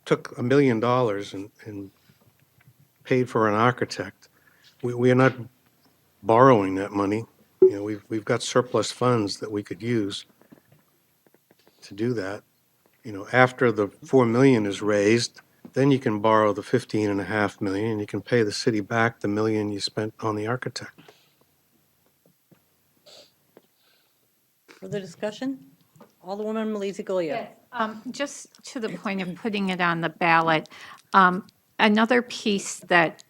took $1 million and paid for an architect, we are not borrowing that money. You know, we've got surplus funds that we could use to do that. You know, after the $4 million is raised, then you can borrow the $15.5 million, and you can pay the city back the $1 million you spent on the architect. Further discussion? Alderwoman Malizia-Goya. Yes, just to the point of putting it on the ballot, another piece that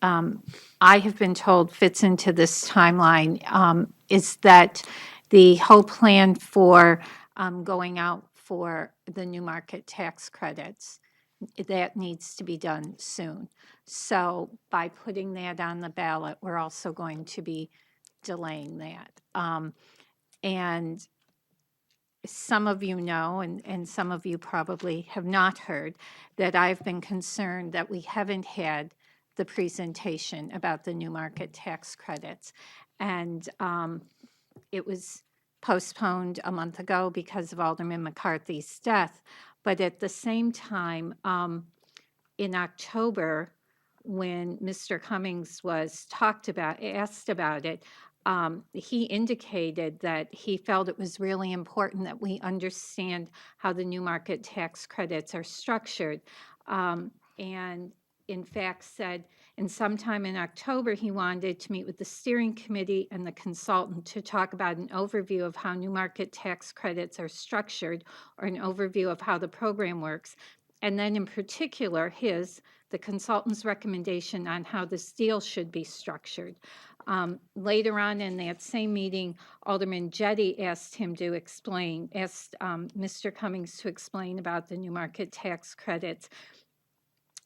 I have been told fits into this timeline is that the whole plan for going out for the new market tax credits, that needs to be done soon. So by putting that on the ballot, we're also going to be delaying that. And some of you know, and some of you probably have not heard, that I've been concerned that we haven't had the presentation about the new market tax credits. And it was postponed a month ago because of Alderman McCarthy's death. But at the same time, in October, when Mr. Cummings was asked about it, he indicated that he felt it was really important that we understand how the new market tax credits are structured. And in fact said, and sometime in October, he wanted to meet with the steering committee and the consultant to talk about an overview of how new market tax credits are structured, or an overview of how the program works. And then in particular, the consultant's recommendation on how this deal should be structured. Later on in that same meeting, Alderman Jettie asked Mr. Cummings to explain about the new market tax credits.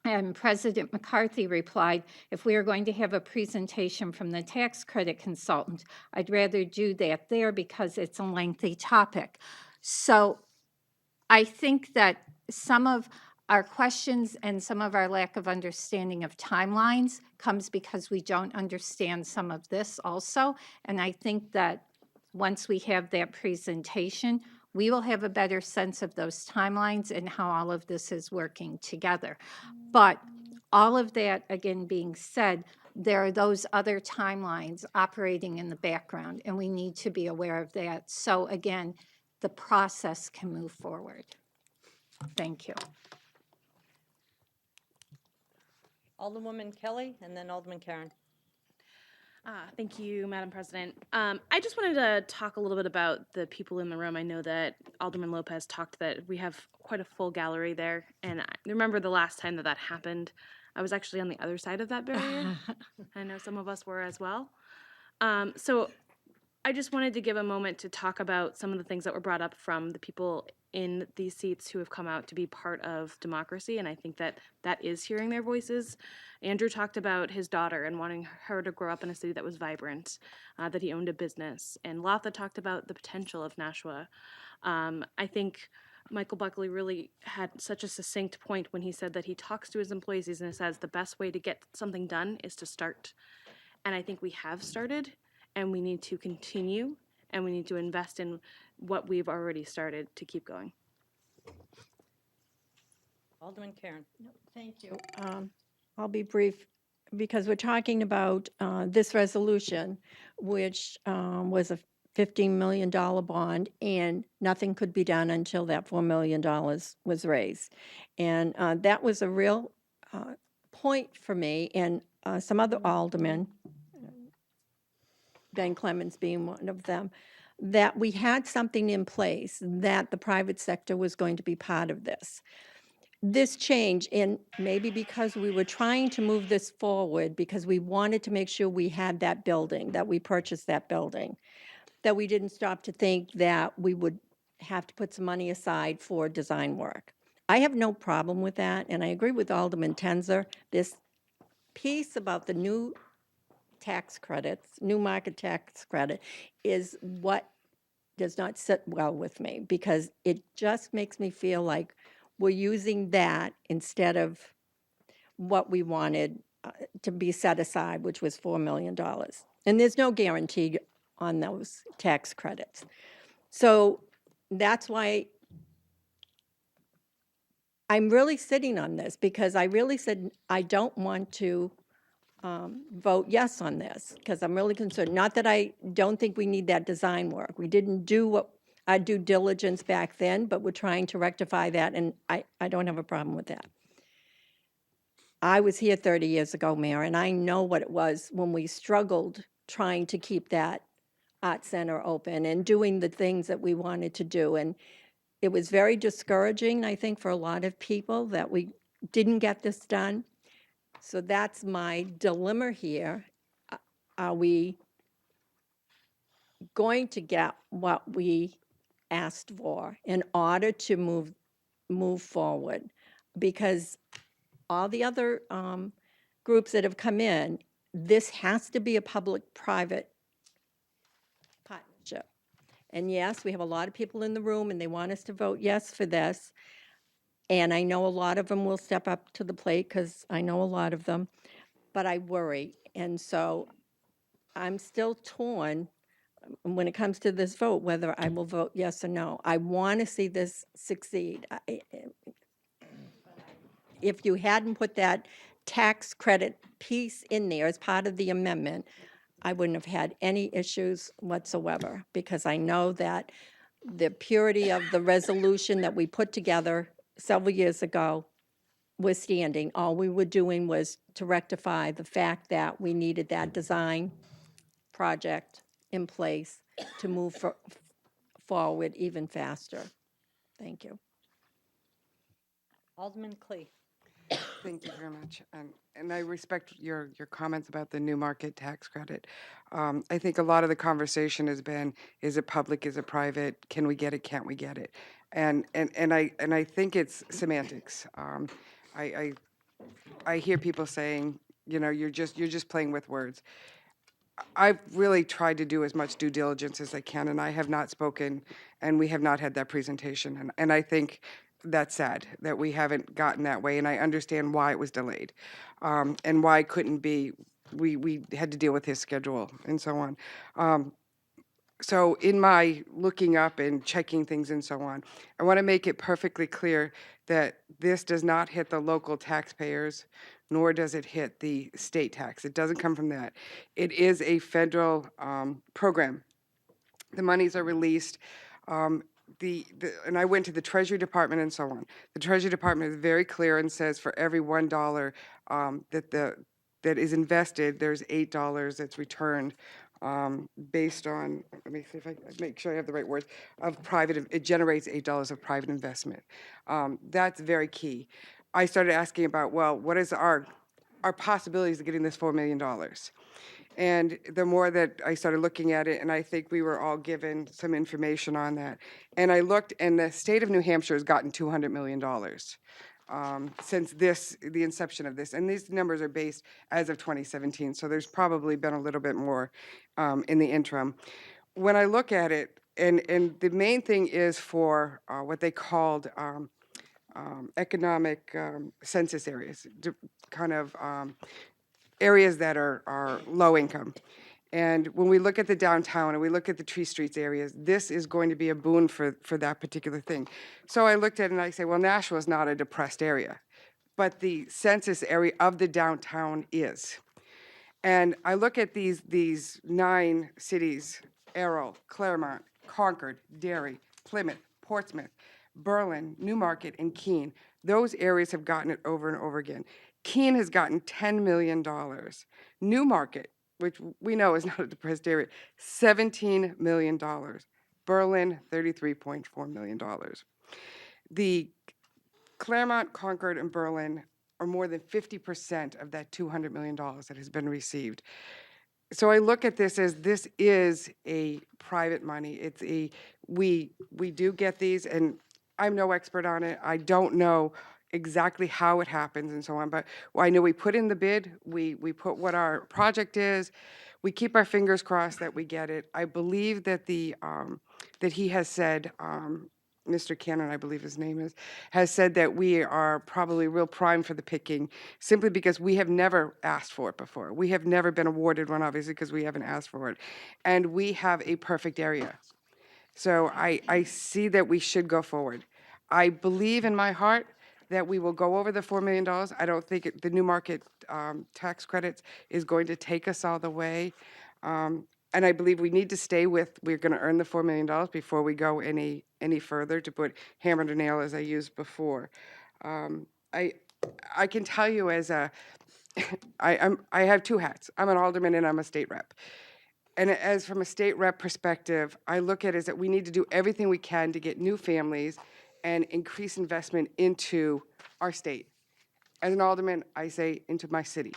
And President McCarthy replied, if we are going to have a presentation from the tax credit consultant, I'd rather do that there because it's a lengthy topic. So I think that some of our questions and some of our lack of understanding of timelines comes because we don't understand some of this also. And I think that once we have that presentation, we will have a better sense of those timelines and how all of this is working together. But all of that, again, being said, there are those other timelines operating in the background, and we need to be aware of that. So again, the process can move forward. Thank you. Alderwoman Kelly, and then Alderman Karen. Thank you, Madam President. I just wanted to talk a little bit about the people in the room. I know that Alderman Lopez talked that we have quite a full gallery there, and I remember the last time that happened, I was actually on the other side of that barrier. I know some of us were as well. So I just wanted to give a moment to talk about some of the things that were brought up from the people in these seats who have come out to be part of democracy, and I think that that is hearing their voices. Andrew talked about his daughter and wanting her to grow up in a city that was vibrant, that he owned a business, and Latha talked about the potential of Nashua. I think Michael Buckley really had such a succinct point when he said that he talks to his employees and says the best way to get something done is to start. And I think we have started, and we need to continue, and we need to invest in what we've already started to keep going. Alderman Karen. Thank you. I'll be brief because we're talking about this resolution, which was a $15 million bond, and nothing could be done until that $4 million was raised. And that was a real point for me and some other aldermen, Ben Clemens being one of them, that we had something in place, that the private sector was going to be part of this. This change, and maybe because we were trying to move this forward, because we wanted to make sure we had that building, that we purchased that building, that we didn't stop to think that we would have to put some money aside for design work. I have no problem with that, and I agree with Alderman Tenzer. This piece about the new tax credits, new market tax credit, is what does not sit well with me, because it just makes me feel like we're using that instead of what we wanted to be set aside, which was $4 million. And there's no guarantee on those tax credits. So that's why I'm really sitting on this, because I really said I don't want to vote yes on this, because I'm really concerned. Not that I don't think we need that design work. We didn't do what our due diligence back then, but we're trying to rectify that, and I don't have a problem with that. I was here 30 years ago, Mayor, and I know what it was when we struggled trying to keep that art center open and doing the things that we wanted to do. And it was very discouraging, I think, for a lot of people that we didn't get this done. So that's my dilemma here. Are we going to get what we asked for in order to move forward? Because all the other groups that have come in, this has to be a public-private partnership. And yes, we have a lot of people in the room, and they want us to vote yes for this. And I know a lot of them will step up to the plate, because I know a lot of them, but I worry. And so I'm still torn when it comes to this vote, whether I will vote yes or no. I want to see this succeed. If you hadn't put that tax credit piece in there as part of the amendment, I wouldn't have had any issues whatsoever, because I know that the purity of the resolution that we put together several years ago withstanding. All we were doing was to rectify the fact that we needed that design project in place to move forward even faster. Thank you. Alderman Clee. Thank you very much. And I respect your comments about the new market tax credit. I think a lot of the conversation has been, is it public, is it private? Can we get it, can't we get it? And I think it's semantics. I hear people saying, you know, you're just playing with words. I've really tried to do as much due diligence as I can, and I have not spoken, and we have not had that presentation. And I think that's sad that we haven't gotten that way, and I understand why it was delayed, and why it couldn't be. We had to deal with his schedule and so on. So in my looking up and checking things and so on, I want to make it perfectly clear that this does not hit the local taxpayers, nor does it hit the state tax. It doesn't come from that. It is a federal program. The monies are released. And I went to the Treasury Department and so on. The Treasury Department is very clear and says for every $1 that is invested, there's $8 that's returned based on, let me see if I make sure I have the right words, of private, it generates $8 of private investment. That's very key. I started asking about, well, what is our possibilities of getting this $4 million? And the more that I started looking at it, and I think we were all given some information on that. And I looked, and the state of New Hampshire has gotten $200 million since the inception of this. And these numbers are based as of 2017, so there's probably been a little bit more in the interim. When I look at it, and the main thing is for what they called economic census areas, kind of areas that are low income. And when we look at the downtown and we look at the Tree Streets areas, this is going to be a boon for that particular thing. So I looked at it and I say, well, Nashua is not a depressed area, but the census area of the downtown is. And I look at these 9 cities, Errol, Claremont, Concord, Derry, Plymouth, Portsmouth, Berlin, Newmarket, and Keene. Those areas have gotten it over and over again. Keene has gotten $10 million. Newmarket, which we know is not a depressed area, $17 million. Berlin, $33.4 million. The Claremont, Concord, and Berlin are more than 50% of that $200 million that has been received. So I look at this as this is a private money. It's we do get these, and I'm no expert on it. I don't know exactly how it happens and so on, but I know we put in the bid, we put what our project is, we keep our fingers crossed that we get it. I believe that that he has said, Mr. Cannon, I believe his name is, has said that we are probably real prime for the picking, simply because we have never asked for it before. We have never been awarded one, obviously, because we haven't asked for it. And we have a perfect area. So I see that we should go forward. I believe in my heart that we will go over the $4 million. I don't think the new market tax credits is going to take us all the way. And I believe we need to stay with, we're going to earn the $4 million before we go any further, to put hammer to nail as I used before. I can tell you as I have 2 hats. I'm an alderman and I'm a state rep. And as from a state rep perspective, I look at it as that we need to do everything we can to get new families and increase investment into our state. As an alderman, I say into my city.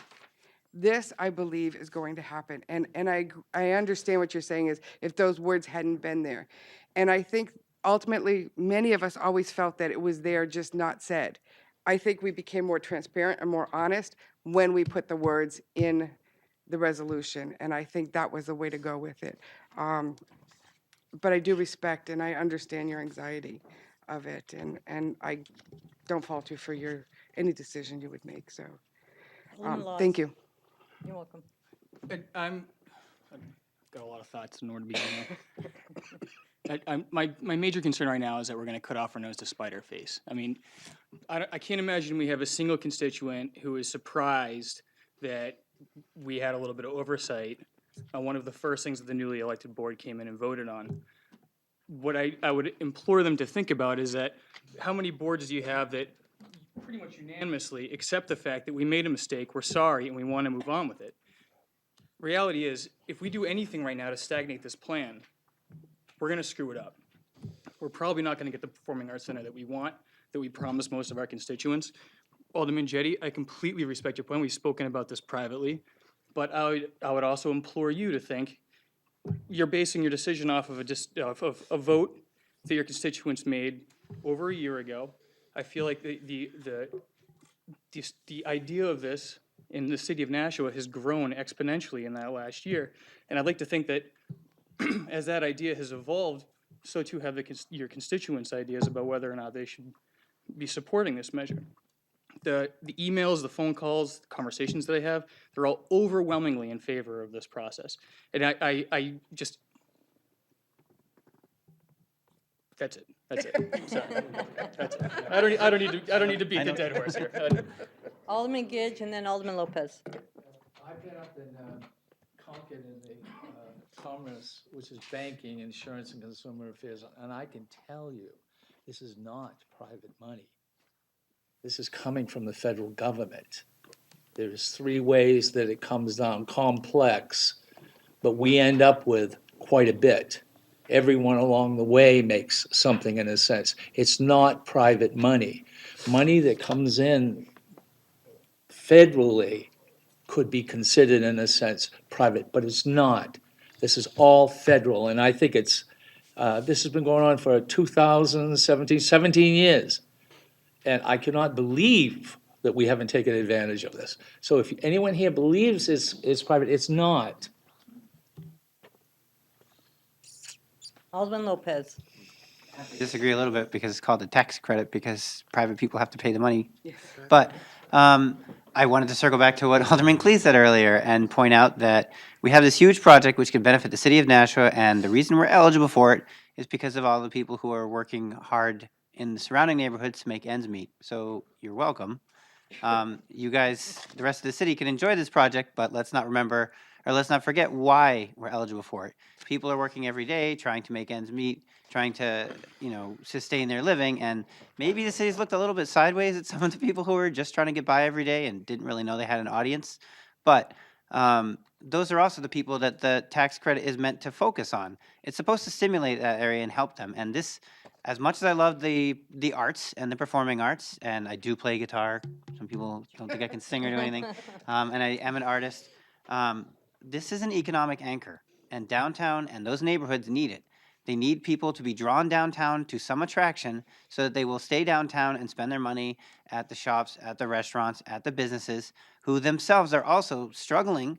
This, I believe, is going to happen. And I understand what you're saying is if those words hadn't been there. And I think ultimately, many of us always felt that it was there, just not said. I think we became more transparent and more honest when we put the words in the resolution, and I think that was the way to go with it. But I do respect and I understand your anxiety of it, and I don't fault you for any decision you would make, so, Alderman Laws. thank you. You're welcome. I've got a lot of thoughts in order to begin. My major concern right now is that we're going to cut off our nose to spite our face. I mean, I can't imagine we have a single constituent who is surprised that we had a little bit of oversight on one of the first things that the newly elected board came in and voted on. What I would implore them to think about is that how many boards do you have that pretty much unanimously accept the fact that we made a mistake, we're sorry, and we want to move on with it. Reality is, if we do anything right now to stagnate this plan, we're going to screw it up. We're probably not going to get the performing arts center that we want, that we promised most of our constituents. Alderman Jettie, I completely respect your point. We've spoken about this privately, but I would also implore you to think you're basing your decision off of a vote that your constituents made over a year ago. I feel like the idea of this in the city of Nashua has grown exponentially in that last year, and I'd like to think that as that idea has evolved, so too have your constituents' ideas about whether or not they should be supporting this measure. The emails, the phone calls, the conversations that I have, they're all overwhelmingly in favor of this process. And I just, that's it. That's it. Sorry. That's it. I don't need to beat the dead horse here. Alderman Gidge and then Alderman Lopez. I've been up in Concord in the Commerce, which is banking, insurance, and consumer affairs, and I can tell you, this is not private money. This is coming from the federal government. There's three ways that it comes down, complex, but we end up with quite a bit. Everyone along the way makes something in a sense. It's not private money. Money that comes in federally could be considered in a sense private, but it's not. This is all federal, and I think this has been going on for 17 years. And I cannot believe that we haven't taken advantage of this. So if anyone here believes it's private, it's not. Alderman Lopez. Disagree a little bit because it's called a tax credit because private people have to pay the money. But I wanted to circle back to what Alderman Clee said earlier and point out that we have this huge project which could benefit the city of Nashua, and the reason we're eligible for it is because of all the people who are working hard in the surrounding neighborhoods to make ends meet. So you're welcome. You guys, the rest of the city can enjoy this project, but let's not forget why we're eligible for it. People are working every day trying to make ends meet, trying to, sustain their living, and maybe the city's looked a little bit sideways at some of the people who are just trying to get by every day and didn't really know they had an audience. But those are also the people that the tax credit is meant to focus on. It's supposed to stimulate that area and help them. And this, as much as I love the arts and the performing arts, and I do play guitar, some people don't think I can sing or do anything, and I am an artist, this is an economic anchor, and downtown and those neighborhoods need it. They need people to be drawn downtown to some attraction so that they will stay downtown and spend their money at the shops, at the restaurants, at the businesses, who themselves are also struggling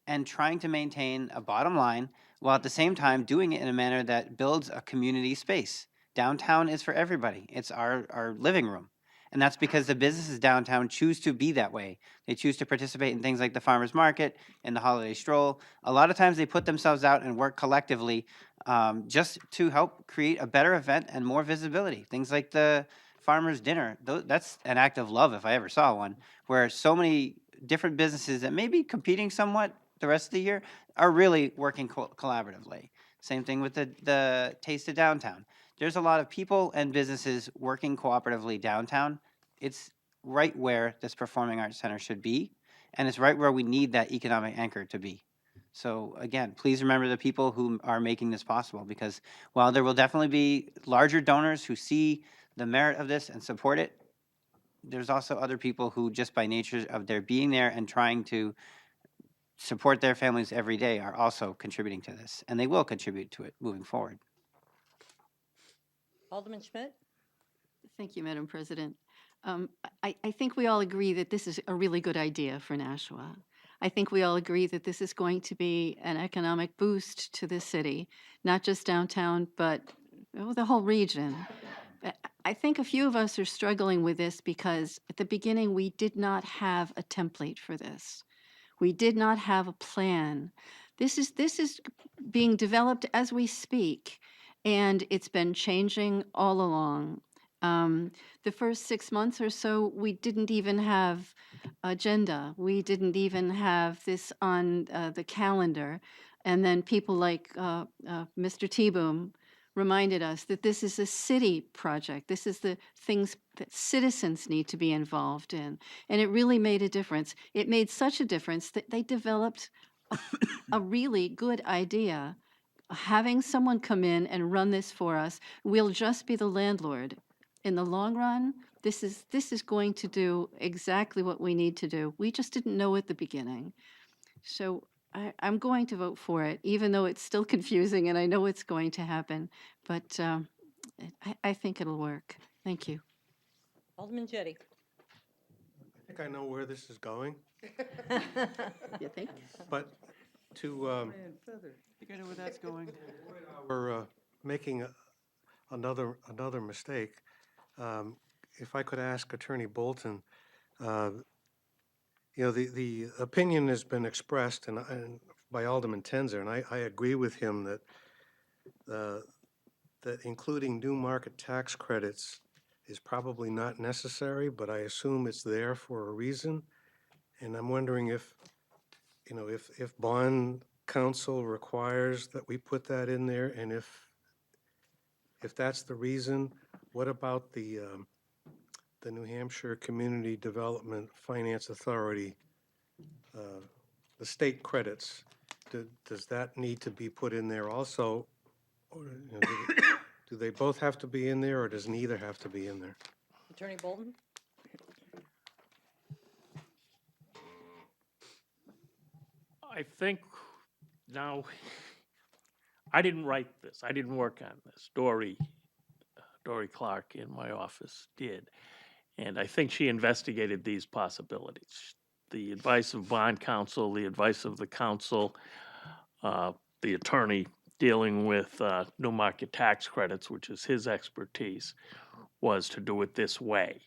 and trying to maintain a bottom line while at the same time doing it in a manner that builds a community space. Downtown is for everybody. It's our living room. And that's because the businesses downtown choose to be that way. They choose to participate in things like the farmers market and the holiday stroll. A lot of times they put themselves out and work collectively just to help create a better event and more visibility. Things like the farmers dinner, that's an act of love if I ever saw one, where so many different businesses that may be competing somewhat the rest of the year are really working collaboratively. Same thing with the Taste of Downtown. There's a lot of people and businesses working cooperatively downtown. It's right where this Performing Arts Center should be, and it's right where we need that economic anchor to be. So again, please remember the people who are making this possible, because while there will definitely be larger donors who see the merit of this and support it, there's also other people who, just by nature of their being there and trying to support their families every day, are also contributing to this, and they will contribute to it moving forward. Alderman Schmidt. Thank you, Madam President. I think we all agree that this is a really good idea for Nashua. I think we all agree that this is going to be an economic boost to the city, not just downtown, but the whole region. I think a few of us are struggling with this because at the beginning we did not have a template for this. We did not have a plan. This is being developed as we speak, and it's been changing all along. The first 6 months or so, we didn't even have agenda. We didn't even have this on the calendar. And then people like Mr. T-Boom reminded us that this is a city project. This is the things that citizens need to be involved in. And it really made a difference. It made such a difference that they developed a really good idea. Having someone come in and run this for us, we'll just be the landlord. In the long run, this is going to do exactly what we need to do. We just didn't know at the beginning. So I'm going to vote for it, even though it's still confusing and I know it's going to happen. But I think it'll work. Thank you. Alderman Jettie. I think I know where this is going, You think? but to, think I know where that's going. we're making another mistake. If I could ask Attorney Bolton, the opinion has been expressed and by Alderman Tenzer, and I agree with him that that including new market tax credits is probably not necessary, but I assume it's there for a reason. And I'm wondering if bond counsel requires that we put that in there, and if that's the reason, what about the New Hampshire Community Development Finance Authority, the state credits? Does that need to be put in there also? Or, do they both have to be in there, or does neither have to be in there? Attorney Bolton? I think now, I didn't write this. I didn't work on this. Dory Clark in my office did. And I think she investigated these possibilities. The advice of bond counsel, the advice of the counsel, the attorney dealing with new market tax credits, which is his expertise, was to do it this way.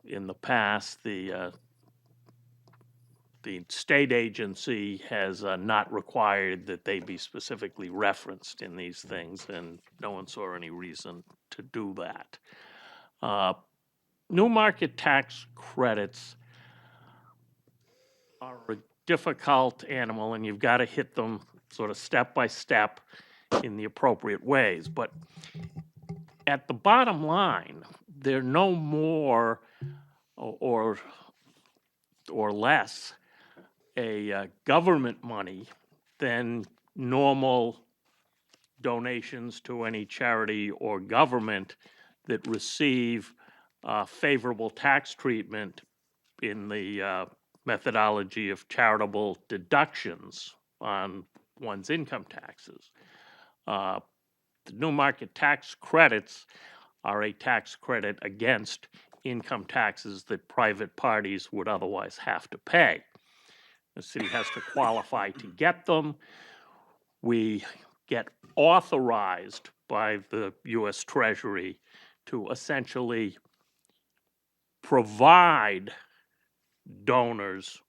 In the past, the state agency has not required that they be specifically referenced in these things, and no one saw any reason to do that. New market tax credits are a difficult animal, and you've got to hit them sort of step by step in the appropriate ways. But at the bottom line, they're no more or less a government money than normal donations to any charity or government that receive favorable tax treatment in the methodology of charitable deductions on one's income taxes. The new market tax credits are a tax credit against income taxes that private parties would otherwise have to pay. The city has to qualify to get them. We get authorized by the U.S. Treasury to essentially provide donors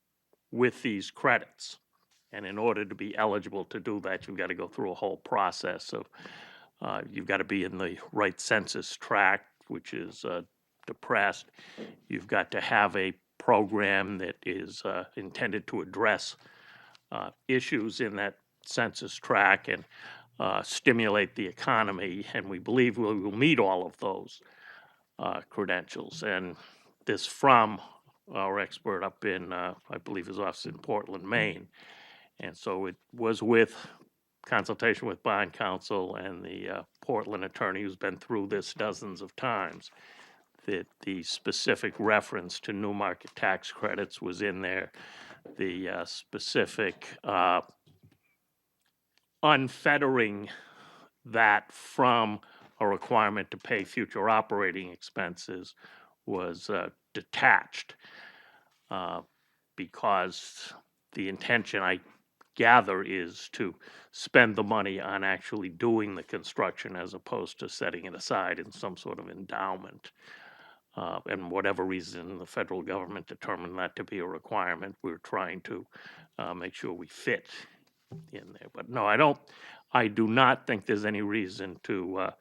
with these credits. And in order to be eligible to do that, you've got to go through a whole process of, you've got to be in the right census tract, which is depressed. You've got to have a program that is intended to address issues in that census tract and stimulate the economy, and we believe we will meet all of those credentials. And this from our expert up in, I believe his office in Portland, Maine. And so it was with consultation with bond counsel and the Portland attorney who's been through this dozens of times that the specific reference to new market tax credits was in there. The specific unfettering that from a requirement to pay future operating expenses was detached because the intention, I gather, is to spend the money on actually doing the construction as opposed to setting it aside in some sort of endowment. And whatever reason the federal government determined that to be a requirement, we're trying to make sure we fit in there. But no, I do not think there's any reason to,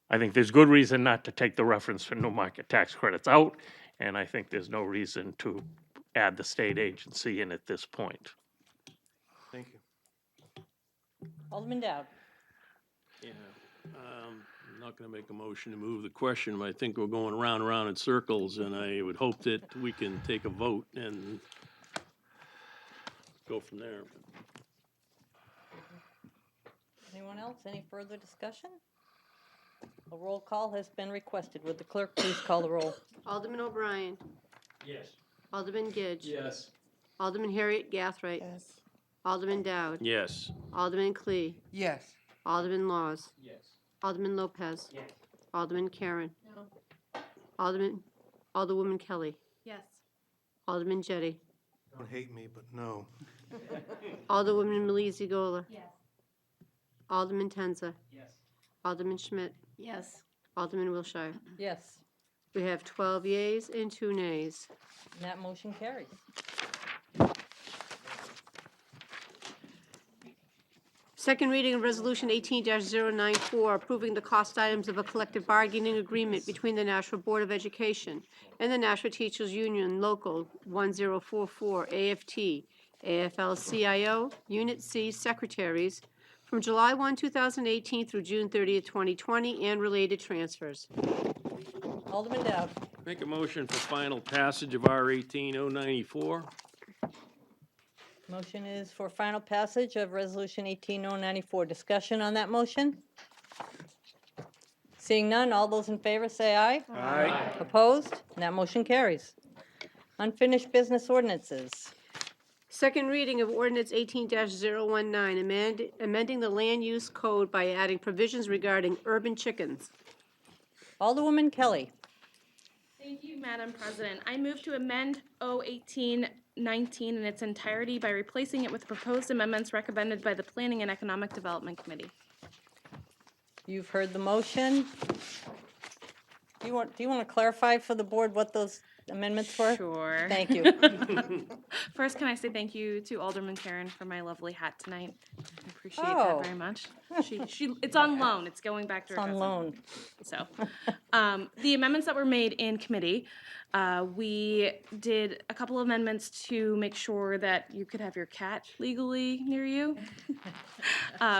I think there's good reason not to take the reference for new market tax credits out, and I think there's no reason to add the state agency in at this point. Thank you. Alderman Dowd. Yeah, I'm not gonna make a motion to move the question, but I think we're going round and round in circles, and I would hope that we can take a vote and go from there. Anyone else? Any further discussion? A roll call has been requested. Would the clerk please call the roll? Alderman O'Brien. Yes. Alderman Gidge. Yes. Alderman Harriet Gathright. Yes. Alderman Dowd. Yes. Alderman Clee. Yes. Alderman Laws. Yes. Alderman Lopez. Yes. Alderman Karen. No. Alderwoman Kelly. Yes. Alderman Jettie. Don't hate me, but no. Alderwoman Malizia Gola. Yes. Alderman Tenza. Yes. Alderman Schmidt. Yes. Alderman Wilshire. Yes, We have 12 yeas and 2 nays. and that motion carries. Second reading of Resolution 18-094, approving the cost items of a collective bargaining agreement between the Nashua Board of Education and the Nashua Teachers Union Local 1044 AFT, AFL-CIO, Unit C Secretaries from July 1, 2018 through June 30th, 2020, and related transfers. Alderman Dowd. Make a motion for final passage of R 18-094. Motion is for final passage of Resolution 18094. Discussion on that motion? Seeing none, all those in favor say aye. Aye. Opposed? And that motion carries. Unfinished business ordinances. Second reading of ordinance 18-019, amending the land use code by adding provisions regarding urban chickens. Alderwoman Kelly. Thank you, Madam President. I move to amend O-1819 in its entirety by replacing it with proposed amendments recommended by the Planning and Economic Development Committee. You've heard the motion. Do you want to clarify for the board what those amendments were? Sure. Thank you. First, can I say thank you to Alderman Karen for my lovely hat tonight? I appreciate Oh. that very much. It's on loan. It's going back to her It's on cousin. loan. So, the amendments that were made in committee, we did a couple of amendments to make sure that you could have your cat legally near you.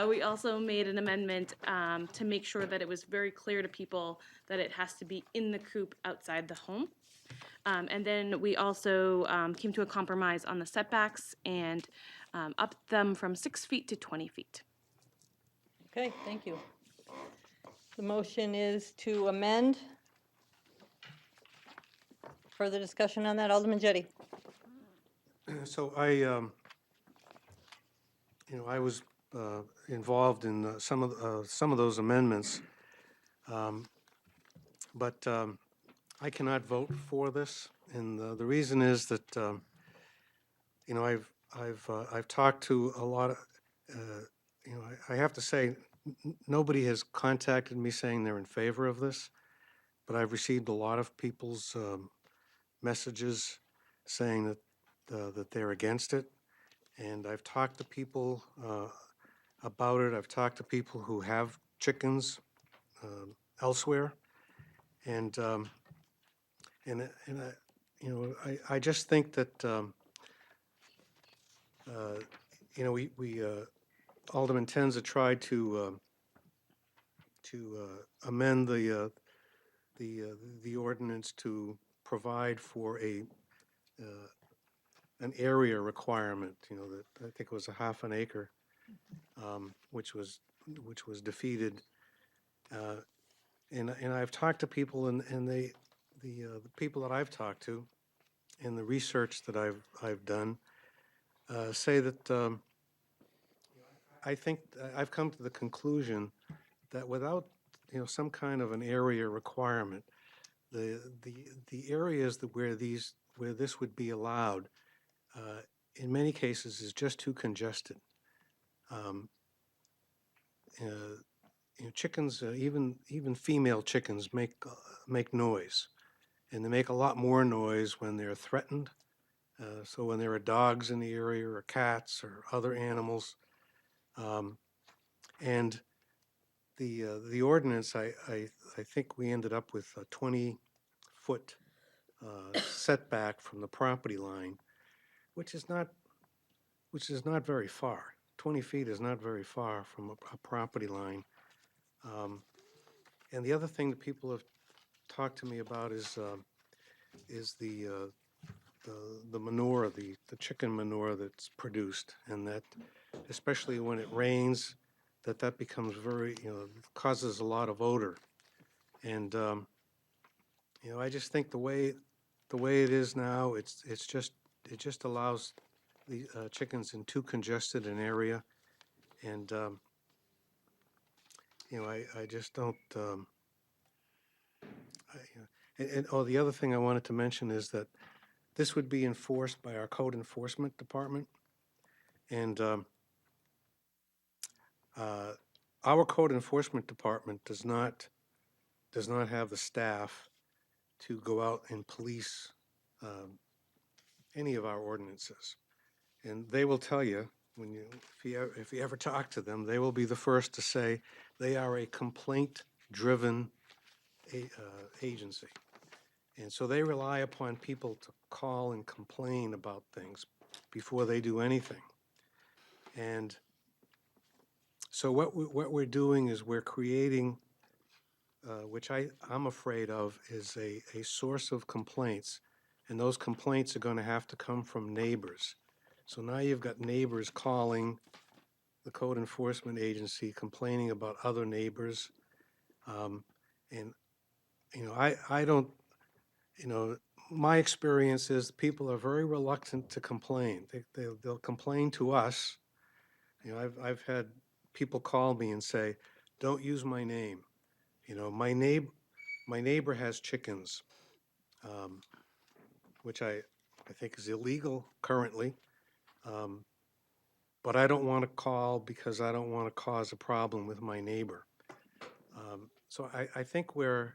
We also made an amendment to make sure that it was very clear to people that it has to be in the coop outside the home. And then we also came to a compromise on the setbacks and upped them from 6 feet to 20 feet. Okay, thank you. The motion is to amend. Further discussion on that, Alderman Jettie? So I was involved in some of those amendments, but I cannot vote for this, and the reason is that I've talked to a lot of I have to say nobody has contacted me saying they're in favor of this, but I've received a lot of people's messages saying that they're against it, and I've talked to people about it. I've talked to people who have chickens elsewhere, and I just think that we Alderman Tenza tried to amend the ordinance to provide for an area requirement. That I think it was a half an acre, which was defeated. And I've talked to people, and the people that I've talked to, and the research that I've done, say that I think I've come to the conclusion that without some kind of an area requirement, the areas where this would be allowed, in many cases, is just too congested. Chickens, even female chickens, make noise, and they make a lot more noise when they're threatened. So when there are dogs in the area, or cats, or other animals, and the ordinance, I think we ended up with a 20-foot setback from the property line, which is not very far. 20 feet is not very far from a property line. And the other thing that people have talked to me about is the manure, the chicken manure that's produced, and that, especially when it rains, that becomes very, causes a lot of odor. And I just think the way it is now, it just allows the chickens in too congested an area, and I just don't. The other thing I wanted to mention is that this would be enforced by our code enforcement department, and our code enforcement department does not have the staff to go out and police any of our ordinances. And they will tell you, if you ever talk to them, they will be the first to say they are a complaint-driven agency. And so they rely upon people to call and complain about things before they do anything. And so what we're doing is we're creating, which I'm afraid of, is a source of complaints. And those complaints are going to have to come from neighbors. So now you've got neighbors calling the code enforcement agency, complaining about other neighbors. And, I don't, my experience is people are very reluctant to complain. They'll complain to us. I've had people call me and say, don't use my name. My neighbor has chickens, which I think is illegal currently. But I don't want to call because I don't want to cause a problem with my neighbor. So I think the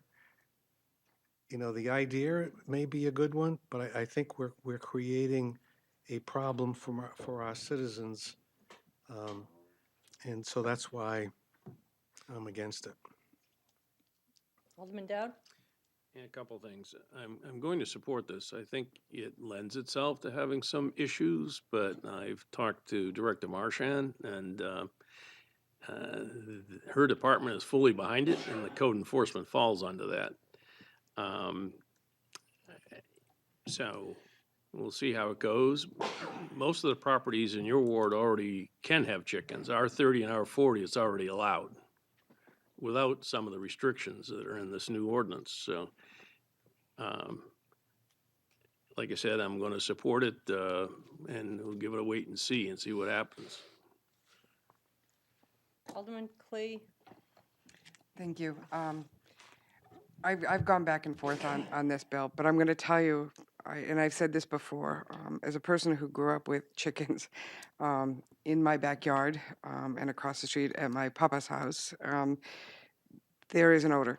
idea may be a good one, but I think we're creating a problem for our citizens. And so that's why I'm against it. Alderman Dowd? Yeah, a couple things. I'm going to support this. I think it lends itself to having some issues, but I've talked to Director Marchand, and her department is fully behind it, and the code enforcement falls under that. So we'll see how it goes. Most of the properties in your ward already can have chickens. R30 and R40, it's already allowed without some of the restrictions that are in this new ordinance. So, like I said, I'm going to support it, and we'll give it a wait and see what happens. Alderman Clay? Thank you. I've gone back and forth on this bill, but I'm going to tell you, and I've said this before, as a person who grew up with chickens in my backyard and across the street at my papa's house, there is an odor.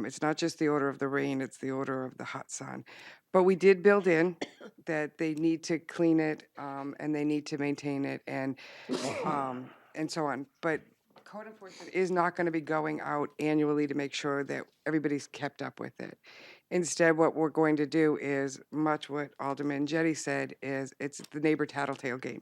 It's not just the odor of the rain, it's the odor of the hot sun. But we did build in that they need to clean it and they need to maintain it and so on. But code enforcement is not going to be going out annually to make sure that everybody's kept up with it. Instead, what we're going to do is much what Alderman Jettie said is it's the neighbor tattletale game.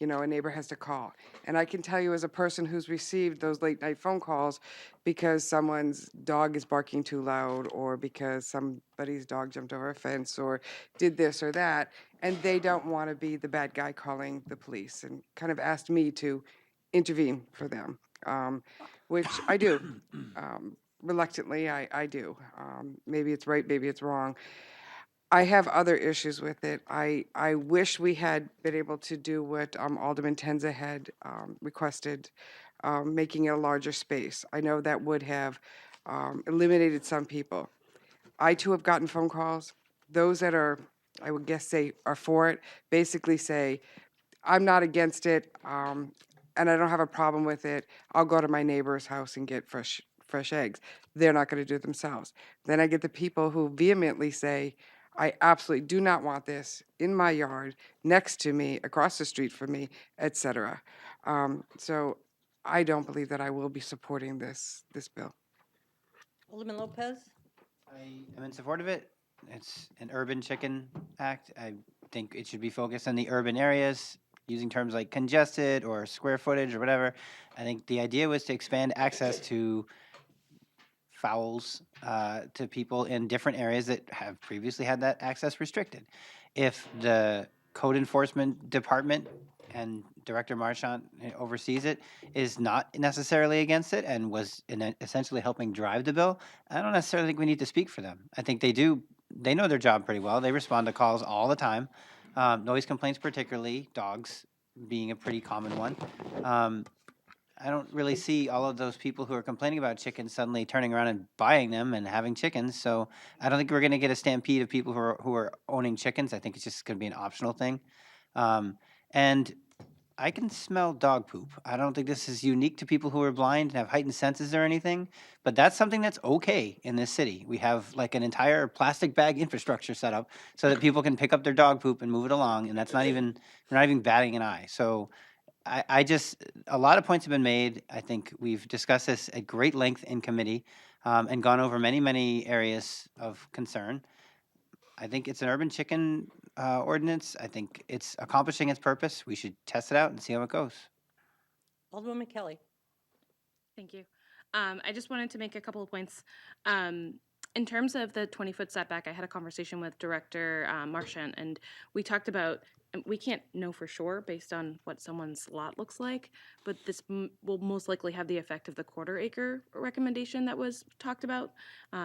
A neighbor has to call. And I can tell you as a person who's received those late night phone calls because someone's dog is barking too loud or because somebody's dog jumped over a fence or did this or that, and they don't want to be the bad guy calling the police and kind of asked me to intervene for them, which I do. Reluctantly, I do. Maybe it's right, maybe it's wrong. I have other issues with it. I wish we had been able to do what Alderman Tenza had requested, making it a larger space. I know that would have eliminated some people. I too have gotten phone calls. Those that are, I would guess, are for it, basically say, I'm not against it, and I don't have a problem with it. I'll go to my neighbor's house and get fresh eggs. They're not going to do it themselves. Then I get the people who vehemently say, I absolutely do not want this in my yard, next to me, across the street from me, etc. So I don't believe that I will be supporting this bill. Alderman Lopez? I'm in support of it. It's an urban chicken act. I think it should be focused on the urban areas. using terms like congested or square footage or whatever. I think the idea was to expand access to fowls to people in different areas that have previously had that access restricted. If the code enforcement department and Director Marchant oversees it is not necessarily against it and was essentially helping drive the bill, I don't necessarily think we need to speak for them. I think they know their job pretty well. They respond to calls all the time. Noise complaints, particularly dogs being a pretty common one. I don't really see all of those people who are complaining about chickens suddenly turning around and buying them and having chickens. So I don't think we're going to get a stampede of people who are owning chickens. I think it's just going to be an optional thing. And I can smell dog poop. I don't think this is unique to people who are blind and have heightened senses or anything, but that's something that's okay in this city. We have like an entire plastic bag infrastructure set up so that people can pick up their dog poop and move it along, and that's not even, we're not even batting an eye. So I just, a lot of points have been made. I think we've discussed this at great length in committee and gone over many, many areas of concern. I think it's an urban chicken ordinance. I think it's accomplishing its purpose. We should test it out and see how it goes. Alderwoman Kelly. Thank you. I just wanted to make a couple of points. In terms of the 20-foot setback, I had a conversation with Director Marchant, and we talked about, we can't know for sure based on what someone's lot looks like, but this will most likely have the effect of the quarter-acre recommendation that was talked about,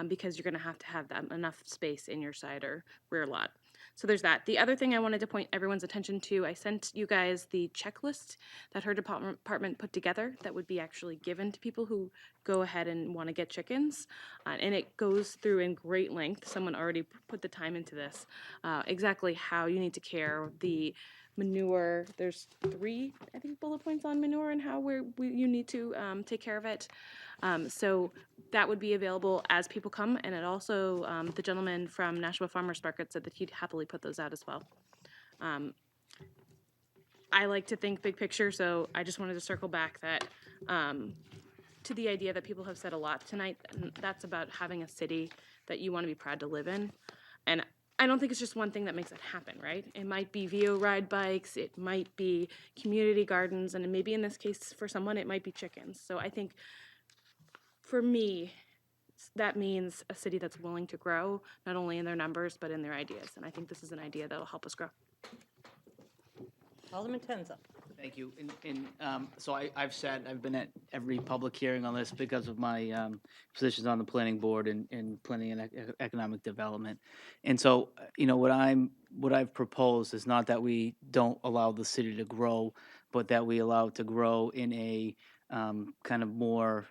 because you're going to have that enough space in your side or rear lot. So there's that. The other thing I wanted to point everyone's attention to, I sent you guys the checklist that her department put together that would be actually given to people who go ahead and want to get chickens. And it goes through in great length. Someone already put the time into this. Exactly how you need to care, the manure. There's 3, I think, bullet points on manure and how you need to take care of it. So that would be available as people come, and it also, the gentleman from Nashua Farmers Market said that he'd happily put those out as well. I like to think big picture, so I just wanted to circle back that to the idea that people have said a lot tonight, and that's about having a city that you want to be proud to live in. And I don't think it's just one thing that makes it happen, right? It might be VO ride bikes, it might be community gardens, and maybe in this case for someone it might be chickens. So I think for me, that means a city that's willing to grow, not only in their numbers, but in their ideas. And I think this is an idea that will help us grow. Alderman Tenza. Thank you. So I've been at every public hearing on this because of my positions on the planning board and planning and economic development. And so, what I've proposed is not that we don't allow the city to grow, but that we allow it to grow in a kind of more,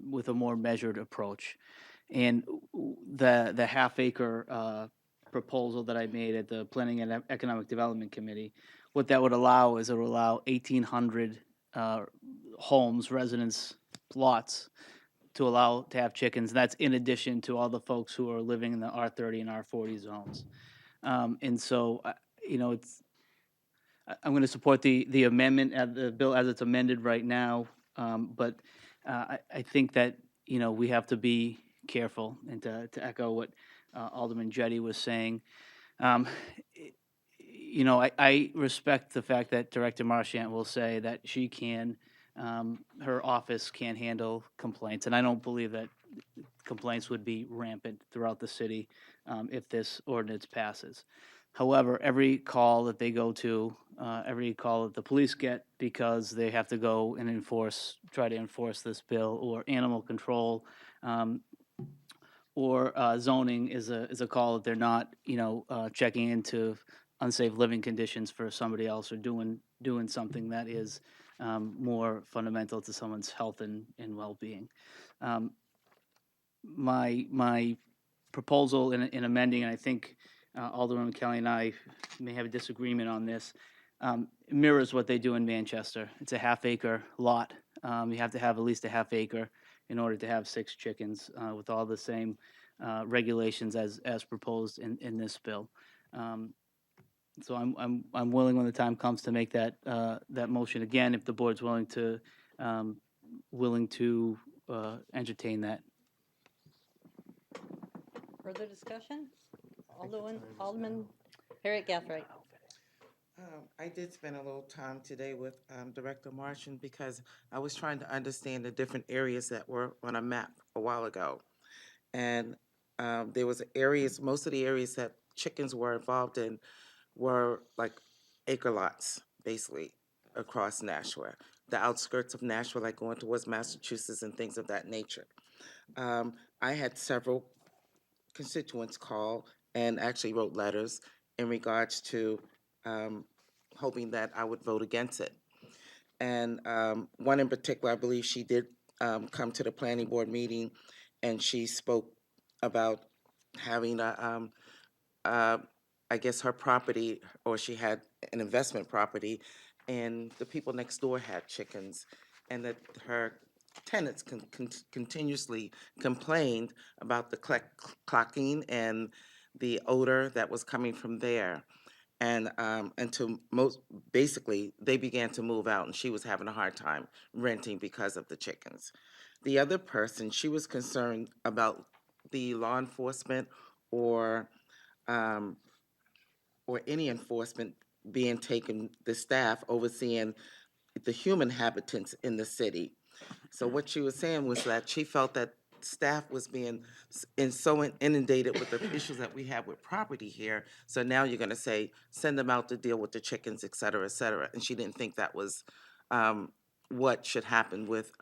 with a more measured approach. And the half-acre proposal that I made at the Planning and Economic Development Committee, what that would allow is it would allow 1,800 homes, residence lots to have chickens. That's in addition to all the folks who are living in the R30 and R40 zones. And so, I'm going to support the amendment at the bill as it's amended right now. But I think that, we have to be careful, and to echo what Alderman Jettie was saying. I respect the fact that Director Marchant will say that she can, her office can handle complaints, and I don't believe that complaints would be rampant throughout the city if this ordinance passes. However, every call that they go to, every call that the police get because they have to go and try to enforce this bill, or animal control, or zoning is a call that they're not, checking into unsafe living conditions for somebody else, or doing something that is more fundamental to someone's health and well-being. My proposal in amending, and I think Alderman Kelly and I may have a disagreement on this, mirrors what they do in Manchester. It's a half-acre lot. You have to have at least a half acre in order to have 6 chickens, with all the same regulations as proposed in this bill. So I'm willing, when the time comes, to make that motion again, if the board's willing to entertain that. Further discussion? Alderman Harriet Gathright. I did spend a little time today with Director Martian because I was trying to understand the different areas that were on a map a while ago. And there was areas, most of the areas that chickens were involved in were like acre lots, basically, across Nashua. The outskirts of Nashua, like going towards Massachusetts and things of that nature. I had several constituents call and actually wrote letters in regards to hoping that I would vote against it. And one in particular, I believe she did come to the planning board meeting, and she spoke about having I guess her property, or she had an investment property, and the people next door had chickens, and that her tenants continuously complained about the clocking and the odor that was coming from there. And to most, basically, they began to move out, and she was having a hard time renting because of the chickens. The other person, she was concerned about the law enforcement or um, or any enforcement being taken, the staff overseeing the human habitants in the city. So what she was saying was that she felt that staff was being so inundated with the issues that we have with property here. So now you're going to say, send them out to deal with the chickens, et cetera, et cetera. And she didn't think that was what should happen with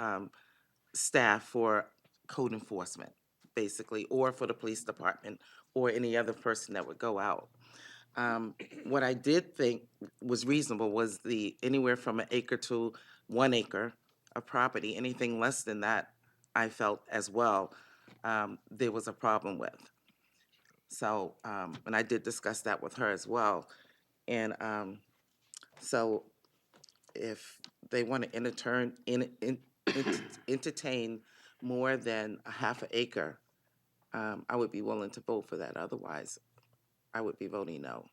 staff for code enforcement, basically, or for the police department or any other person that would go out. What I did think was reasonable was the anywhere from an acre to 1 acre of property. Anything less than that, I felt as well, there was a problem with. So, and I did discuss that with her as well. And so if they want to entertain more than a half an acre, I would be willing to vote for that. Otherwise, I would be voting no.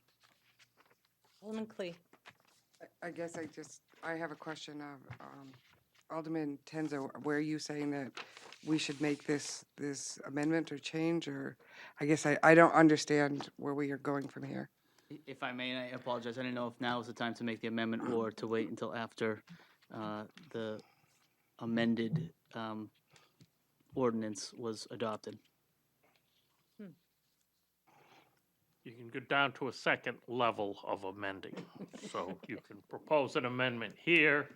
Alderman Clee. I guess I have a question of Alderman Tenzo. Were you saying that we should make this amendment or change, or I guess I don't understand where we are going from here. If I may, and I apologize, I didn't know if now is the time to make the amendment or to wait until after the amended ordinance was adopted. You can go down to a second level of amending. So you can propose an amendment here,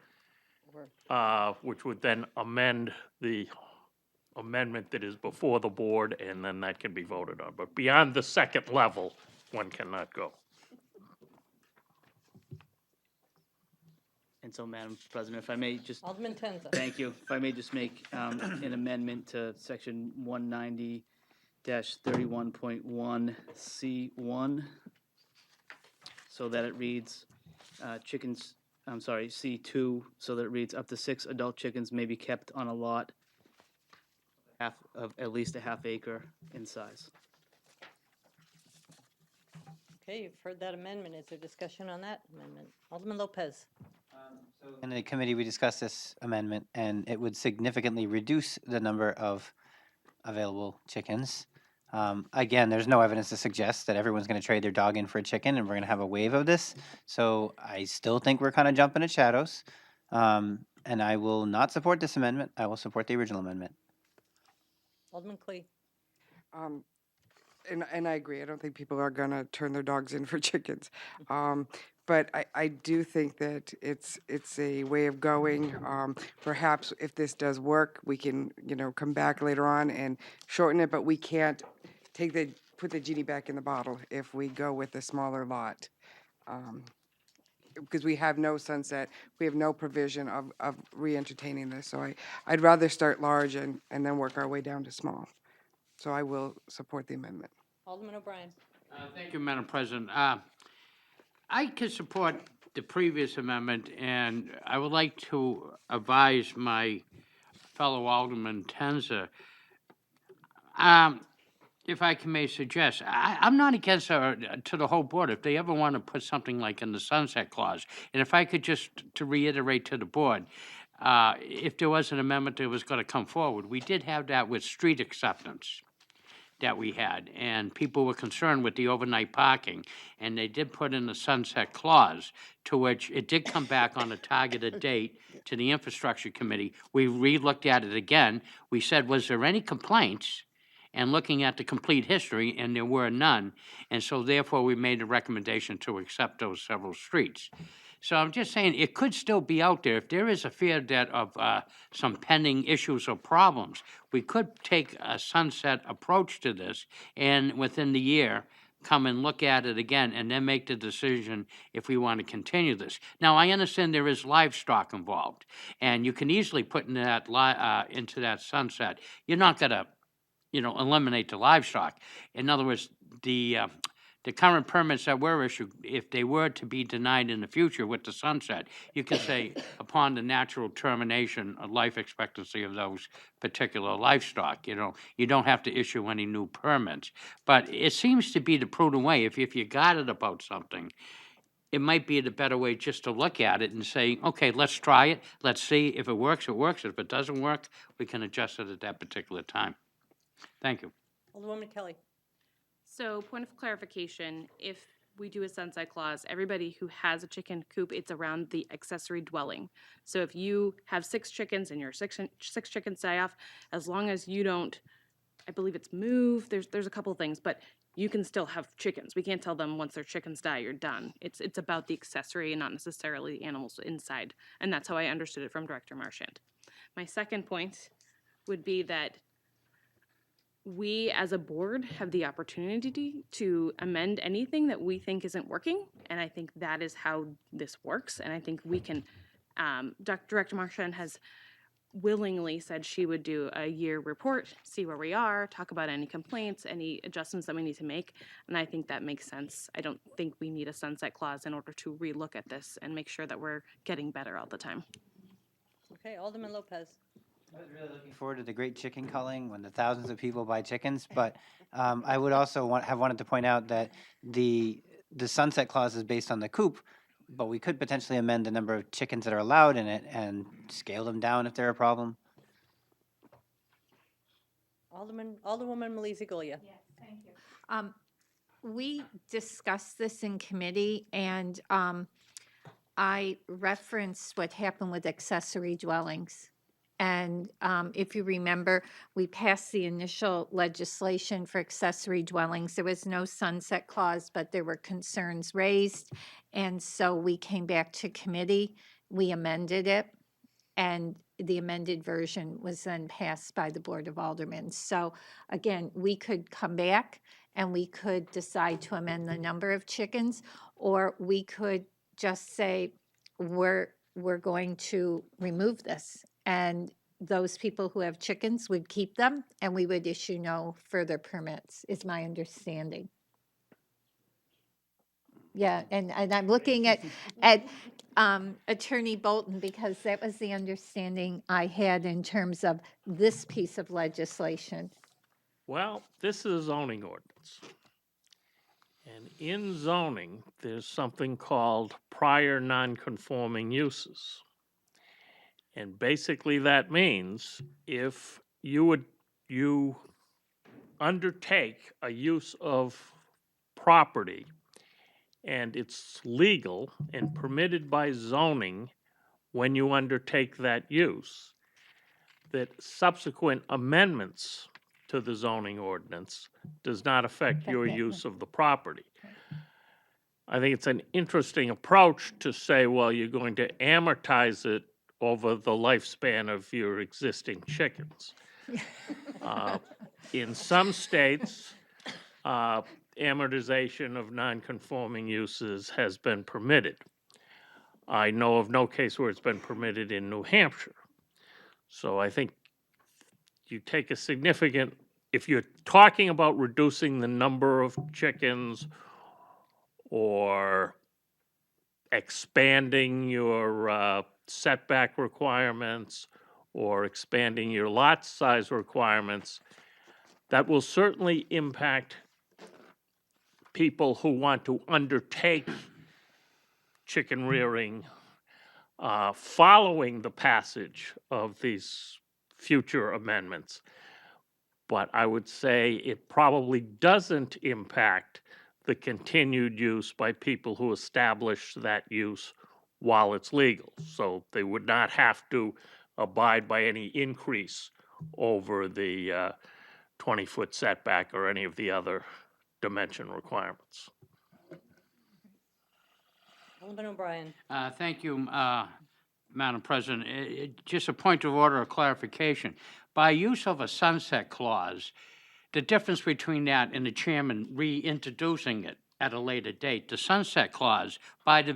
which would then amend the amendment that is before the board, and then that can be voted on. But beyond the second level, one cannot go. And so, Madam President, if I may just. Alderman Tenza. Thank you. If I may just make an amendment to section 190-31.1C1, so that it reads, C2, so that it reads, up to 6 adult chickens may be kept on a lot of at least a half acre in size. Okay, you've heard that amendment. Is there discussion on that amendment? Alderman Lopez. In the committee, we discussed this amendment, and it would significantly reduce the number of available chickens. Again, there's no evidence to suggest that everyone's going to trade their dog in for a chicken, and we're going to have a wave of this. So I still think we're kind of jumping at shadows, and I will not support this amendment. I will support the original amendment. Alderman Clee. And I agree. I don't think people are going to turn their dogs in for chickens. But I do think that it's a way of going. Perhaps if this does work, we can come back later on and shorten it. But we can't put the genie back in the bottle if we go with a smaller lot, because we have no sunset. We have no provision of re-entertaining this. So I'd rather start large and then work our way down to small. So I will support the amendment. Alderman O'Brien. Thank you, Madam President. I could support the previous amendment, and I would like to advise my fellow Alderman Tenza, if I may suggest, I'm not against to the whole board if they ever want to put something like in the sunset clause. And if I could just to reiterate to the board, if there was an amendment that was going to come forward, we did have that with street acceptance. that we had, and people were concerned with the overnight parking, and they did put in a sunset clause, to which it did come back on a targeted date to the infrastructure committee. We re-looked at it again. We said, was there any complaints? And looking at the complete history, and there were none, and so therefore we made a recommendation to accept those several streets. So I'm just saying, it could still be out there. If there is a fear that of some pending issues or problems, we could take a sunset approach to this, and within the year, come and look at it again, and then make the decision if we want to continue this. Now, I understand there is livestock involved, and you can easily put in that into that sunset. You're not gonna, eliminate the livestock. In other words, the current permits that were issued, if they were to be denied in the future with the sunset, you can say upon the natural termination of life expectancy of those particular livestock, you don't have to issue any new permits. But it seems to be the prudent way. If you got it about something, it might be the better way just to look at it and say, okay, let's try it. Let's see if it works, it works. If it doesn't work, we can adjust it at that particular time. Thank you. Alderwoman Kelly. So, point of clarification, if we do a sunset clause, everybody who has a chicken coop, it's around the accessory dwelling. So if you have 6 chickens and your six chickens die off, as long as you don't, I believe it's move, there's a couple of things, but you can still have chickens. We can't tell them once their chickens die, you're done. It's about the accessory and not necessarily the animals inside. And that's how I understood it from Director Marchand. My second point would be that we as a board have the opportunity to amend anything that we think isn't working, and I think that is how this works, and I think we can, Director Marchand has willingly said she would do a year report, see where we are, talk about any complaints, any adjustments that we need to make, and I think that makes sense. I don't think we need a sunset clause in order to relook at this and make sure that we're getting better all the time. Okay, Alderman Lopez. I was really looking forward to the great chicken culling when the thousands of people buy chickens, but I would also have wanted to point out that the sunset clause is based on the coop, but we could potentially amend the number of chickens that are allowed in it and scale them down if they're a problem. Alderwoman Malizia-Golia. Yes, thank you. We discussed this in committee, and I referenced what happened with accessory dwellings. And if you remember, we passed the initial legislation for accessory dwellings. There was no sunset clause, but there were concerns raised. And so we came back to committee, we amended it, and the amended version was then passed by the Board of Aldermen. So again, we could come back and we could decide to amend the number of chickens, or we could just say, we're going to remove this. And those people who have chickens would keep them, and we would issue no further permits, is my understanding. Yeah, and I'm looking at Attorney Bolton, because that was the understanding I had in terms of this piece of legislation. Well, this is a zoning ordinance. And in zoning, there's something called prior non-conforming uses. And basically that means if you undertake a use of property and it's legal and permitted by zoning when you undertake that use, that subsequent amendments to the zoning ordinance does not affect your use of the property. I think it's an interesting approach to say, well, you're going to amortize it over the lifespan of your existing chickens. In some states, amortization of non-conforming uses has been permitted. I know of no case where it's been permitted in New Hampshire. So I think you take a significant, if you're talking about reducing the number of chickens or expanding your setback requirements or expanding your lot size requirements, that will certainly impact people who want to undertake chicken rearing following the passage of these future amendments. but I would say it probably doesn't impact the continued use by people who establish that use while it's legal. So they would not have to abide by any increase over the 20-foot setback or any of the other dimension requirements. Alderman O'Brien. Thank you, Madam President. Just a point of order or clarification. By use of a sunset clause, the difference between that and the chairman reintroducing it at a later date, the sunset clause, by the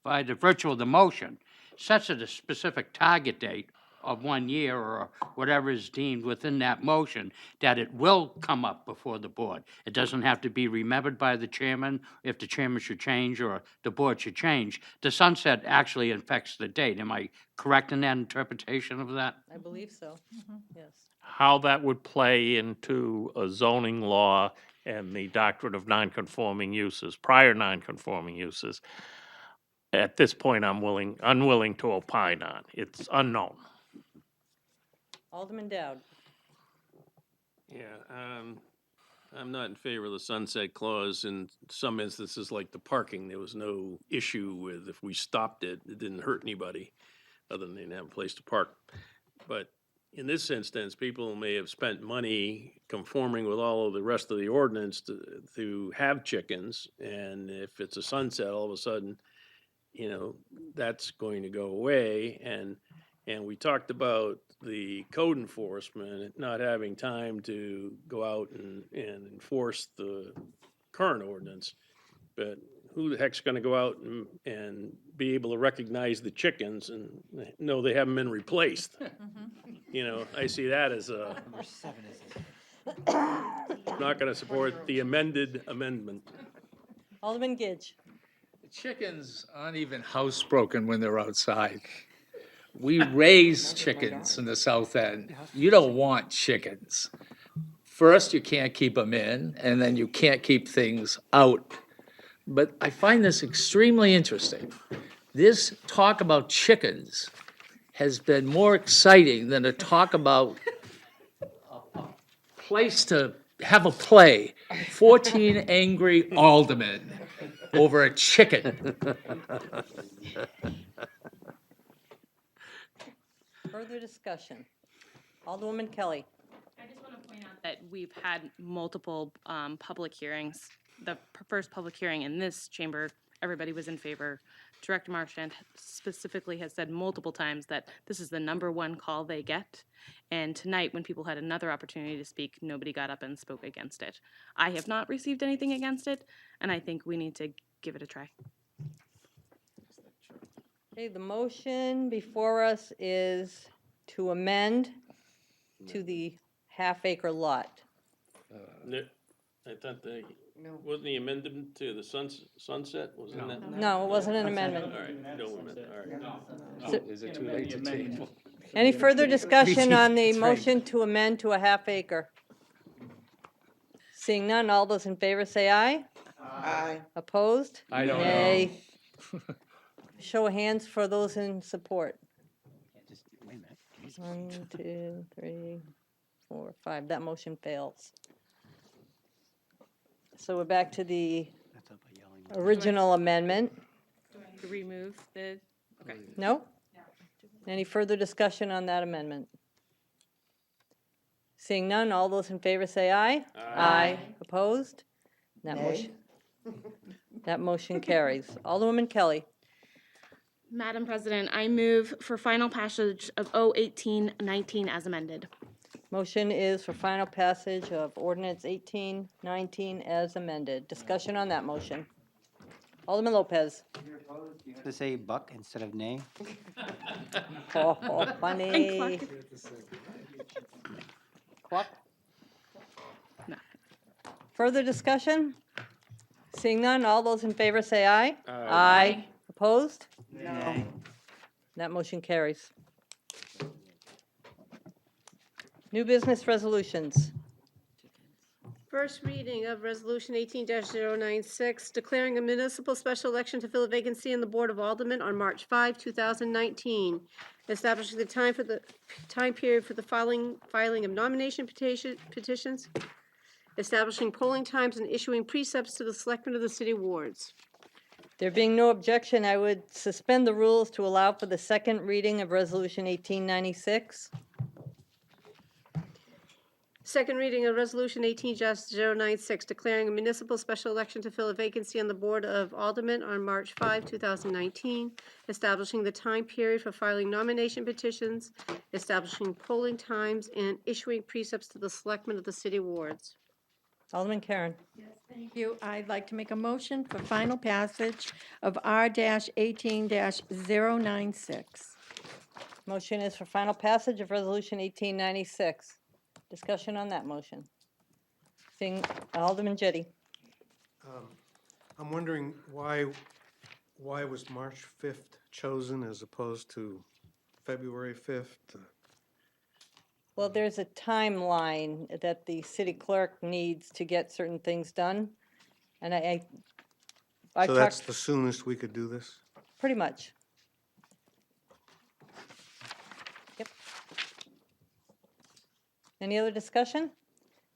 by the virtue of the motion, sets a specific target date of 1 year or whatever is deemed within that motion, that it will come up before the board. It doesn't have to be remembered by the chairman if the chairman should change or the board should change. The sunset actually affects the date. Am I correct in that interpretation of that? I believe so. Yes. How that would play into a zoning law and the doctrine of nonconforming uses, prior nonconforming uses, at this point, I'm unwilling to opine on. It's unknown. Alderman Dowd. Yeah, I'm not in favor of the sunset clause. In some instances, like the parking, there was no issue with if we stopped it, it didn't hurt anybody, other than they didn't have a place to park. But in this instance, people may have spent money conforming with all of the rest of the ordinance to have chickens, and if it's a sunset, all of a sudden, you know, that's going to go away. And we talked about the code enforcement not having time to go out and enforce the current ordinance. But who the heck's going to go out and be able to recognize the chickens and know they haven't been replaced? You know, I see that as a. Number 7 is Not going to support the amended amendment. Alderman Gidge. The chickens aren't even housebroken when they're outside. We raise chickens in the South End. You don't want chickens. First, you can't keep them in, and then you can't keep things out. But I find this extremely interesting. This talk about chickens has been more exciting than to talk about a place to have a play. 14 angry aldermen over a chicken. Further discussion. Alderwoman Kelly. I just want to point out that we've had multiple public hearings. The first public hearing in this chamber, everybody was in favor. Director Marchand specifically has said multiple times that this is the #1 call they get. And tonight, when people had another opportunity to speak, nobody got up and spoke against it. I have not received anything against it, and I think we need to give it a try. Okay, the motion before us is to amend to the half-acre lot. I thought wasn't the amendment to the sunset, wasn't that? No, it wasn't an amendment. All right, no amendment, all right. So- Is it too late to table? Any further discussion on the motion to amend to a half-acre? Seeing none, all those in favor say aye. Aye. Opposed? I don't know. Nay. Show of hands for those in support. wait a minute. 1, 2, 3, 4, 5. That motion fails. So we're back to the original amendment. Do I need to remove the, okay. No? Any further discussion on that amendment? Seeing none, all those in favor say aye. Aye. Opposed? That motion carries. Alderwoman Kelly. Madam President, I move for final passage of O1819 as amended. Motion is for final passage of ordinance 1819 as amended. Discussion on that motion. Alderman Lopez. To say buck instead of nay? Oh, funny. Cluck. Further discussion? Seeing none, all those in favor say aye. Aye. Opposed? No. That motion carries. New business resolutions. First reading of Resolution 18-096, declaring a municipal special election to fill a vacancy in the Board of Aldermen on March 5, 2019. establishing the time period for the filing of nomination petitions, establishing polling times and issuing precepts to the selectmen of the city wards. There being no objection, I would suspend the rules to allow for the second reading of Resolution 1896. Second reading of Resolution 18-096, declaring a municipal special election to fill a vacancy on the Board of Aldermen on March 5, 2019, establishing the time period for filing nomination petitions, establishing polling times, and issuing precepts to the selectmen of the city wards. Alderman Karen. Thank you. I'd like to make a motion for final passage of R-18-096. Motion is for final passage of Resolution 1896. Discussion on that motion. Seeing Alderman Jettie. I'm wondering why was March 5th chosen as opposed to February 5th? Well, there's a timeline that the city clerk needs to get certain things done. And I So that's talked, the soonest we could do this? pretty much. Yep. Any other discussion?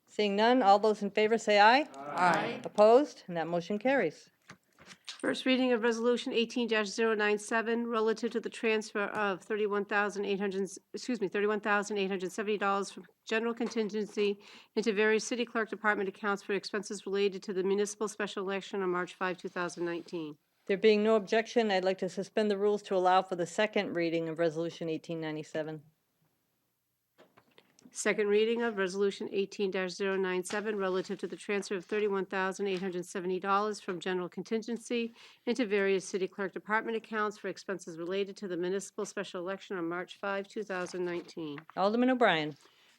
Seeing none, all those in favor say aye. Aye. Opposed? And that motion carries. First reading of Resolution 18-097, relative to the transfer of $31,870 from general contingency into various city clerk department accounts for expenses related to the municipal special election on March 5, 2019. There being no objection, I'd like to suspend the rules to allow for the second reading of Resolution 1897. Second reading of Resolution 18-097, relative to the transfer of $31,870 from general contingency into various city clerk department accounts for expenses related to the municipal special election on March 5, 2019. Alderman O'Brien.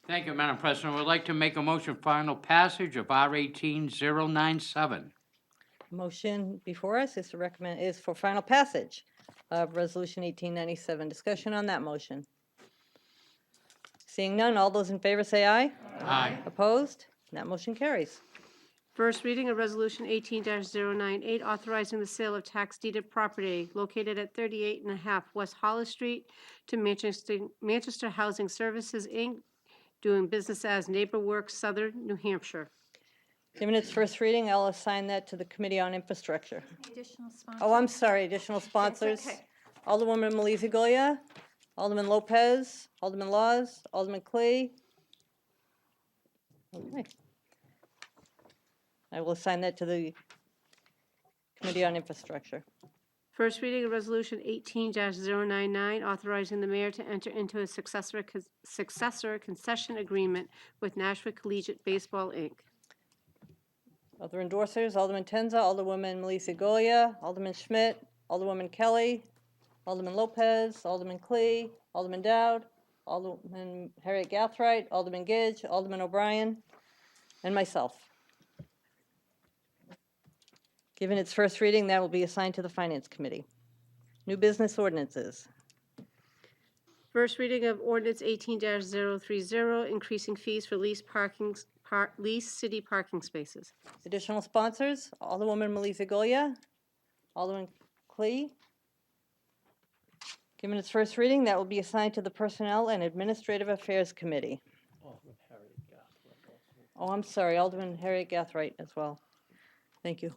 Thank you, Madam President. I would like to make a motion for final passage of R-18-097. Motion before us is for final passage of Resolution 1897. Discussion on that motion. Seeing none, all those in favor say aye. Aye. Opposed? And that motion carries. First reading of Resolution 18-098, authorizing the sale of tax deeded property located at 38.5 West Hollis Street to Manchester Housing Services, Inc., doing business as NeighborWorks, Southern New Hampshire. Given its first reading, I'll assign that to the Committee on Infrastructure. Additional sponsors? Oh, I'm sorry, additional sponsors. okay. Alderwoman Maliza Goya, Alderman Lopez, Alderman Laws, Alderman Clee. Okay. I will assign that to the Committee on Infrastructure. First reading of Resolution 18-099, authorizing the mayor to enter into a successor concession agreement with Nashua Collegiate Baseball, Inc. Other endorsers, Alderman Tenza, Alderwoman Melissa Goya, Alderman Schmidt, Alderwoman Kelly, Alderman Lopez, Alderman Clee, Alderman Dowd, Alderman Harriet Gathright, Alderman Gidge, Alderman O'Brien, and myself. Given its first reading, that will be assigned to the Finance Committee. New business ordinances. First reading of ordinance 18-030, increasing fees for leased city parking spaces. Additional sponsors, Alderwoman Melissa Goya, Alderman Clee. Given its first reading, that will be assigned to the Personnel and Administrative Affairs Committee. Oh, I'm sorry, Alderman Harriet Gathright as well. Thank you.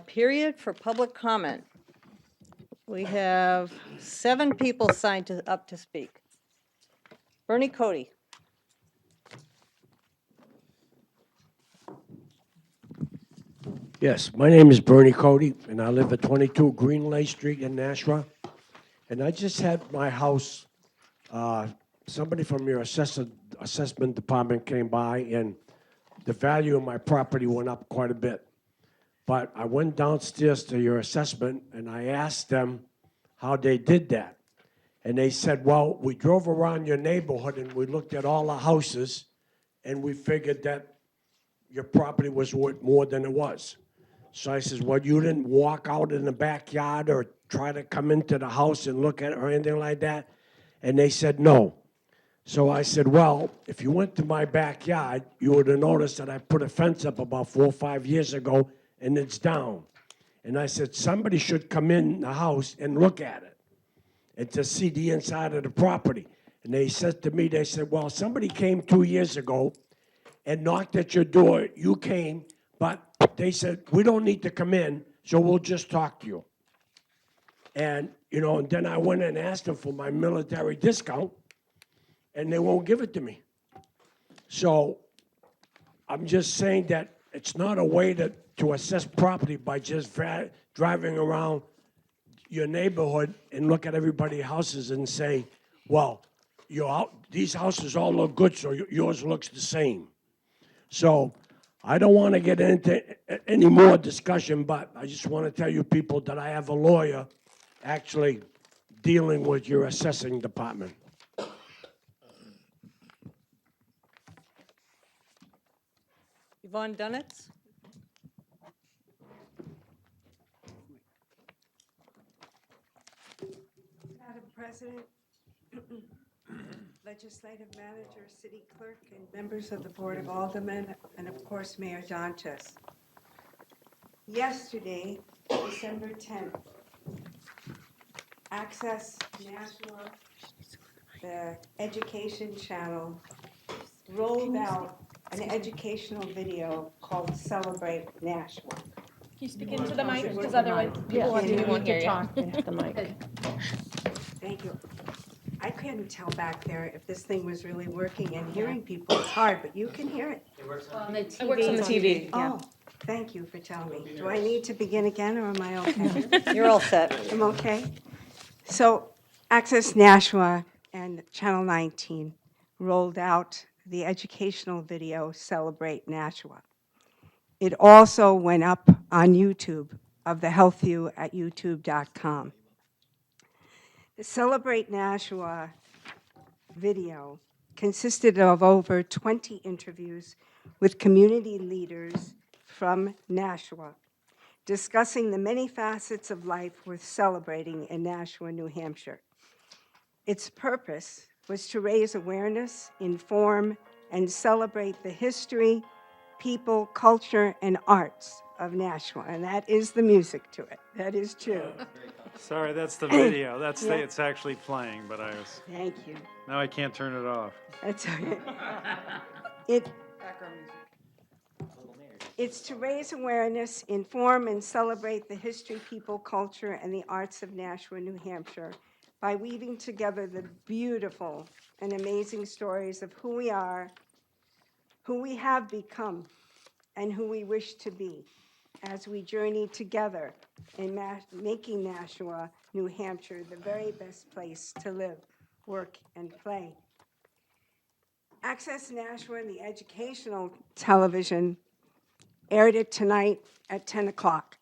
Period for public comment. We have 7 people signed up to speak. Bernie Cody. Yes, my name is Bernie Cody, and I live at 22 Greenlay Street in Nashua. And I just had my house, somebody from your assessment department came by, and the value of my property went up quite a bit. But I went downstairs to your assessment, and I asked them how they did that. And they said, well, we drove around your neighborhood, and we looked at all the houses, and we figured that your property was worth more than it was. So I says, well, you didn't walk out in the backyard or try to come into the house and look at it or anything like that? And they said, no. So I said, well, if you went to my backyard, you would have noticed that I put a fence up about 4 or 5 years ago, and it's down. And I said, somebody should come in the house and look at it. and to see the inside of the property. And they said to me, they said, well, somebody came 2 years ago and knocked at your door. You came, but they said, we don't need to come in, so we'll just talk to you. And, and then I went and asked them for my military discount, and they won't give it to me. So I'm just saying that it's not a way to assess property by just driving around your neighborhood and look at everybody's houses and say, well, these houses all look good, so yours looks the same. So I don't want to get into any more discussion, but I just want to tell you people that I have a lawyer actually dealing with your assessing department. Yvonne Dunitz? Madam President, Legislative Manager, City Clerk, and members of the Board of Aldermen, and of course, Mayor Dantes. Yesterday, December 10th, Access Nashua, the education channel, rolled out an educational video called Celebrate Nashua. Can you speak into the mic? Because Yeah. otherwise people won't hear you. Talk into the mic. Thank you. I couldn't tell back there if this thing was really working, and hearing people is hard, but you can hear it. It works on the TV. Oh, thank you for telling me. Do I need to begin again, or am I okay? You're all set. I'm okay? So Access Nashua and Channel 19 rolled out the educational video, Celebrate Nashua. It also went up on YouTube of the Health View at youtube.com. The Celebrate Nashua video consisted of over 20 interviews with community leaders from Nashua, discussing the many facets of life worth celebrating in Nashua, New Hampshire. Its purpose was to raise awareness, inform, and celebrate the history, people, culture, and arts of Nashua, and that is the music to it. That is true. Sorry, that's the video. Yeah. It's actually playing, but Thank you. now I can't turn it off. That's okay. It's to raise awareness, inform, and celebrate the history, people, culture, and the arts of Nashua, New Hampshire by weaving together the beautiful and amazing stories of who we are, who we have become, and who we wish to be as we journey together in making Nashua, New Hampshire, the very best place to live, work, and play. Access Nashua and the educational television aired it tonight at 10 o'clock.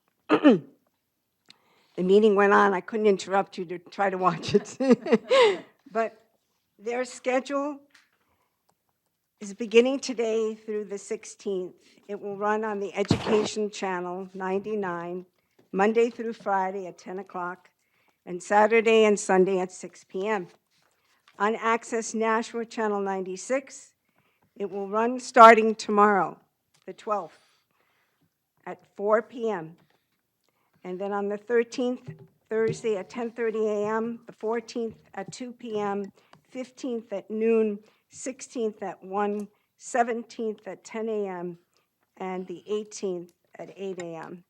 The meeting went on. I couldn't interrupt you to try to watch it. But their schedule is beginning today through the 16th. It will run on the Education Channel 99, Monday through Friday at 10 o'clock, and Saturday and Sunday at 6 p.m. On Access Nashua Channel 96, it will run starting tomorrow, the 12th, at 4 p.m. And then on the 13th, Thursday at 10:30 a.m., the 14th at 2 p.m., 15th at noon, 16th at 1, 17th at 10 a.m., and the 18th at 8 a.m.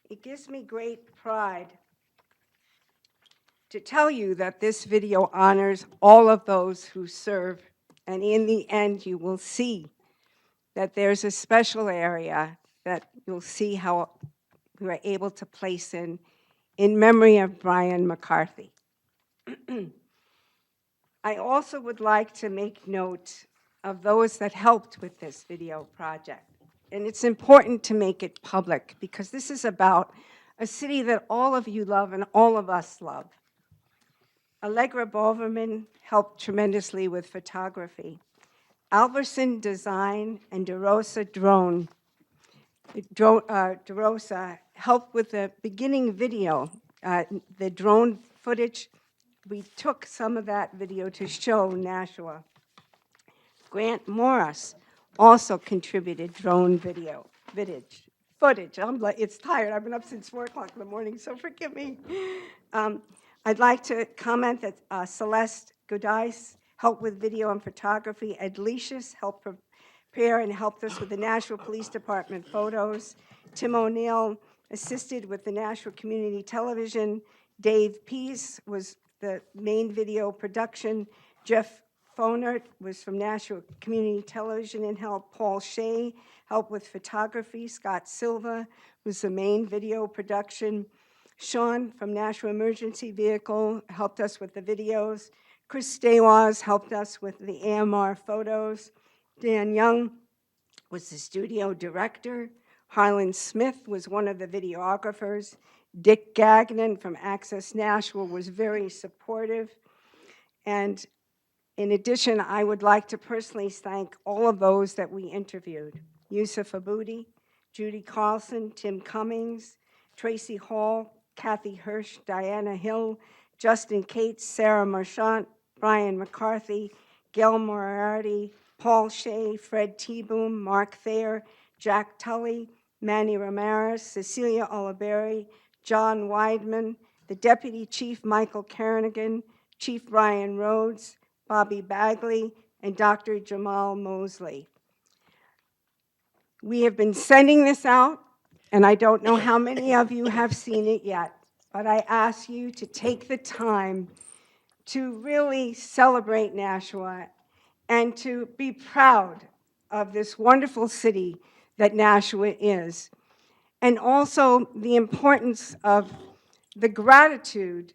It gives me great pride to tell you that this video honors all of those who serve, and in the end, you will see that there's a special area that you'll see how we were able to place in memory of Brian McCarthy. I also would like to make note of those that helped with this video project. And it's important to make it public because this is about a city that all of you love and all of us love. Allegra Boverman helped tremendously with photography. Alverson Design and DeRosa DeRosa helped with the beginning video, the drone footage. We took some of that video to show Nashua. Grant Morris also contributed drone footage. I'm like, it's tired. I've been up since 4 o'clock in the morning, so forgive me. I'd like to comment that Celeste Godice helped with video and photography. Ed Leishus helped prepare and helped us with the Nashua Police Department photos. Tim O'Neill assisted with the Nashua Community Television. Dave Pease was the main video production. Jeff Fonert was from Nashua Community Television and helped. Paul Shea helped with photography. Scott Silva was the main video production. Sean from Nashua Emergency Vehicle helped us with the videos. Chris Stawaz helped us with the AMR photos. Dan Young was the studio director. Harlan Smith was one of the videographers. Dick Gagnon from Access Nashua was very supportive. And in addition, I would like to personally thank all of those that we interviewed. Yusuf Aboudi, Judy Carlson, Tim Cummings, Tracy Hall, Kathy Hirsch, Diana Hill, Justin Cates, Sarah Marchant, Brian McCarthy, Gail Moriarty, Paul Shea, Fred T-Boom, Mark Thayer, Jack Tully, Manny Ramirez, Cecilia Oliveri, John Weidman, the Deputy Chief Michael Carrigan, Chief Brian Rhodes, Bobby Bagley, and Dr. Jamal Mosley. We have been sending this out, and I don't know how many of you have seen it yet, but I ask you to take the time to really celebrate Nashua and to be proud of this wonderful city that Nashua is, and also the importance of the gratitude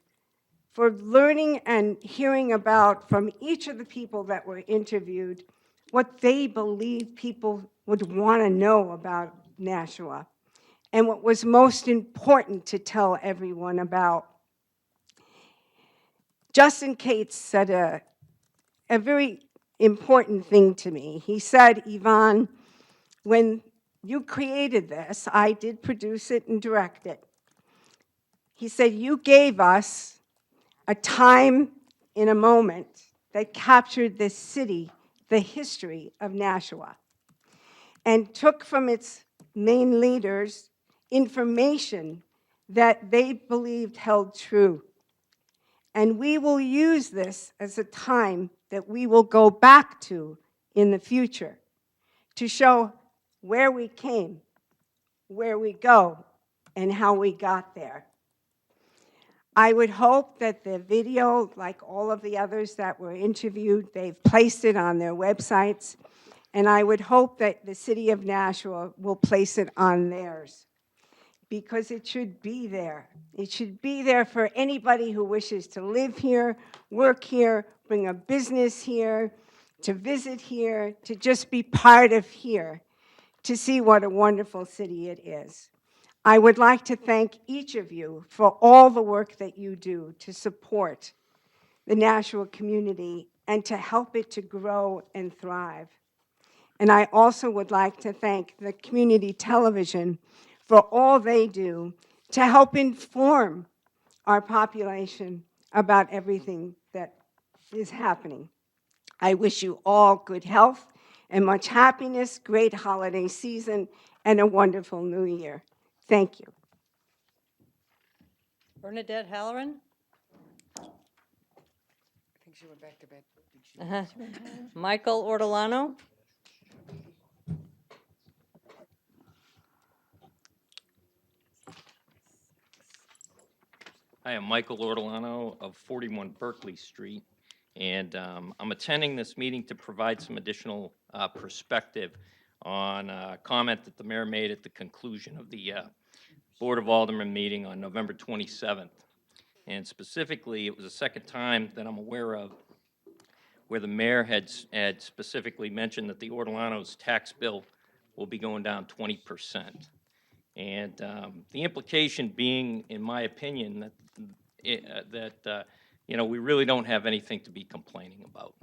for learning and hearing about from each of the people that were interviewed what they believe people would want to know about Nashua and what was most important to tell everyone about. Justin Cates said a very important thing to me. He said, Yvonne, when you created this, I did produce it and direct it. He said, you gave us a time in a moment that captured this city, the history of Nashua, and took from its main leaders information that they believed held true. And we will use this as a time that we will go back to in the future to show where we came, where we go, and how we got there. I would hope that the video, like all of the others that were interviewed, they've placed it on their websites, and I would hope that the city of Nashua will place it on theirs, because it should be there. It should be there for anybody who wishes to live here, work here, bring a business here, to visit here, to just be part of here, to see what a wonderful city it is. I would like to thank each of you for all the work that you do to support the Nashua community and to help it to grow and thrive. And I also would like to thank the community television for all they do to help inform our population about everything that is happening. I wish you all good health and much happiness, great holiday season, and a wonderful new year. Thank you. Bernadette Halloran? I think she went back to bed. Michael Ortolano? I am Michael Ortolano of 41 Berkeley Street, and I'm attending this meeting to provide some additional perspective on a comment that the mayor made at the conclusion of the Board of Aldermen meeting on November 27th. And specifically, it was the second time that I'm aware of where the mayor had specifically mentioned that the Ortolanos' tax bill will be going down 20%. And the implication being, in my opinion, that we really don't have anything to be complaining about.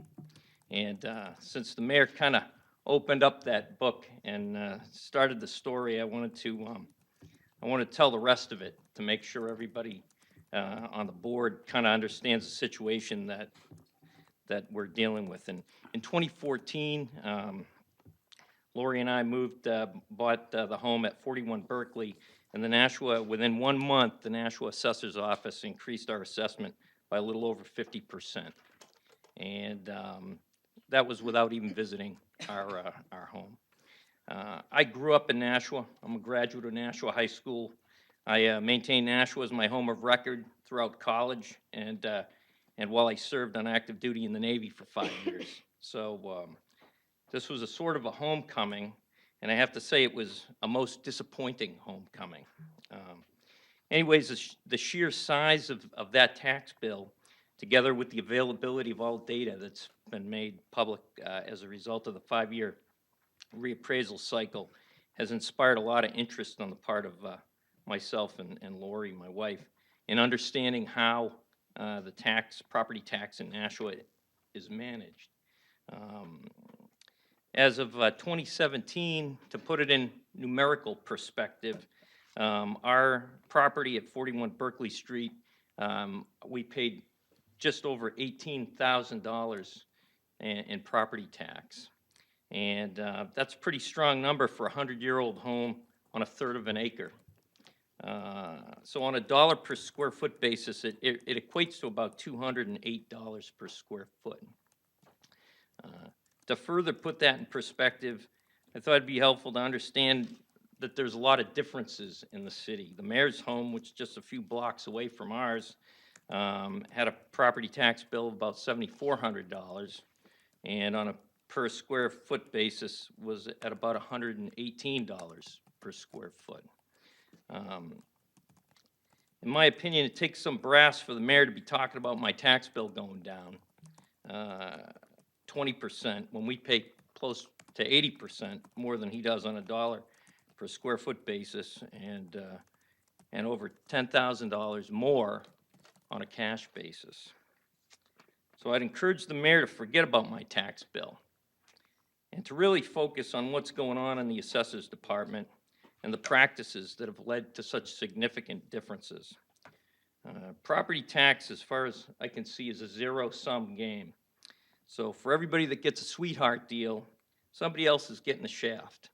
And since the mayor kind of opened up that book and started the story, I wanted to tell the rest of it to make sure everybody on the board kind of understands the situation that we're dealing with. And in 2014, Lori and I bought the home at 41 Berkeley And the Nashua, within 1 month, the Nashua Assessor's Office increased our assessment by a little over 50%. And that was without even visiting our home. I grew up in Nashua. I'm a graduate of Nashua High School. I maintained Nashua as my home of record throughout college, and while I served on active duty in the Navy for 5 years. So this was a sort of a homecoming, and I have to say it was a most disappointing homecoming. Anyways, the sheer size of that tax bill, together with the availability of all data that's been made public as a result of the 5-year reappraisal cycle, has inspired a lot of interest on the part of myself and Lori, my wife, in understanding how the property tax in Nashua is managed. As of 2017, to put it in numerical perspective, our property at 41 Berkeley Street, we paid just over $18,000 in property tax. And that's a pretty strong number for a 100-year-old home on a third of an acre. So on a dollar per square foot basis, it equates to about $208 per square foot. To further put that in perspective, I thought it'd be helpful to understand that there's a lot of differences in the city. The mayor's home, which is just a few blocks away from ours, had a property tax bill of about $7,400, and on a per square foot basis was at about $118 per square foot. In my opinion, it takes some brass for the mayor to be talking about my tax bill going down 20% when we pay close to 80% more than he does on a dollar per square foot basis, and over $10,000 more on a cash basis. So I'd encourage the mayor to forget about my tax bill and to really focus on what's going on in the assessors department and the practices that have led to such significant differences. Property tax, as far as I can see, is a zero-sum game. So for everybody that gets a sweetheart deal, somebody else is getting the shaft.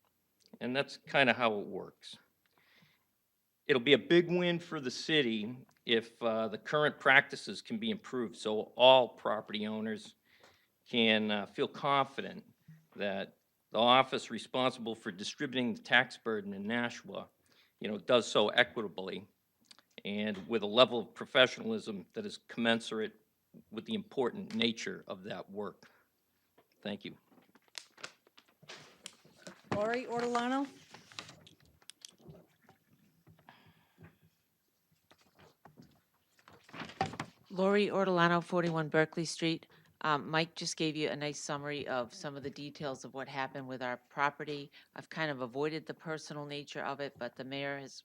And that's kind of how it works. It'll be a big win for the city if the current practices can be improved so all property owners can feel confident that the office responsible for distributing the tax burden in Nashua, does so equitably and with a level of professionalism that is commensurate with the important nature of that work. Thank you. Lori Ortolano? Lori Ortolano, 41 Berkeley Street. Mike just gave you a nice summary of some of the details of what happened with our property. I've kind of avoided the personal nature of it, but the mayor has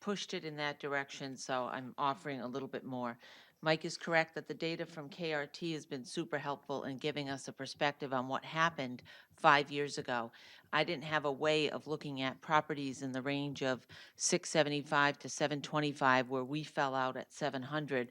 pushed it in that direction, so I'm offering a little bit more. Mike is correct that the data from KRT has been super helpful in giving us a perspective on what happened 5 years ago. I didn't have a way of looking at properties in the range of 675 to 725 where we fell out at 700.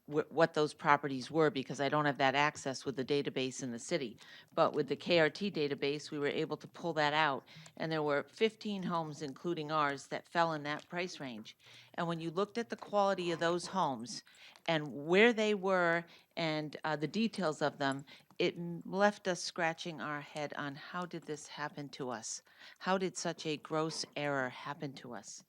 What those properties were, because I don't have that access with the database in the city. But with the KRT database, we were able to pull that out, and there were 15 homes, including ours, that fell in that price range. And when you looked at the quality of those homes and where they were and the details of them, it left us scratching our head on how did this happen to us? How did such a gross error happen to us?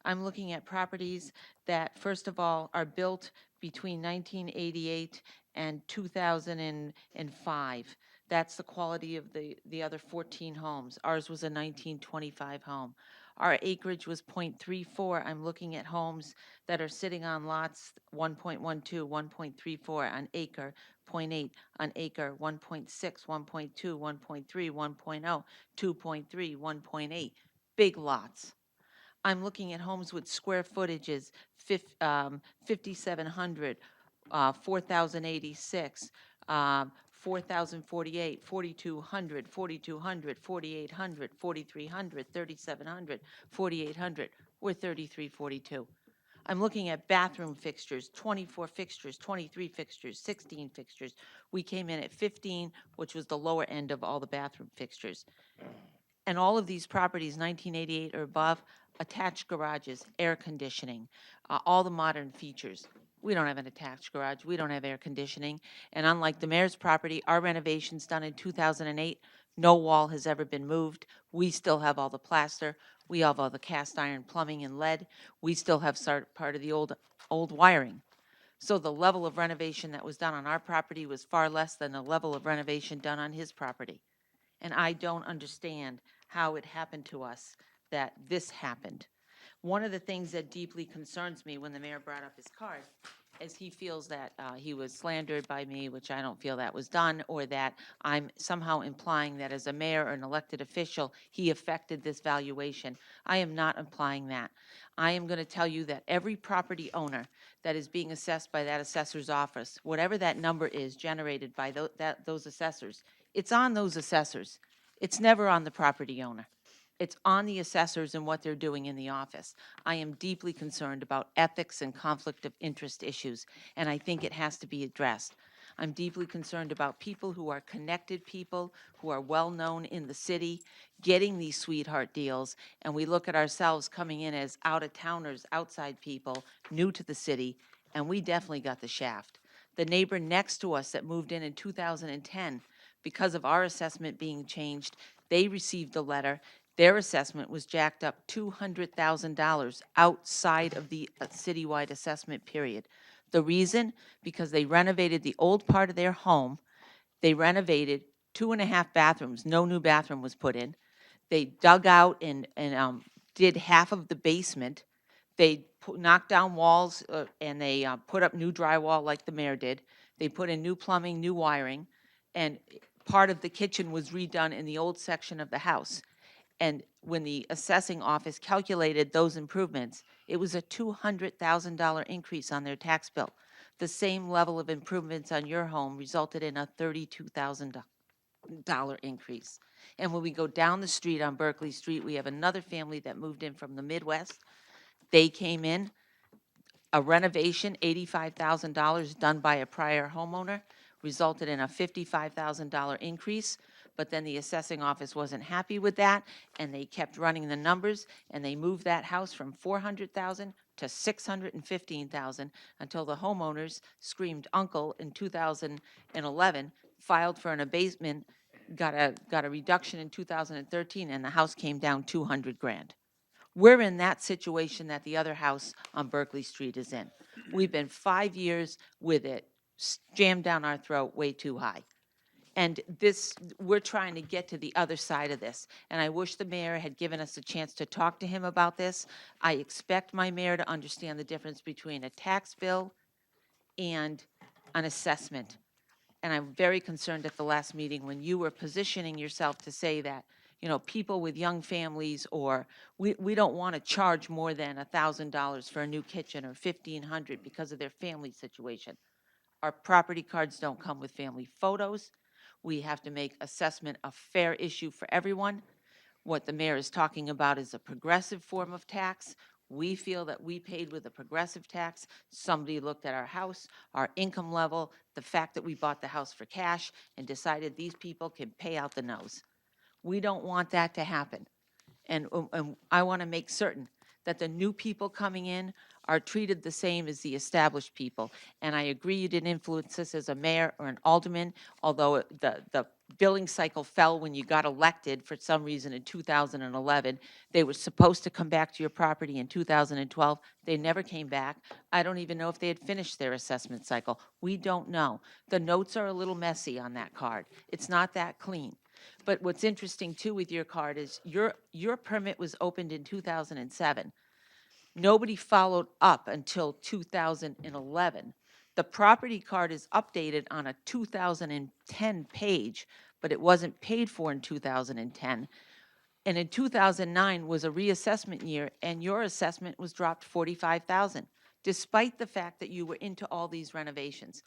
I'm looking at properties that, first of all, are built between 1988 and 2005. That's the quality of the other 14 homes. Ours was a 1925 home. Our acreage was 0.34. I'm looking at homes that are sitting on lots 1.12, 1.34 on acre, 0.8 on acre, 1.6, 1.2, 1.3, 1.0, 2.3, 1.8. Big lots. I'm looking at homes with square footages, 5,700, 4,086, 4,048, 4,200, 4,200, 4,800, 4,300, 3,700, 4,800. We're 3,342. I'm looking at bathroom fixtures, 24 fixtures, 23 fixtures, 16 fixtures. We came in at 15, which was the lower end of all the bathroom fixtures. And all of these properties, 1988 or above, attached garages, air conditioning, all the modern features. We don't have an attached garage. We don't have air conditioning. And unlike the mayor's property, our renovations done in 2008, no wall has ever been moved. We still have all the plaster. We have all the cast iron plumbing and lead. We still have part of the old wiring. So the level of renovation that was done on our property was far less than the level of renovation done on his property. And I don't understand how it happened to us that this happened. One of the things that deeply concerns me when the mayor brought up his card is he feels that he was slandered by me, which I don't feel that was done, or that I'm somehow implying that as a mayor or an elected official, he affected this valuation. I am not implying that. I am going to tell you that every property owner that is being assessed by that assessor's office, whatever that number is generated by those assessors, it's on those assessors. It's never on the property owner. It's on the assessors and what they're doing in the office. I am deeply concerned about ethics and conflict of interest issues, and I think it has to be addressed. I'm deeply concerned about people who are connected people, who are well-known in the city, getting these sweetheart deals, and we look at ourselves coming in as out-of-towners, outside people, new to the city, and we definitely got the shaft. The neighbor next to us that moved in 2010, because of our assessment being changed, they received a letter. Their assessment was jacked up $200,000 outside of the citywide assessment period. The reason? Because they renovated the old part of their home. They renovated 2.5 bathrooms. No new bathroom was put in. They dug out and did half of the basement. They knocked down walls and they put up new drywall like the mayor did. They put in new plumbing, new wiring, and part of the kitchen was redone in the old section of the house. And when the assessing office calculated those improvements, it was a $200,000 increase on their tax bill. The same level of improvements on your home resulted in a $32,000 increase. And when we go down the street on Berkeley Street, we have another family that moved in from the Midwest. They came in, a renovation, $85,000 done by a prior homeowner, resulted in a $55,000 increase, but then the assessing office wasn't happy with that, and they kept running the numbers, and they moved that house from $400,000 to $615,000 until the homeowners screamed uncle in 2011, filed for an abatement, got a reduction in 2013, and the house came down 200 grand. We're in that situation that the other house on Berkeley Street is in. We've been 5 years with it jammed down our throat way too high. And we're trying to get to the other side of this. And I wish the mayor had given us a chance to talk to him about this. I expect my mayor to understand the difference between a tax bill and an assessment. And I'm very concerned at the last meeting when you were positioning yourself to say that, people with young families, or we don't want to charge more than $1,000 for a new kitchen or $1,500 because of their family situation. Our property cards don't come with family photos. We have to make assessment a fair issue for everyone. What the mayor is talking about is a progressive form of tax. We feel that we paid with a progressive tax. Somebody looked at our house, our income level, the fact that we bought the house for cash, and decided these people can pay out the nose. We don't want that to happen. And I want to make certain that the new people coming in are treated the same as the established people. And I agree you didn't influence this as a mayor or an alderman, although the billing cycle fell when you got elected for some reason in 2011. They were supposed to come back to your property in 2012. They never came back. I don't even know if they had finished their assessment cycle. We don't know. The notes are a little messy on that card. It's not that clean. But what's interesting too with your card is your permit was opened in 2007. Nobody followed up until 2011. The property card is updated on a 2010 page, but it wasn't paid for in 2010. And in 2009 was a reassessment year, and your assessment was dropped $45,000, despite the fact that you were into all these renovations.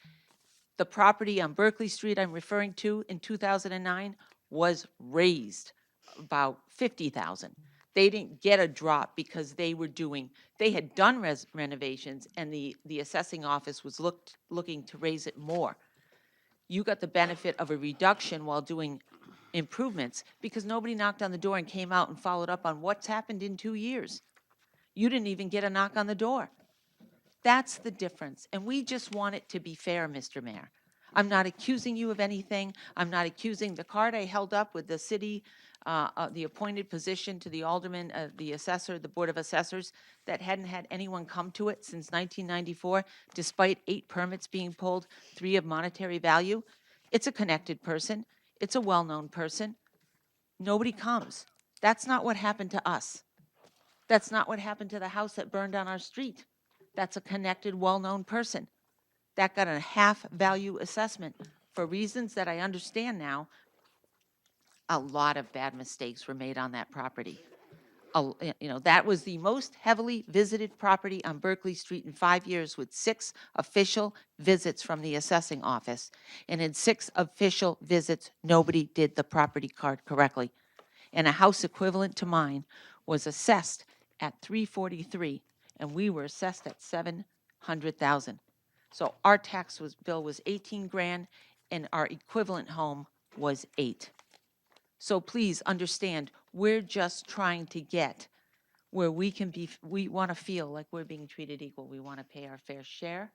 The property on Berkeley Street I'm referring to in 2009 was raised about $50,000. They didn't get a drop because they had done renovations, and the assessing office was looking to raise it more. You got the benefit of a reduction while doing improvements because nobody knocked on the door and came out and followed up on what's happened in 2 years. You didn't even get a knock on the door. That's the difference. And we just want it to be fair, Mr. Mayor. I'm not accusing you of anything. I'm not accusing the card I held up with the city, the appointed position to the alderman, the assessor, the Board of Assessors, that hadn't had anyone come to it since 1994, despite 8 permits being pulled, 3 of monetary value. It's a connected person. It's a well-known person. Nobody comes. That's not what happened to us. That's not what happened to the house that burned on our street. That's a connected, well-known person. That got a half-value assessment. For reasons that I understand now, a lot of bad mistakes were made on that property. That was the most heavily visited property on Berkeley Street in 5 years, with 6 official visits from the assessing office. And in 6 official visits, nobody did the property card correctly. And a house equivalent to mine was assessed at $343, and we were assessed at $700,000. So our bill was 18 grand, and our equivalent home was 8. So please understand, we're just trying to get where we want to feel like we're being treated equal. We want to pay our fair share,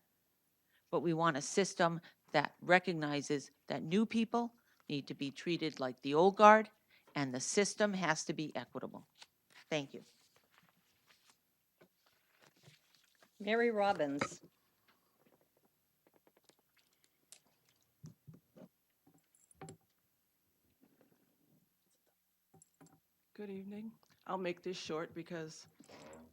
but we want a system that recognizes that new people need to be treated like the old guard, and the system has to be equitable. Thank you. Mary Robbins. Good evening. I'll make this short because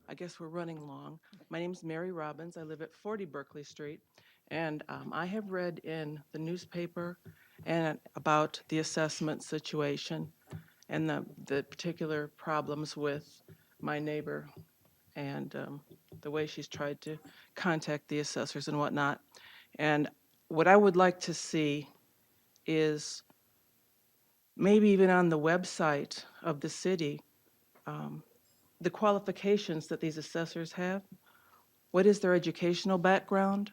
I guess we're running long. My name is Mary Robbins. I live at 40 Berkeley Street, and I have read in the newspaper and about the assessment situation and the particular problems with my neighbor and the way she's tried to contact the assessors and whatnot. And what I would like to see is maybe even on the website of the city, the qualifications that these assessors have. What is their educational background?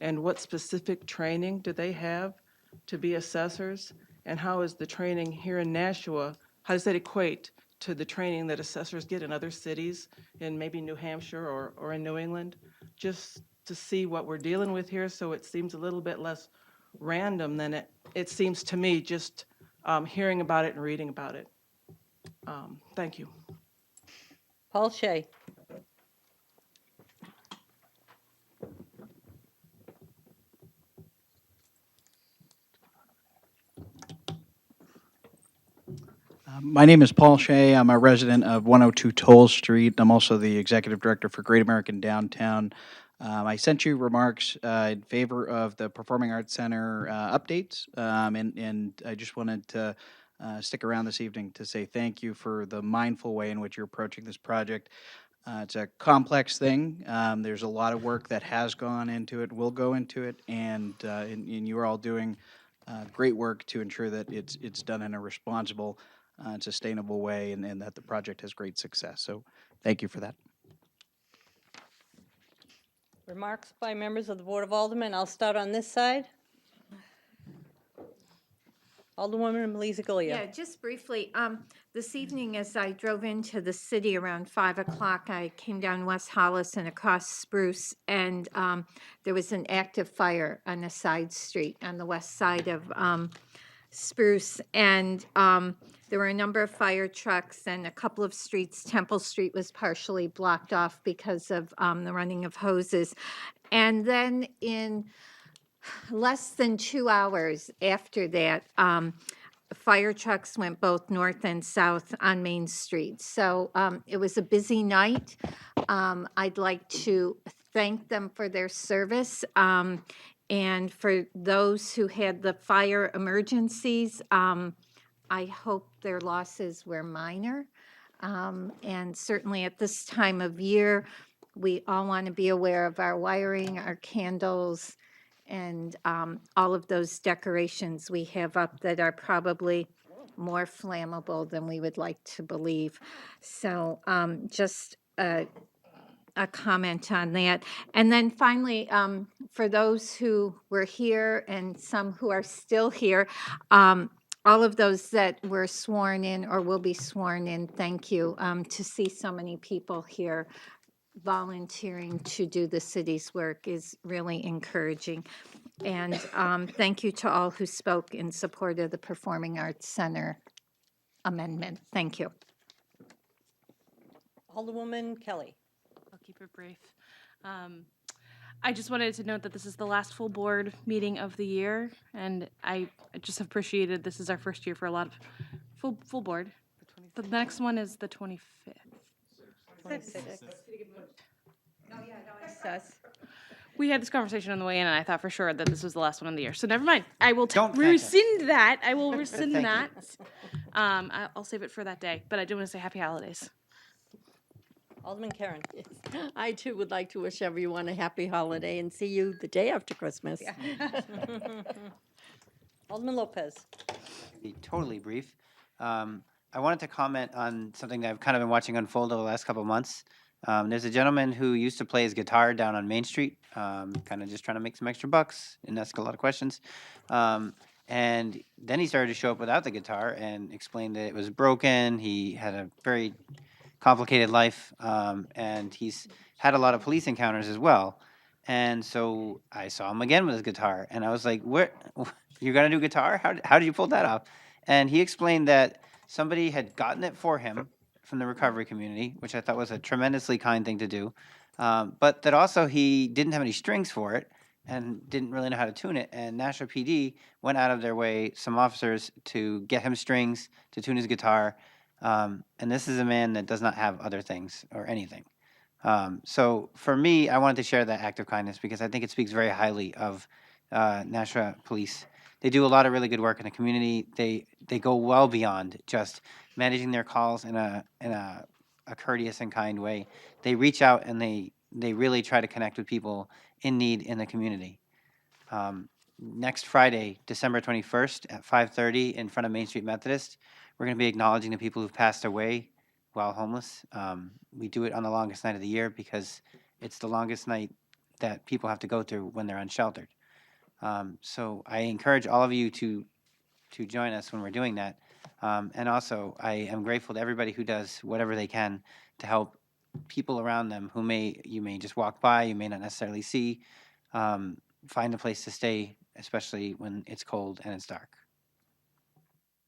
And what specific training do they have to be assessors? And how is the training here in Nashua, how does that equate to the training that assessors get in other cities, in maybe New Hampshire or in New England? Just to see what we're dealing with here, so it seems a little bit less random than it seems to me, just hearing about it and reading about it. Thank you. Paul Shea. My name is Paul Shea. I'm a resident of 102 Toll Street. I'm also the executive director for Great American Downtown. I sent you remarks in favor of the Performing Arts Center updates, and I just wanted to stick around this evening to say thank you for the mindful way in which you're approaching this project. It's a complex thing. There's a lot of work that has gone into it, will go into it, and you're all doing great work to ensure that it's done in a responsible and sustainable way, and that the project has great success. So thank you for that. Remarks by members of the Board of Aldermen. I'll start on this side. Alderwoman Melisa Yeah, just briefly, this evening as I drove into the city around 5 o'clock, I came down West Hollis and across Spruce, and there was an active fire on a side street on the west side of Spruce, and there were a number of fire trucks and a couple of streets. Temple Street was partially blocked off because of the running of hoses. And then in less than 2 hours after that, fire trucks went both north and south on Main Street. So it was a busy night. I'd like to thank them for their service. And for those who had the fire emergencies, I hope their losses were minor. And certainly at this time of year, we all want to be aware of our wiring, our candles, and all of those decorations we have up that are probably more flammable than we would like to believe. So just a comment on that. And then finally, for those who were here and some who are still here, all of those that were sworn in or will be sworn in, thank you. To see so many people here volunteering to do the city's work is really encouraging. And thank you to all who spoke in support of the Performing Arts Center amendment. Thank you. Alderwoman Kelly. I'll keep it brief. I just wanted to note that this is the last full board meeting of the year, and I just appreciated this is our first year for a lot of full board. The next one is the 25th. 26. We had this conversation on the way in, and I thought for sure that this was the last one of the year. So never mind. I will Don't thank us. rescind that. I will rescind Thank that. I'll save it for that day. But I do want to say happy holidays. Alderman Karen. I too would like to wish everyone a happy holiday and see you the day after Christmas. Alderman Lopez. Be totally brief. I wanted to comment on something that I've kind of been watching unfold over the last couple of months. There's a gentleman who used to play his guitar down on Main Street, kind of just trying to make some extra bucks and ask a lot of questions. And then he started to show up without the guitar and explained that it was broken. He had a very complicated life, and he's had a lot of police encounters as well. And so I saw him again with his guitar, and I was like, "Where? You're gonna do guitar? How did you pull that off?" And he explained that somebody had gotten it for him from the recovery community, which I thought was a tremendously kind thing to do, but that also he didn't have any strings for it and didn't really know how to tune it. And Nashua PD went out of their way, some officers, to get him strings to tune his guitar. And this is a man that does not have other things or anything. So for me, I wanted to share that act of kindness because I think it speaks very highly of Nashua Police. They do a lot of really good work in the community. They go well beyond just managing their calls in a courteous and kind way. They reach out and they really try to connect with people in need in the community. Next Friday, December 21st at 5:30 in front of Main Street Methodist, we're going to be acknowledging the people who've passed away while homeless. We do it on the longest night of the year because it's the longest night that people have to go through when they're unsheltered. So I encourage all of you to join us when we're doing that. And also, I am grateful to everybody who does whatever they can to help people around them who you may just walk by, you may not necessarily see, find a place to stay, especially when it's cold and it's dark.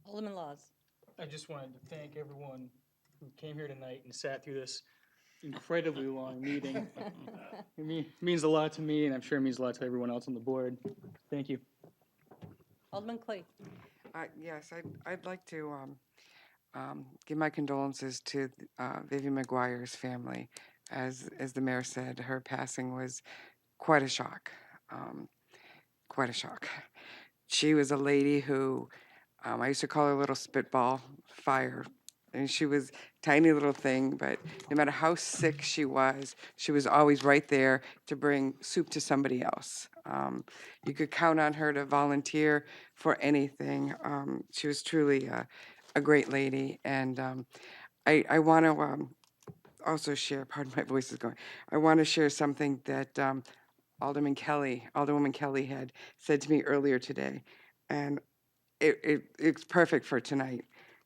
Alderman Laws. I just wanted to thank everyone who came here tonight and sat through this incredibly long meeting. It means a lot to me, and I'm sure it means a lot to everyone else on the board. Thank you. Alderman Clay. Yes, I'd like to give my condolences to Vivian McGuire's family. As the mayor said, her passing was quite a shock. Quite a shock. She was a lady who I used to call her Little Spitball Fire. And she was a tiny little thing, but no matter how sick she was always right there to bring soup to somebody else. You could count on her to volunteer for anything. She was truly a great lady. And I want to also share, pardon my voice is going, I want to share something that Alderwoman Kelly had said to me earlier today. And it's perfect for tonight.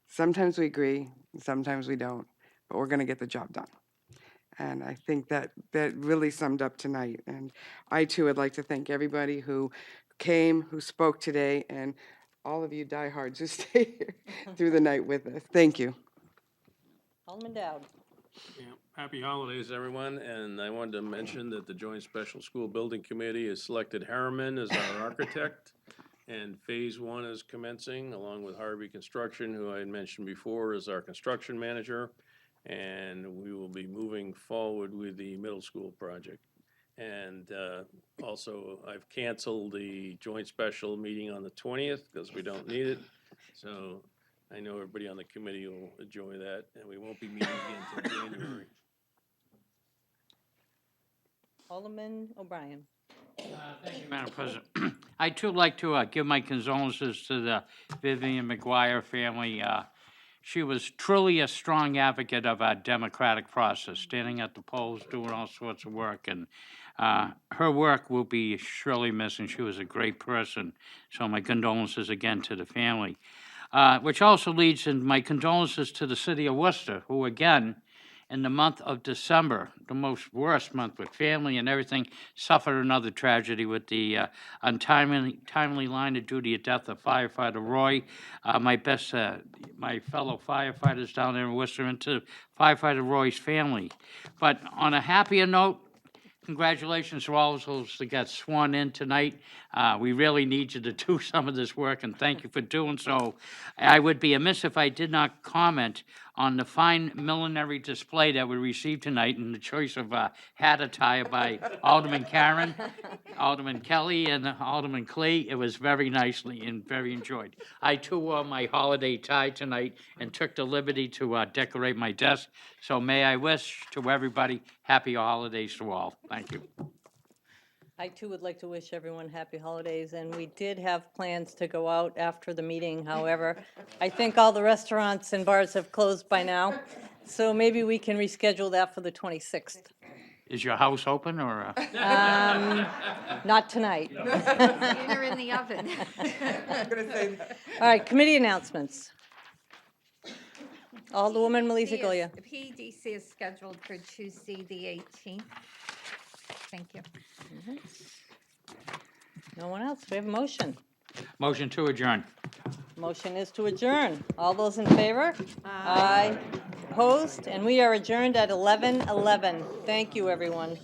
Sometimes we agree, sometimes we don't, but we're going to get the job done. And I think that really summed up tonight. And I too would like to thank everybody who came, who spoke today, and all of you diehards who stay here through the night with us. Thank you. Alderman Dowd. Yeah, happy holidays, everyone, and I wanted to mention that the Joint Special School Building Committee has selected Harriman as our architect, and Phase 1 is commencing, along with Harvey Construction, who I had mentioned before, is our construction manager, and we will be moving forward with the middle school project. And also, I've canceled the joint special meeting on the 20th, because we don't need it, so I know everybody on the committee will enjoy that, and we won't be meeting again until January. Alderman O'Brien. Thank you, Madam President. I'd too like to give my condolences to the Vivian McGuire family. She was truly a strong advocate of our democratic process, standing at the polls, doing all sorts of work, and her work will be surely missed, and she was a great person. So my condolences again to the family. which also leads in my condolences to the city of Worcester, who again, in the month of December, the most worst month with family and everything, suffered another tragedy with the timely line of duty death of firefighter Roy. My fellow firefighters down there in Worcester, and to firefighter Roy's family. But on a happier note, congratulations to all those that got sworn in tonight. We really need you to do some of this work, and thank you for doing so. I would be amiss if I did not comment on the fine millinery display that we received tonight and the choice of hat attire by Alderman Karen, Alderman Kelly, and Alderman Clee. It was very nicely and very enjoyed. I too wore my holiday tie tonight and took the liberty to decorate my desk. So may I wish to everybody happy holidays to all. Thank you. I too would like to wish everyone happy holidays, and we did have plans to go out after the meeting. However, I think all the restaurants and bars have closed by now, so maybe we can reschedule that for the 26th. Is your house open or? Not tonight. Dinner in the oven. All right, committee announcements. Alderwoman Melissa Goya. The PDC is scheduled for Tuesday, the 18th. Thank you. No one else? We have a motion. Motion to adjourn. Motion is to adjourn. All those in favor? Aye. Opposed? And we are adjourned at 11:11. Thank you, everyone.